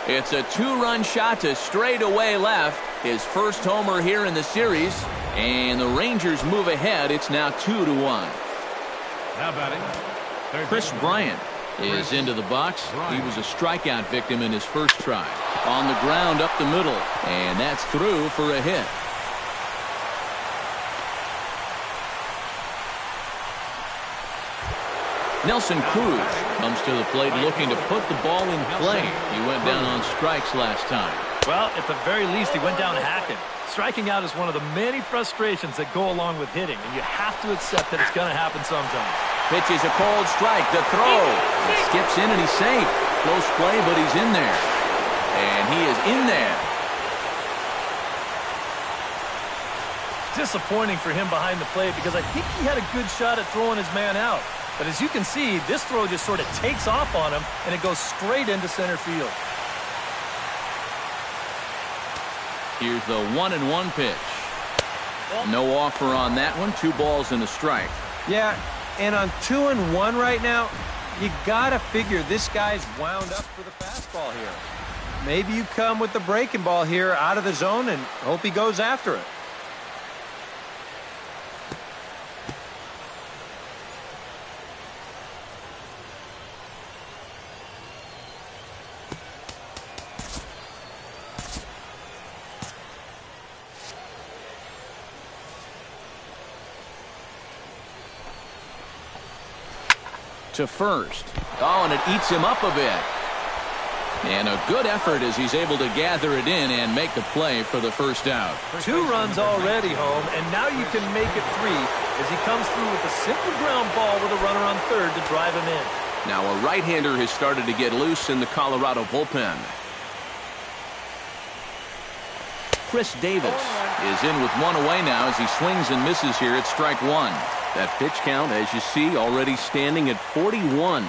It's a two-run shot to straightaway left. His first homer here in the series. And the Rangers move ahead. It's now 2-1. Now batting. Chris Bryant is into the box. He was a strikeout victim in his first try. On the ground up the middle. And that's through for a hit. Nelson Cruz comes to the plate looking to put the ball in play. He went down on strikes last time. Well, at the very least, he went down hacking. Striking out is one of the many frustrations that go along with hitting, and you have to accept that it's going to happen sometime. Pitches a cold strike. The throw. He skips in and he's safe. Close play, but he's in there. And he is in there. Disappointing for him behind the plate because I think he had a good shot at throwing his man out. But as you can see, this throw just sort of takes off on him, and it goes straight into center field. Here's the 1-1 pitch. No offer on that one. 2 balls and a strike. Yeah, and on 2-1 right now, you got to figure this guy's wound up for the fastball here. Maybe you come with the breaking ball here out of the zone and hope he goes after it. To first. Oh, and it eats him up a bit. And a good effort as he's able to gather it in and make the play for the first out. 2 runs already home, and now you can make it 3 as he comes through with a simple ground ball with a runner on third to drive him in. Now a right-hander has started to get loose in the Colorado bullpen. Chris Davis is in with 1 away now as he swings and misses here at strike 1. That pitch count, as you see, already standing at 41.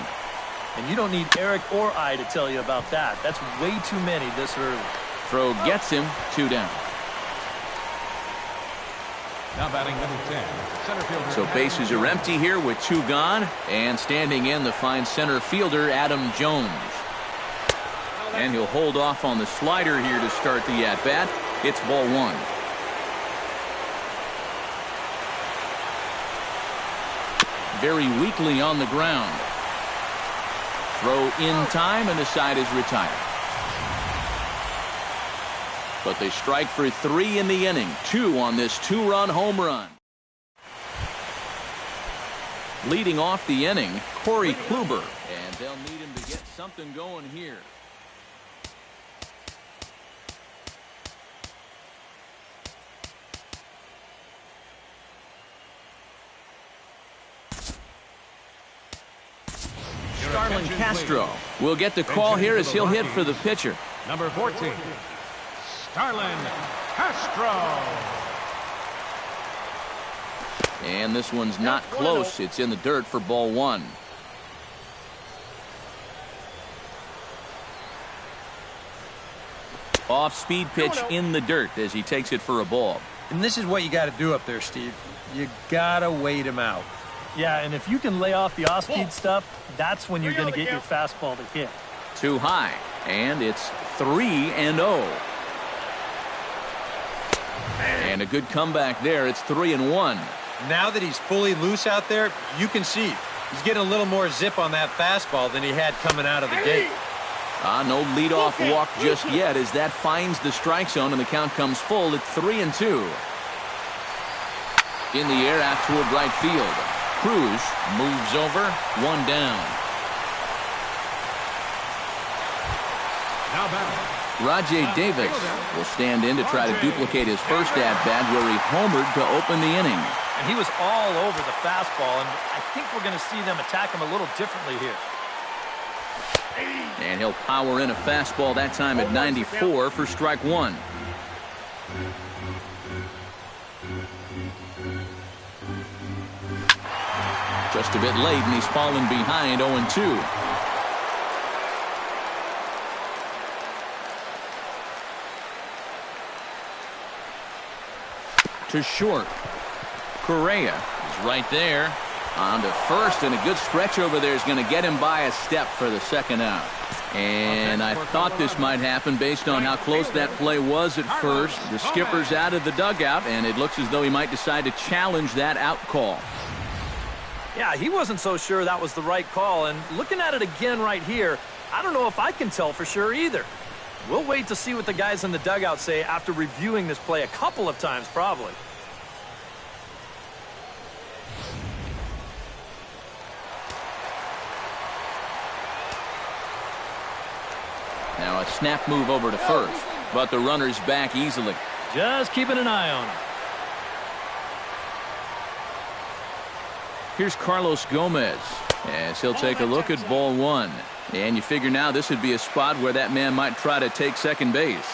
And you don't need Eric or I to tell you about that. That's way too many this early. Throw gets him. 2 down. Now batting number 10. Center fielder. So bases are empty here with 2 gone. And standing in the fine center fielder, Adam Jones. And he'll hold off on the slider here to start the at-bat. It's ball 1. Very weakly on the ground. Throw in time, and the side is retired. But they strike for 3 in the inning. 2 on this 2-run home run. Leading off the inning, Corey Kluber. And they'll need him to get something going here. Starlin Castro will get the call here as he'll hit for the pitcher. Number 14. Starlin Castro. And this one's not close. It's in the dirt for ball 1. Off-speed pitch in the dirt as he takes it for a ball. And this is what you got to do up there, Steve. You got to wait him out. Yeah, and if you can lay off the off-speed stuff, that's when you're going to get your fastball to hit. Too high, and it's 3-0. And a good comeback there. It's 3-1. Now that he's fully loose out there, you can see he's getting a little more zip on that fastball than he had coming out of the gate. No leadoff walk just yet as that finds the strike zone and the count comes full at 3-2. In the air out toward right field. Cruz moves over. One down. Now batting. Rajay Davis will stand in to try to duplicate his first at-bat where he homered to open the inning. And he was all over the fastball, and I think we're going to see them attack him a little differently here. And he'll power in a fastball that time at 94 for strike one. Just a bit late, and he's fallen behind 0-2. To short. Correa is right there. On to first, and a good stretch over there is going to get him by a step for the second out. And I thought this might happen based on how close that play was at first. The skipper's out of the dugout, and it looks as though he might decide to challenge that out call. Yeah, he wasn't so sure that was the right call, and looking at it again right here, I don't know if I can tell for sure either. We'll wait to see what the guys in the dugout say after reviewing this play a couple of times probably. Now a snap move over to first, but the runner's back easily. Just keeping an eye on him. Here's Carlos Gomez as he'll take a look at ball one. And you figure now this would be a spot where that man might try to take second base.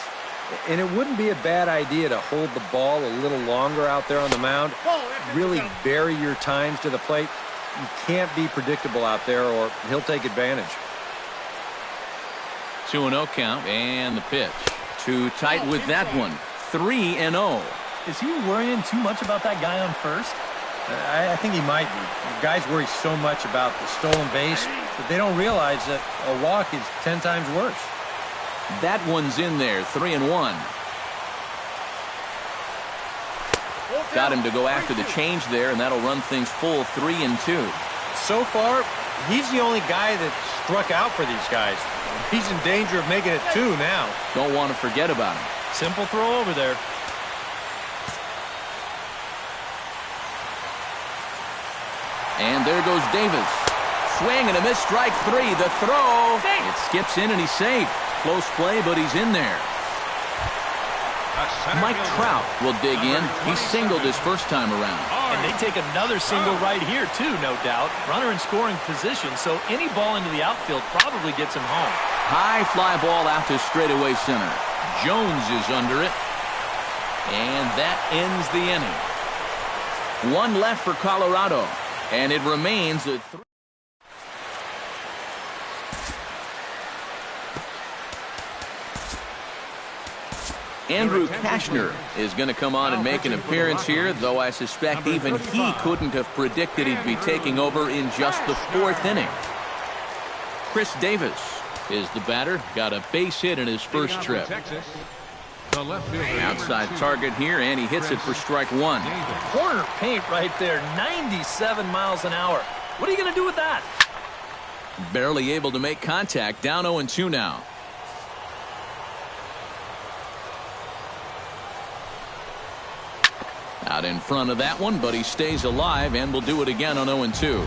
And it wouldn't be a bad idea to hold the ball a little longer out there on the mound. Really vary your times to the plate. You can't be predictable out there or he'll take advantage. 2-0 count and the pitch. Too tight with that one. 3-0. Is he worrying too much about that guy on first? I think he might be. Guys worry so much about the stolen base that they don't realize that a walk is 10 times worse. That one's in there. 3-1. Got him to go after the change there, and that'll run things full 3-2. So far, he's the only guy that struck out for these guys. He's in danger of making it 2 now. Don't want to forget about him. Simple throw over there. And there goes Davis. Swing and a miss, strike 3. The throw. It skips in and he's safe. Close play, but he's in there. Mike Trout will dig in. He singled his first time around. And they take another single right here, too, no doubt. Runner in scoring position, so any ball into the outfield probably gets him home. High fly ball out to straightaway center. Jones is under it. And that ends the inning. One left for Colorado. And it remains at 3. Andrew Kashner is going to come on and make an appearance here, though I suspect even he couldn't have predicted he'd be taking over in just the 4th inning. Chris Davis is the batter. Got a base hit in his first trip. Outside target here, and he hits it for strike 1. Corner paint right there, 97 miles an hour. What are you going to do with that? Barely able to make contact, down 0-2 now. Out in front of that one, but he stays alive and will do it again on 0-2.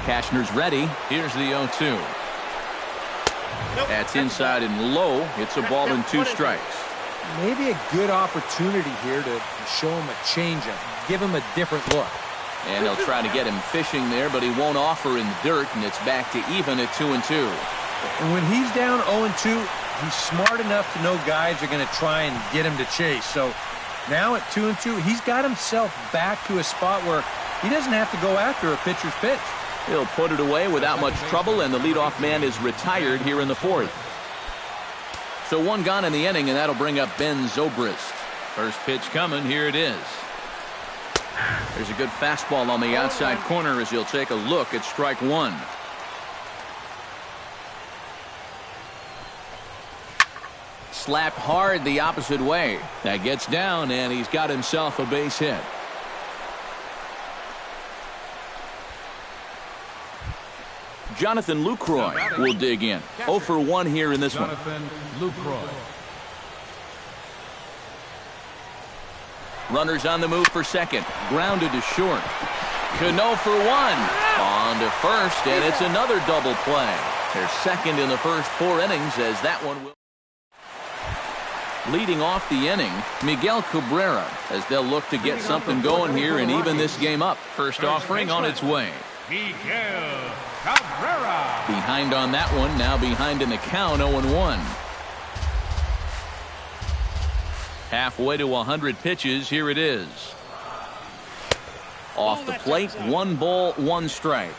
Kashner's ready. Here's the 0-2. That's inside and low. It's a ball and 2 strikes. Maybe a good opportunity here to show him a changeup, give him a different look. And they'll try to get him fishing there, but he won't offer in the dirt, and it's back to even at 2-2. And when he's down 0-2, he's smart enough to know guys are going to try and get him to chase. So now at 2-2, he's got himself back to a spot where he doesn't have to go after a pitcher's pitch. He'll put it away without much trouble, and the leadoff man is retired here in the 4th. So 1 gone in the inning, and that'll bring up Ben Zobrist. First pitch coming. Here it is. There's a good fastball on the outside corner as he'll take a look at strike 1. Slapped hard the opposite way. That gets down, and he's got himself a base hit. Jonathan Lucroy will dig in. 0 for 1 here in this one. Jonathan Lucroy. Runners on the move for second. Grounded to short. Cano for one. On to first, and it's another double play. They're second in the first 4 innings as that one will. Leading off the inning, Miguel Cabrera, as they'll look to get something going here and even this game up. First offering on its way. Miguel Cabrera. Behind on that one, now behind in the count, 0-1. Halfway to 100 pitches, here it is. Off the plate, 1 ball, 1 strike.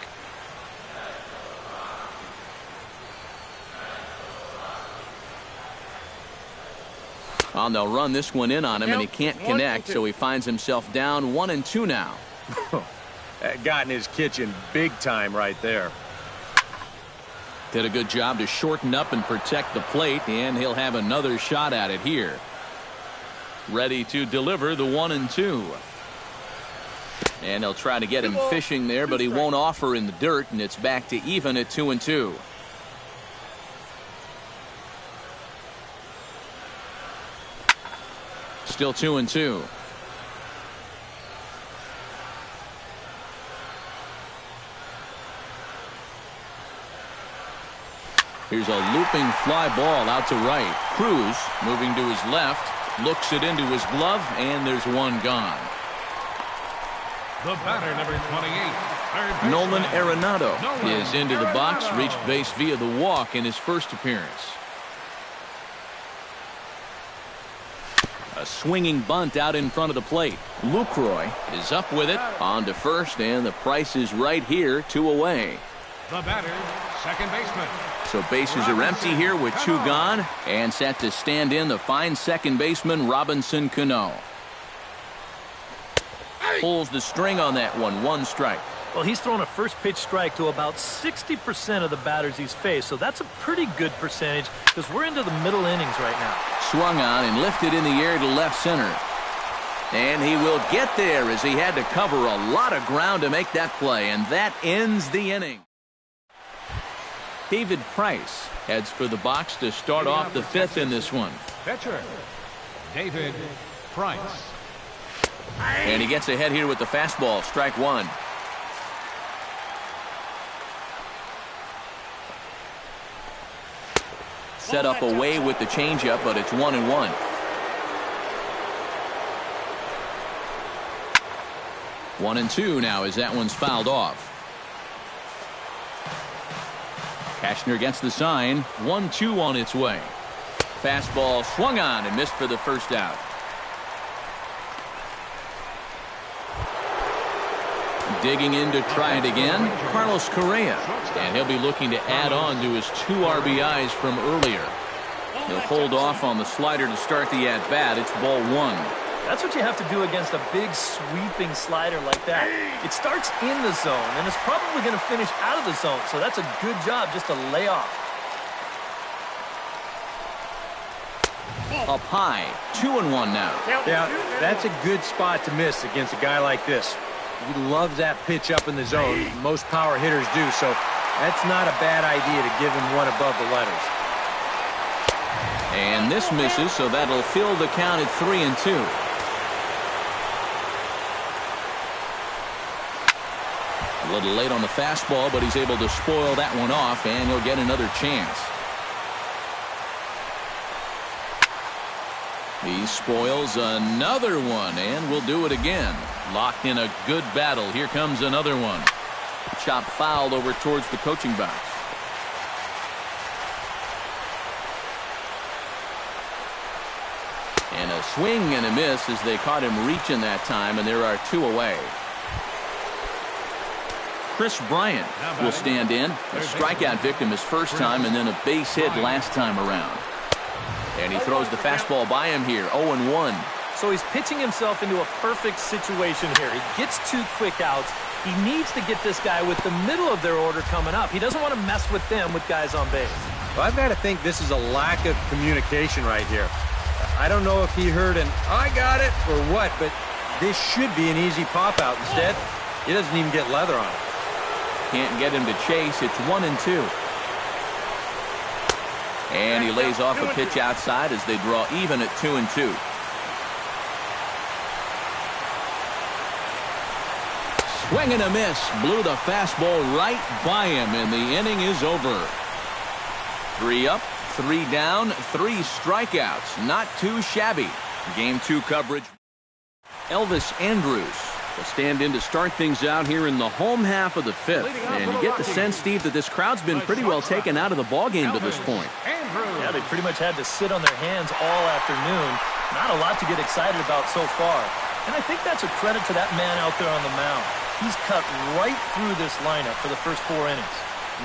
Oh, they'll run this one in on him, and he can't connect, so he finds himself down 1-2 now. That got in his kitchen big time right there. Did a good job to shorten up and protect the plate, and he'll have another shot at it here. Ready to deliver the 1-2. And they'll try to get him fishing there, but he won't offer in the dirt, and it's back to even at 2-2. Still 2-2. Here's a looping fly ball out to right. Cruz moving to his left, looks it into his glove, and there's one gone. The batter, number 28. Nolan Arenado is into the box, reached base via the walk in his first appearance. A swinging bunt out in front of the plate. Lucroy is up with it, on to first, and the price is right here, 2 away. The batter, second baseman. So bases are empty here with 2 gone, and set to stand in the fine second baseman Robinson Cano. Pulls the string on that one, 1 strike. Well, he's thrown a first pitch strike to about 60% of the batters he's faced, so that's a pretty good percentage because we're into the middle innings right now. Swung on and lifted in the air to left center. And he will get there as he had to cover a lot of ground to make that play, and that ends the inning. David Price heads for the box to start off the 5th in this one. Pitcher, David Price. And he gets ahead here with the fastball, strike 1. Set up away with the changeup, but it's 1-1. One and two now as that one's fouled off. Cashner gets the sign. 1-2 on its way. Fastball swung on and missed for the first out. Digging in to try it again, Carlos Correa. And he'll be looking to add on to his 2 RBIs from earlier. He'll hold off on the slider to start the at-bat. It's ball 1. That's what you have to do against a big sweeping slider like that. It starts in the zone, and it's probably going to finish out of the zone. So that's a good job just to lay off. Up high, 2-1 now. Yeah, that's a good spot to miss against a guy like this. He loves that pitch up in the zone. Most power hitters do, so that's not a bad idea to give him one above the letters. And this misses, so that'll fill the count at 3-2. A little late on the fastball, but he's able to spoil that one off, and he'll get another chance. He spoils another one, and will do it again. Locked in a good battle. Here comes another one. Chop fouled over towards the coaching box. And a swing and a miss as they caught him reaching that time, and there are 2 away. Chris Bryant will stand in. A strikeout victim his first time, and then a base hit last time around. And he throws the fastball by him here, 0-1. So he's pitching himself into a perfect situation here. He gets 2 quick outs. He needs to get this guy with the middle of their order coming up. He doesn't want to mess with them with guys on base. Well, I've got to think this is a lack of communication right here. I don't know if he heard an "I got it" or what, but this should be an easy pop out. Instead, he doesn't even get leather on it. Can't get him to chase. It's 1-2. And he lays off a pitch outside as they draw even at 2-2. Swing and a miss. Blew the fastball right by him, and the inning is over. 3 up, 3 down, 3 strikeouts. Not too shabby. Game 2 coverage. Elvis Andrus will stand in to start things out here in the home half of the 5th. And you get the sense, Steve, that this crowd's been pretty well taken out of the ballgame to this point. Yeah, they pretty much had to sit on their hands all afternoon. Not a lot to get excited about so far. And I think that's a credit to that man out there on the mound. He's cut right through this lineup for the first 4 innings.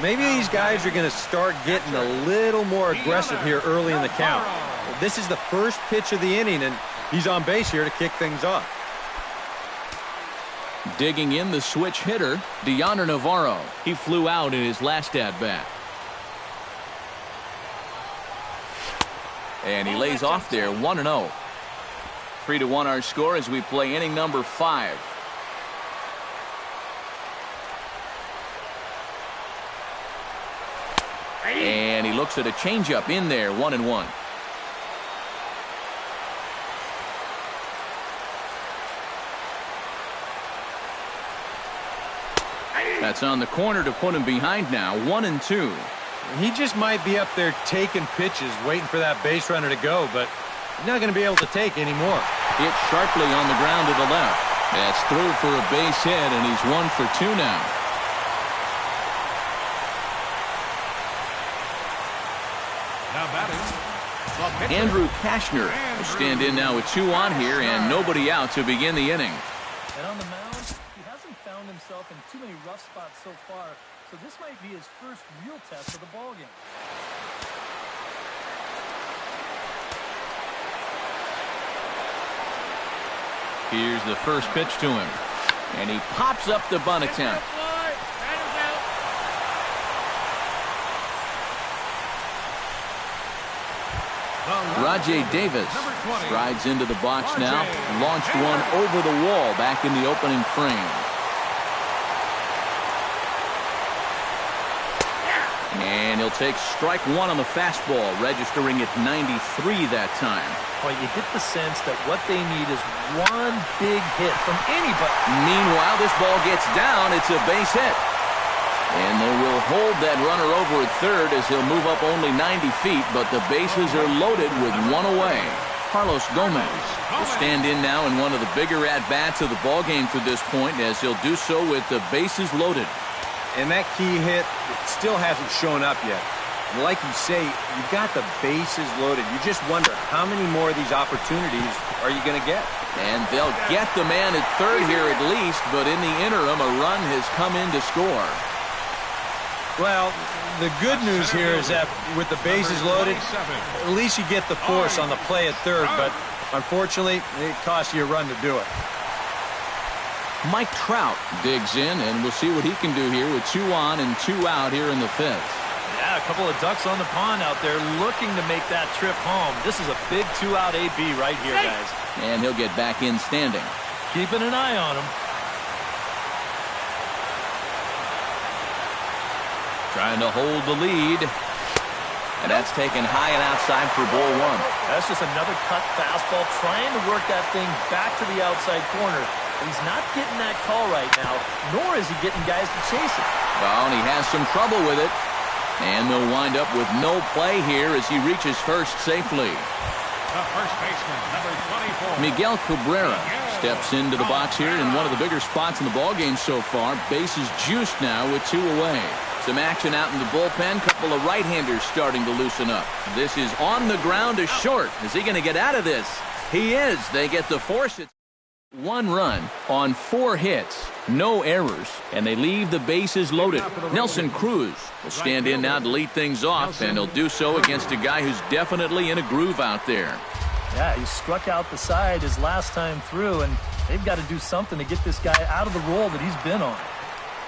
Maybe these guys are going to start getting a little more aggressive here early in the count. This is the first pitch of the inning, and he's on base here to kick things off. Digging in the switch hitter, Deoner Navarro. He flew out in his last at-bat. And he lays off there, 1-0. 3-1 our score as we play inning number 5. And he looks at a changeup in there, 1-1. That's on the corner to put him behind now, 1-2. He just might be up there taking pitches, waiting for that base runner to go, but he's not going to be able to take anymore. Hit sharply on the ground to the left. That's through for a base hit, and he's 1 for 2 now. Now batting, Andrew Kashner will stand in now with 2 on here and nobody out to begin the inning. And on the mound, he hasn't found himself in too many rough spots so far, so this might be his first real test of the ballgame. Here's the first pitch to him, and he pops up the bunt attempt. Rajay Davis strides into the box now, launched one over the wall back in the opening frame. And he'll take strike 1 on the fastball, registering at 93 that time. Well, you get the sense that what they need is one big hit from anybody. Meanwhile, this ball gets down. It's a base hit. And they will hold that runner over at third as he'll move up only 90 feet, but the bases are loaded with 1 away. Carlos Gomez will stand in now in one of the bigger at-bats of the ballgame to this point, as he'll do so with the bases loaded. And that key hit still hasn't shown up yet. And like you say, you've got the bases loaded. You just wonder how many more of these opportunities are you going to get? And they'll get the man at third here at least, but in the interim, a run has come in to score. Well, the good news here is that with the bases loaded, at least you get the force on the play at third, but unfortunately, it costs you a run to do it. Mike Trout digs in, and we'll see what he can do here with 2 on and 2 out here in the 5th. Yeah, a couple of ducks on the pond out there looking to make that trip home. This is a big 2-out AB right here, guys. And he'll get back in standing. Keeping an eye on him. Trying to hold the lead. And that's taken high and outside for ball 1. That's just another cut fastball, trying to work that thing back to the outside corner. But he's not getting that call right now, nor is he getting guys to chase it. Well, and he has some trouble with it. And they'll wind up with no play here as he reaches first safely. the first baseman, number 24. Miguel Cabrera steps into the box here in one of the bigger spots in the ballgame so far. Bases juiced now with 2 away. Some action out in the bullpen. Couple of right-handers starting to loosen up. This is on the ground to short. Is he going to get out of this? He is. They get the force it. 1 run on 4 hits. No errors. And they leave the bases loaded. Nelson Cruz will stand in now to lead things off. And he'll do so against a guy who's definitely in a groove out there. Yeah, he struck out the side his last time through. And they've got to do something to get this guy out of the role that he's been on.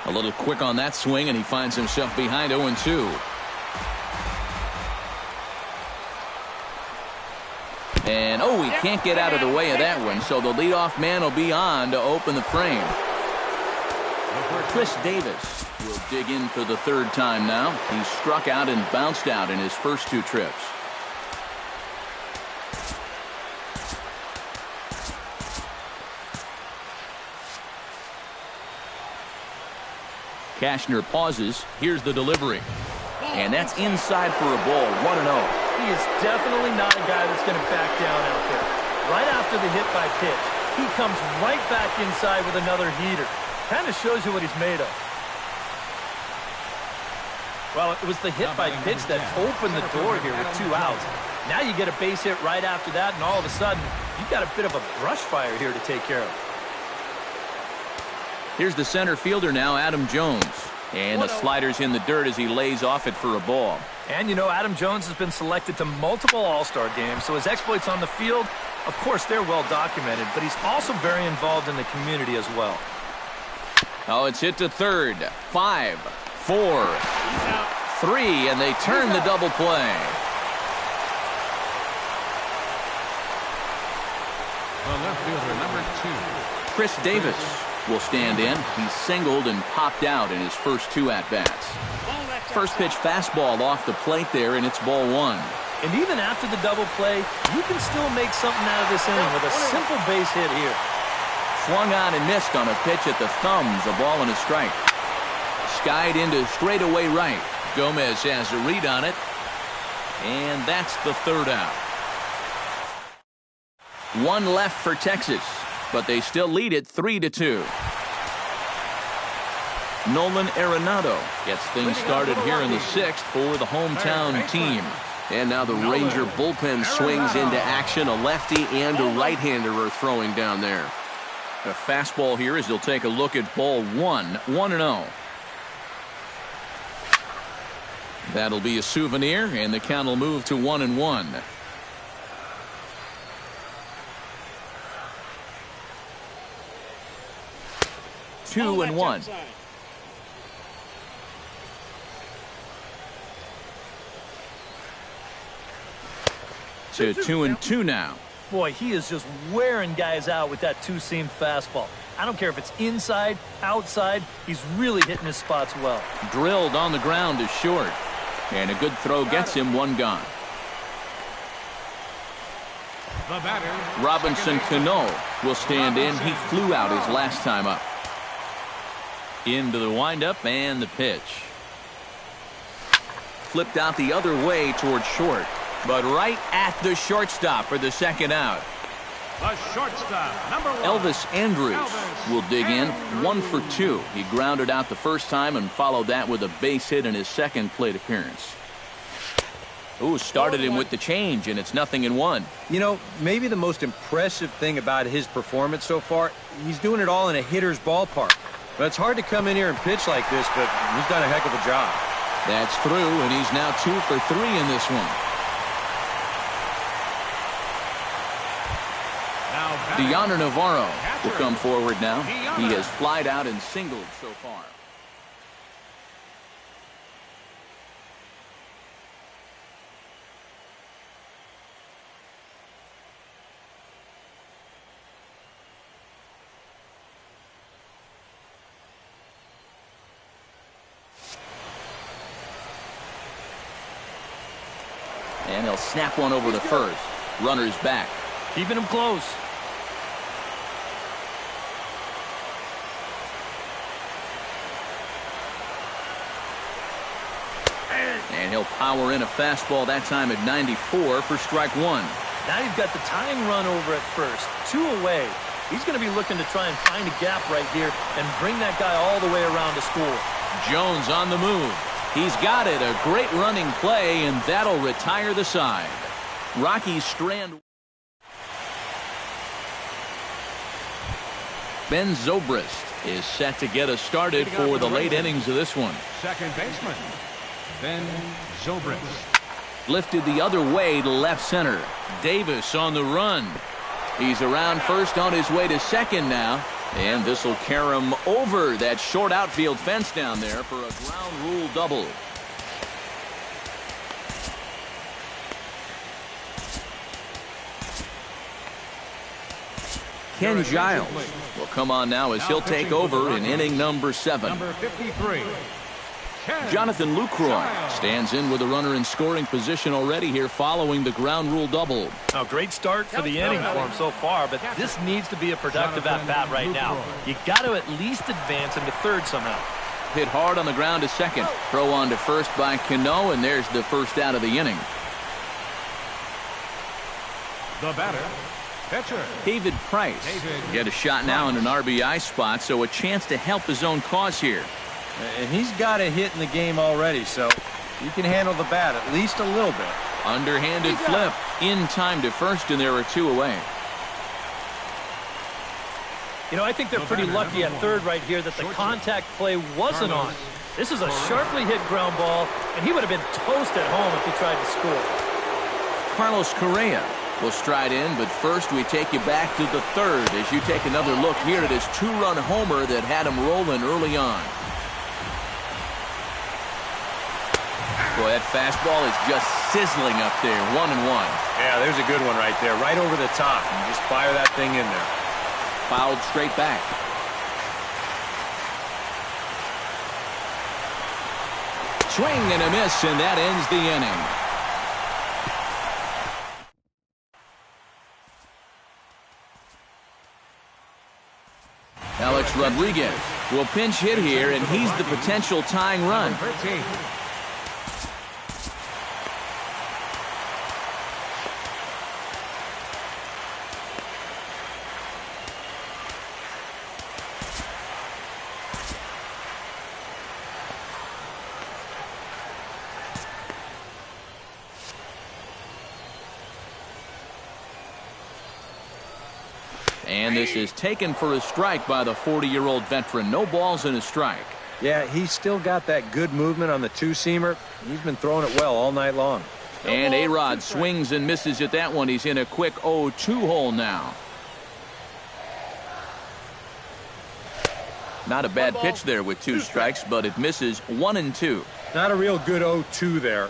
A little quick on that swing, and he finds himself behind 0-2. And, he can't get out of the way of that one, so the leadoff man will be on to open the frame. Chris Davis will dig in for the 3rd time now. He's struck out and bounced out in his first 2 trips. Cashner pauses. Here's the delivery. And that's inside for a ball. 1-0. He is definitely not a guy that's going to back down out there. Right after the hit by pitch, he comes right back inside with another heater. Kind of shows you what he's made of. Well, it was the hit by pitch that opened the door here with 2 outs. Now you get a base hit right after that, and all of a sudden, you've got a bit of a brush fire here to take care of. Here's the center fielder now, Adam Jones. And the slider's in the dirt as he lays off it for a ball. And, you know, Adam Jones has been selected to multiple All-Star games, so his exploits on the field, of course, they're well documented, but he's also very involved in the community as well. Oh, it's hit to third. 5, 4, 3, and they turn the double play. The left fielder, number 2. Chris Davis will stand in. He's singled and popped out in his first 2 at-bats. First pitch fastball off the plate there, and it's ball 1. And even after the double play, you can still make something out of this inning with a simple base hit here. Swung on and missed on a pitch at the thumbs, a ball and a strike. Skied into straightaway right. Gomez has a read on it, and that's the 3rd out. 1 left for Texas, but they still lead it 3-2. Nolan Arenado gets things started here in the 6th for the hometown team. And now the Ranger bullpen swings into action. A lefty and a right-hander are throwing down there. A fastball here as they'll take a look at ball 1, 1-0. That'll be a souvenir, and the count will move to 1-1. Two and 1. To 2-2 now. Boy, he is just wearing guys out with that 2-seam fastball. I don't care if it's inside, outside, he's really hitting his spots well. Drilled on the ground is short. And a good throw gets him 1 gone. The batter, Robinson Cano will stand in. He flew out his last time up. Into the windup and the pitch. Flipped out the other way towards short. But right at the shortstop for the 2nd out. the shortstop, number 1. Elvis Andrus will dig in. 1 for 2. He grounded out the first time and followed that with a base hit in his 2nd plate appearance. Ooh, started him with the change, and it's 0-1. You know, maybe the most impressive thing about his performance so far, he's doing it all in a hitter's ballpark. But it's hard to come in here and pitch like this, but he's done a heck of a job. That's through, and he's now 2 for 3 in this one. Deoner Navarro will come forward now. He has flied out and singled so far. And he'll snap one over to first. Runner's back. Keeping him close. And he'll power in a fastball that time at 94 for strike 1. Now you've got the tying run over at first. 2 away. He's going to be looking to try and find a gap right here and bring that guy all the way around to score. Jones on the move. He's got it. A great running play, and that'll retire the side. Rocky Strand. Ben Zobrist is set to get us started for the late innings of this one. Second baseman, Ben Zobrist. Lifted the other way to left center. Davis on the run. He's around first on his way to second now. And this will carry him over that short outfield fence down there for a ground rule double. Ken Giles will come on now as he'll take over in inning number 7. Number 53. Jonathan Lucroy stands in with a runner in scoring position already here following the ground rule double. A great start for the inning for him so far, but this needs to be a productive at-bat right now. You got to at least advance into third somehow. hit hard on the ground to second. Throw on to first by Cano, and there's the first out of the inning. The batter, pitcher, David Price. Get a shot now in an RBI spot, so a chance to help his own cause here. And he's got a hit in the game already, so he can handle the bat at least a little bit. Underhanded flip in time to first, and there are two away. You know, I think they're pretty lucky at third right here that the contact play wasn't on. This is a sharply hit ground ball, and he would have been toast at home if he tried to score. Carlos Correa will stride in, but first we take you back to the third as you take another look here at his two-run homer that had him rolling early on. Boy, that fastball is just sizzling up there, 1-1. Yeah, there's a good one right there, right over the top. And just fire that thing in there. Fouled straight back. Swing and a miss, and that ends the inning. Alex Rodriguez will pinch hit here, and he's the potential tying run. 13. And this is taken for a strike by the 40-year-old veteran. No balls and a strike. Yeah, he's still got that good movement on the two-seamer. He's been throwing it well all night long. And A-Rod swings and misses at that one. He's in a quick 0-2 hole now. Not a bad pitch there with two strikes, but it misses 1-2. Not a real good 0-2 there.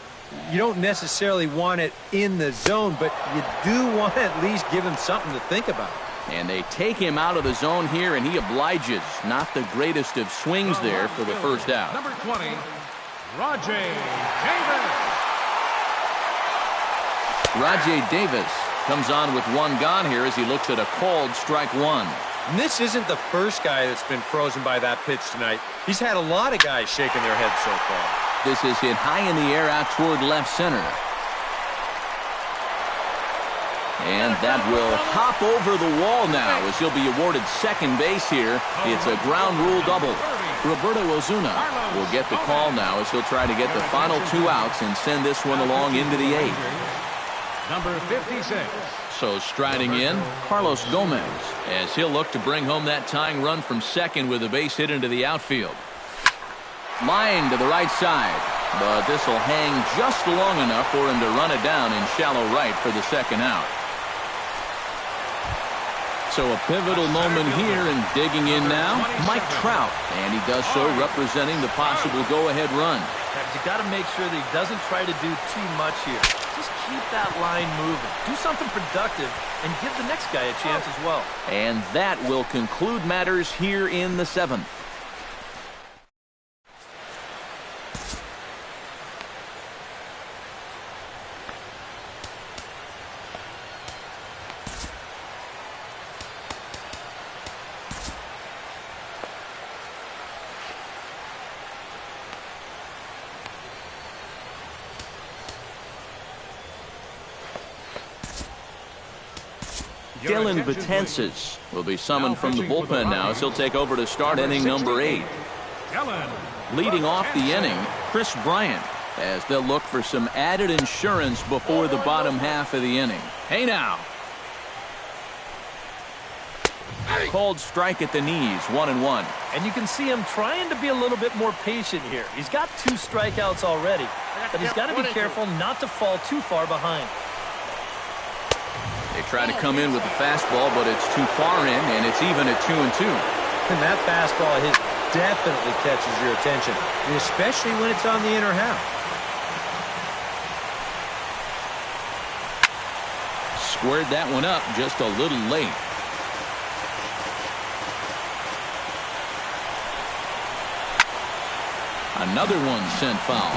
You don't necessarily want it in the zone, but you do want to at least give him something to think about. And they take him out of the zone here, and he obliges. Not the greatest of swings there for the first out. Number 20, Rajay Davis. Rajay Davis comes on with one gone here as he looks at a called strike one. And this isn't the first guy that's been frozen by that pitch tonight. He's had a lot of guys shaking their heads so far. This is hit high in the air out toward left center. And that will hop over the wall now as he'll be awarded second base here. It's a ground rule double. Roberto Ozuna will get the call now as he'll try to get the final two outs and send this one along into the eighth. Number 56. So striding in, Carlos Gomez, as he'll look to bring home that tying run from second with a base hit into the outfield. Line to the right side, but this will hang just long enough for him to run it down in shallow right for the second out. So a pivotal moment here, and digging in now, Mike Trout, and he does so representing the possible go-ahead run. You got to make sure that he doesn't try to do too much here. Just keep that line moving. Do something productive and give the next guy a chance as well. And that will conclude matters here in the seventh. Dylan Betances will be summoned from the bullpen now as he'll take over to start inning number 8. Leading off the inning, Chris Bryant, as they'll look for some added insurance before the bottom half of the inning. Hey now. Called strike at the knees, 1-1. And you can see him trying to be a little bit more patient here. He's got 2 strikeouts already, but he's got to be careful not to fall too far behind. They try to come in with the fastball, but it's too far in, and it's even at 2-2. And that fastball of his definitely catches your attention, especially when it's on the inner half. Squared that one up just a little late. Another one sent foul.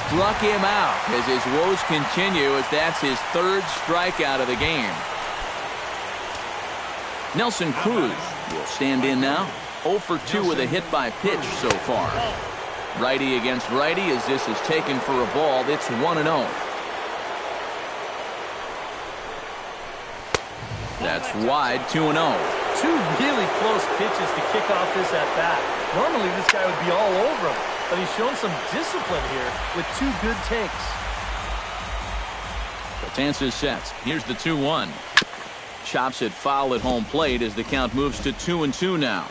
Struck him out as his woes continue, as that's his 3rd strikeout of the game. Nelson Cruz will stand in now. 0 for 2 with a hit by pitch so far. Righty against righty as this is taken for a ball. It's 1-0. That's wide, 2-0. Two really close pitches to kick off this at-bat. Normally this guy would be all over him, but he's shown some discipline here with 2 good takes. Betances sets. Here's the 2-1. Chops it foul at home plate as the count moves to 2-2 now.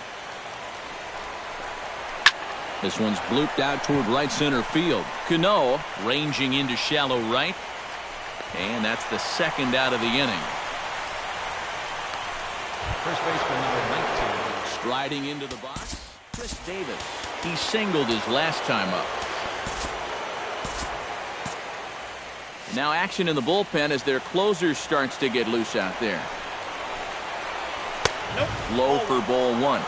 This one's blooped out toward right center field. Cano ranging into shallow right. And that's the second out of the inning. First baseman number 19. Striding into the box, Chris Davis. He singled his last time up. Now action in the bullpen as their closer starts to get loose out there. Low for ball 1.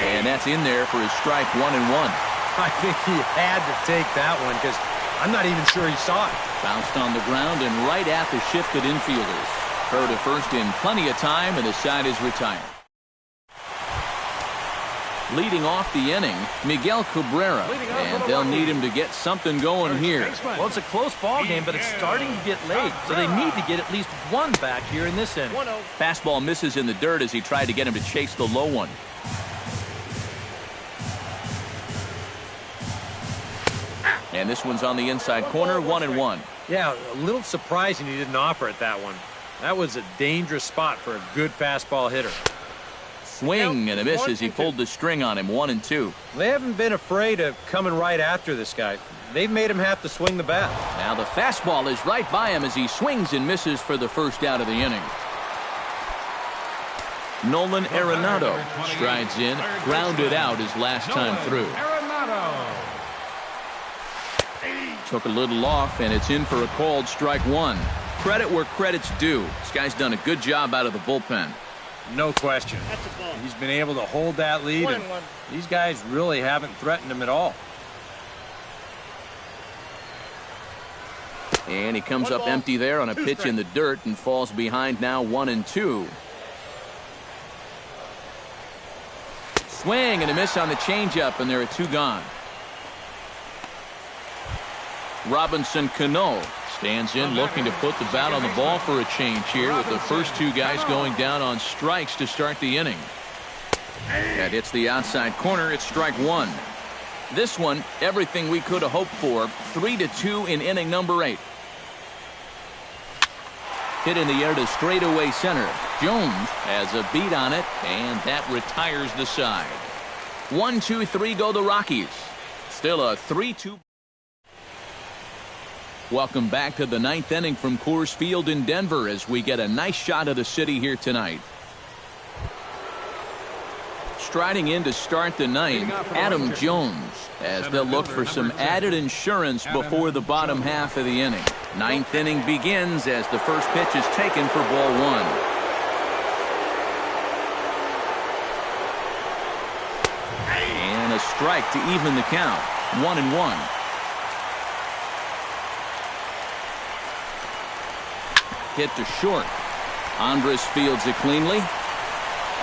And that's in there for his strike 1-1. I think he had to take that one because I'm not even sure he saw it. Bounced on the ground and right at the shifted infielders. Throw to first in plenty of time, and the side is retired. Leading off the inning, Miguel Cabrera, and they'll need him to get something going here. Well, it's a close ball game, but it's starting to get late, so they need to get at least one back here in this inning. Fastball misses in the dirt as he tried to get him to chase the low one. And this one's on the inside corner, 1-1. Yeah, a little surprising he didn't offer it that one. That was a dangerous spot for a good fastball hitter. Swing and a miss as he pulled the string on him, 1-2. They haven't been afraid of coming right after this guy. They've made him have to swing the bat. Now the fastball is right by him as he swings and misses for the first out of the inning. Nolan Arenado strides in, grounded out his last time through. Took a little off, and it's in for a called strike 1. Credit where credit's due. This guy's done a good job out of the bullpen. No question. He's been able to hold that lead, and these guys really haven't threatened him at all. And he comes up empty there on a pitch in the dirt and falls behind now, 1-2. Swing and a miss on the changeup, and there are 2 gone. Robinson Cano stands in, looking to put the bat on the ball for a change here, with the first 2 guys going down on strikes to start the inning. That hits the outside corner. It's strike 1. This one, everything we could have hoped for. 3-2 in inning number 8. Hit in the air to straightaway center. Jones has a beat on it, and that retires the side. 1-2-3 go the Rockies. Still a 3-2. Welcome back to the 9th inning from Coors Field in Denver as we get a nice shot of the city here tonight. Striding in to start the 9th, Adam Jones, as they'll look for some added insurance before the bottom half of the inning. 9th inning begins as the first pitch is taken for ball 1. And a strike to even the count, 1-1. Hit to short. Andres fields it cleanly.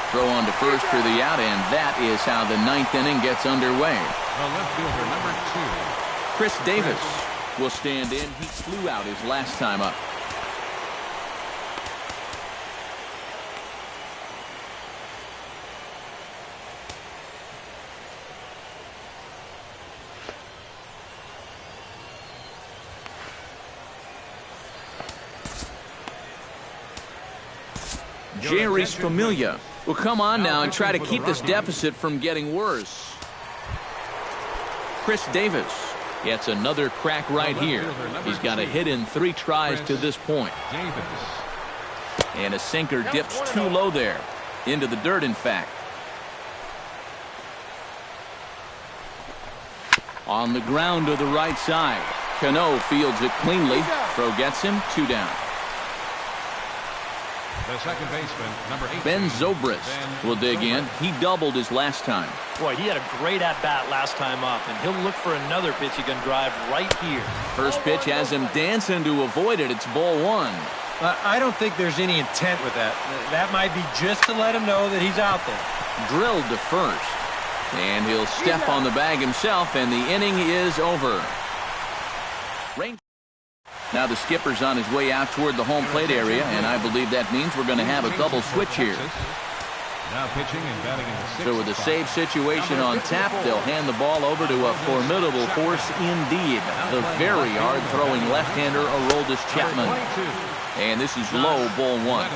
Throw on to first for the out, and that is how the 9th inning gets underway. The left fielder, number 2. Chris Davis will stand in. He flew out his last time up. Jerry's Familia will come on now and try to keep this deficit from getting worse. Chris Davis gets another crack right here. He's got a hit in 3 tries to this point. And a sinker dips too low there. Into the dirt, in fact. On the ground to the right side. Cano fields it cleanly. Throw gets him, 2 down. The second baseman, number 8. Ben Zobrist will dig in. He doubled his last time. Boy, he had a great at-bat last time up, and he'll look for another pitch he can drive right here. First pitch has him dancing to avoid it. It's ball one. I don't think there's any intent with that. That might be just to let him know that he's out there. Drilled to first. And he'll step on the bag himself, and the inning is over. Now the skipper's on his way out toward the home plate area, and I believe that means we're going to have a double switch here. Now pitching and batting in the 6th. So with a save situation on tap, they'll hand the ball over to a formidable force indeed. The very hard-throwing left-hander, Aroldis Chapman. And this is low, ball one.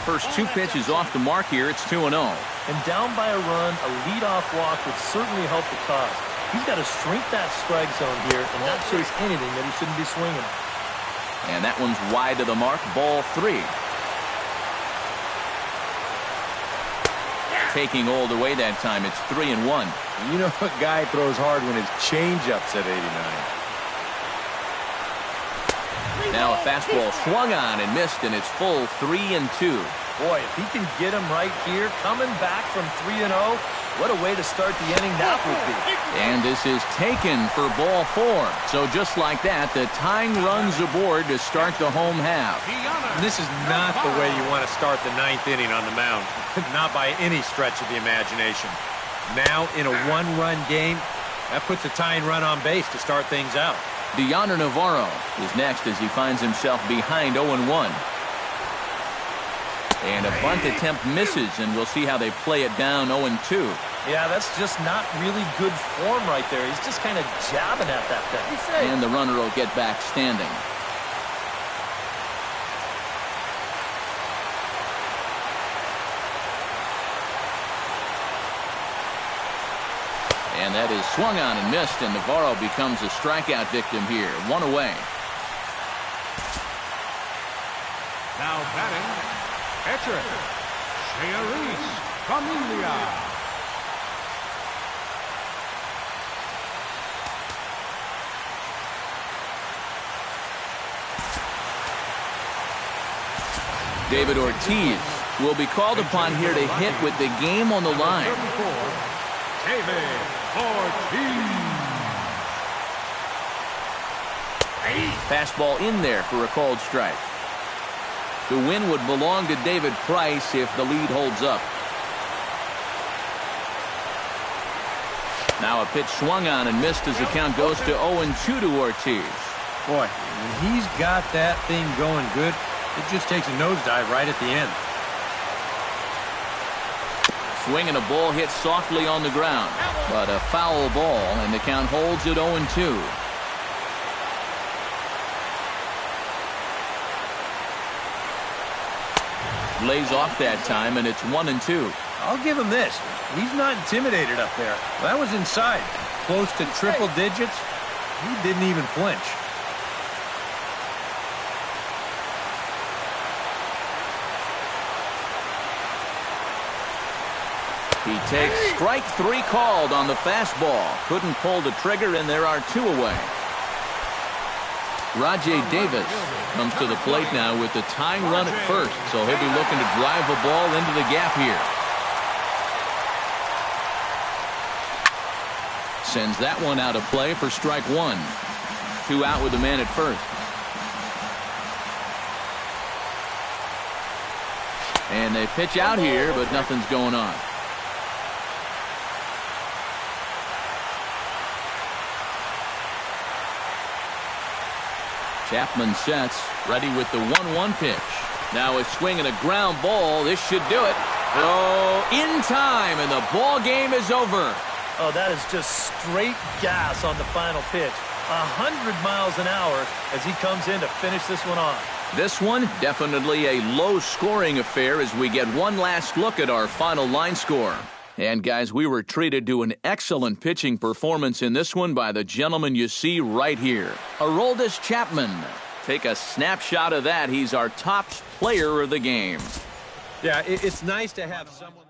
First two pitches off the mark here. It's 2-0. And down by a run, a leadoff walk would certainly help the cause. He's got to shrink that strike zone here and not chase anything that he shouldn't be swinging. And that one's wide to the mark, ball 3. Taking all the way that time, it's 3-1. You know a guy throws hard when his changeup's at 89. Now a fastball swung on and missed, and it's full 3-2. Boy, if he can get him right here, coming back from 3-0, what a way to start the inning that would be. And this is taken for ball 4. So just like that, the tying runs aboard to start the home half. And this is not the way you want to start the 9th inning on the mound. Not by any stretch of the imagination. Now, in a one-run game, that puts a tying run on base to start things out. Deoner Navarro is next as he finds himself behind 0-1. And a bunt attempt misses, and we'll see how they play it down 0-2. Yeah, that's just not really good form right there. He's just kind of jabbing at that thing. And the runner will get back standing. And that is swung on and missed, and Navarro becomes a strikeout victim here. 1 away. Now batting, catcher, Shearis Familia. David Ortiz will be called upon here to hit with the game on the line. David Ortiz. Fastball in there for a called strike. The win would belong to David Price if the lead holds up. Now a pitch swung on and missed as the count goes to 0-2 to Ortiz. Boy, when he's got that thing going good, it just takes a nosedive right at the end. Swing and a ball hit softly on the ground, but a foul ball, and the count holds at 0-2. Lays off that time, and it's 1-2. I'll give him this. He's not intimidated up there. That was inside. Close to triple digits. He didn't even flinch. He takes strike 3 called on the fastball. Couldn't pull the trigger, and there are 2 away. Rajay Davis comes to the plate now with the tying run at first, so he'll be looking to drive a ball into the gap here. Sends that one out of play for strike 1. 2 out with the man at first. And they pitch out here, but nothing's going on. Chapman sets, ready with the 1-1 pitch. Now a swing and a ground ball. This should do it. Oh, in time, and the ball game is over. Oh, that is just straight gas on the final pitch. 100 miles an hour as he comes in to finish this one off. This one, definitely a low-scoring affair as we get one last look at our final line score. And, guys, we were treated to an excellent pitching performance in this one by the gentleman you see right here, Aroldis Chapman. Take a snapshot of that. He's our top player of the game. Yeah, it's nice to have someone.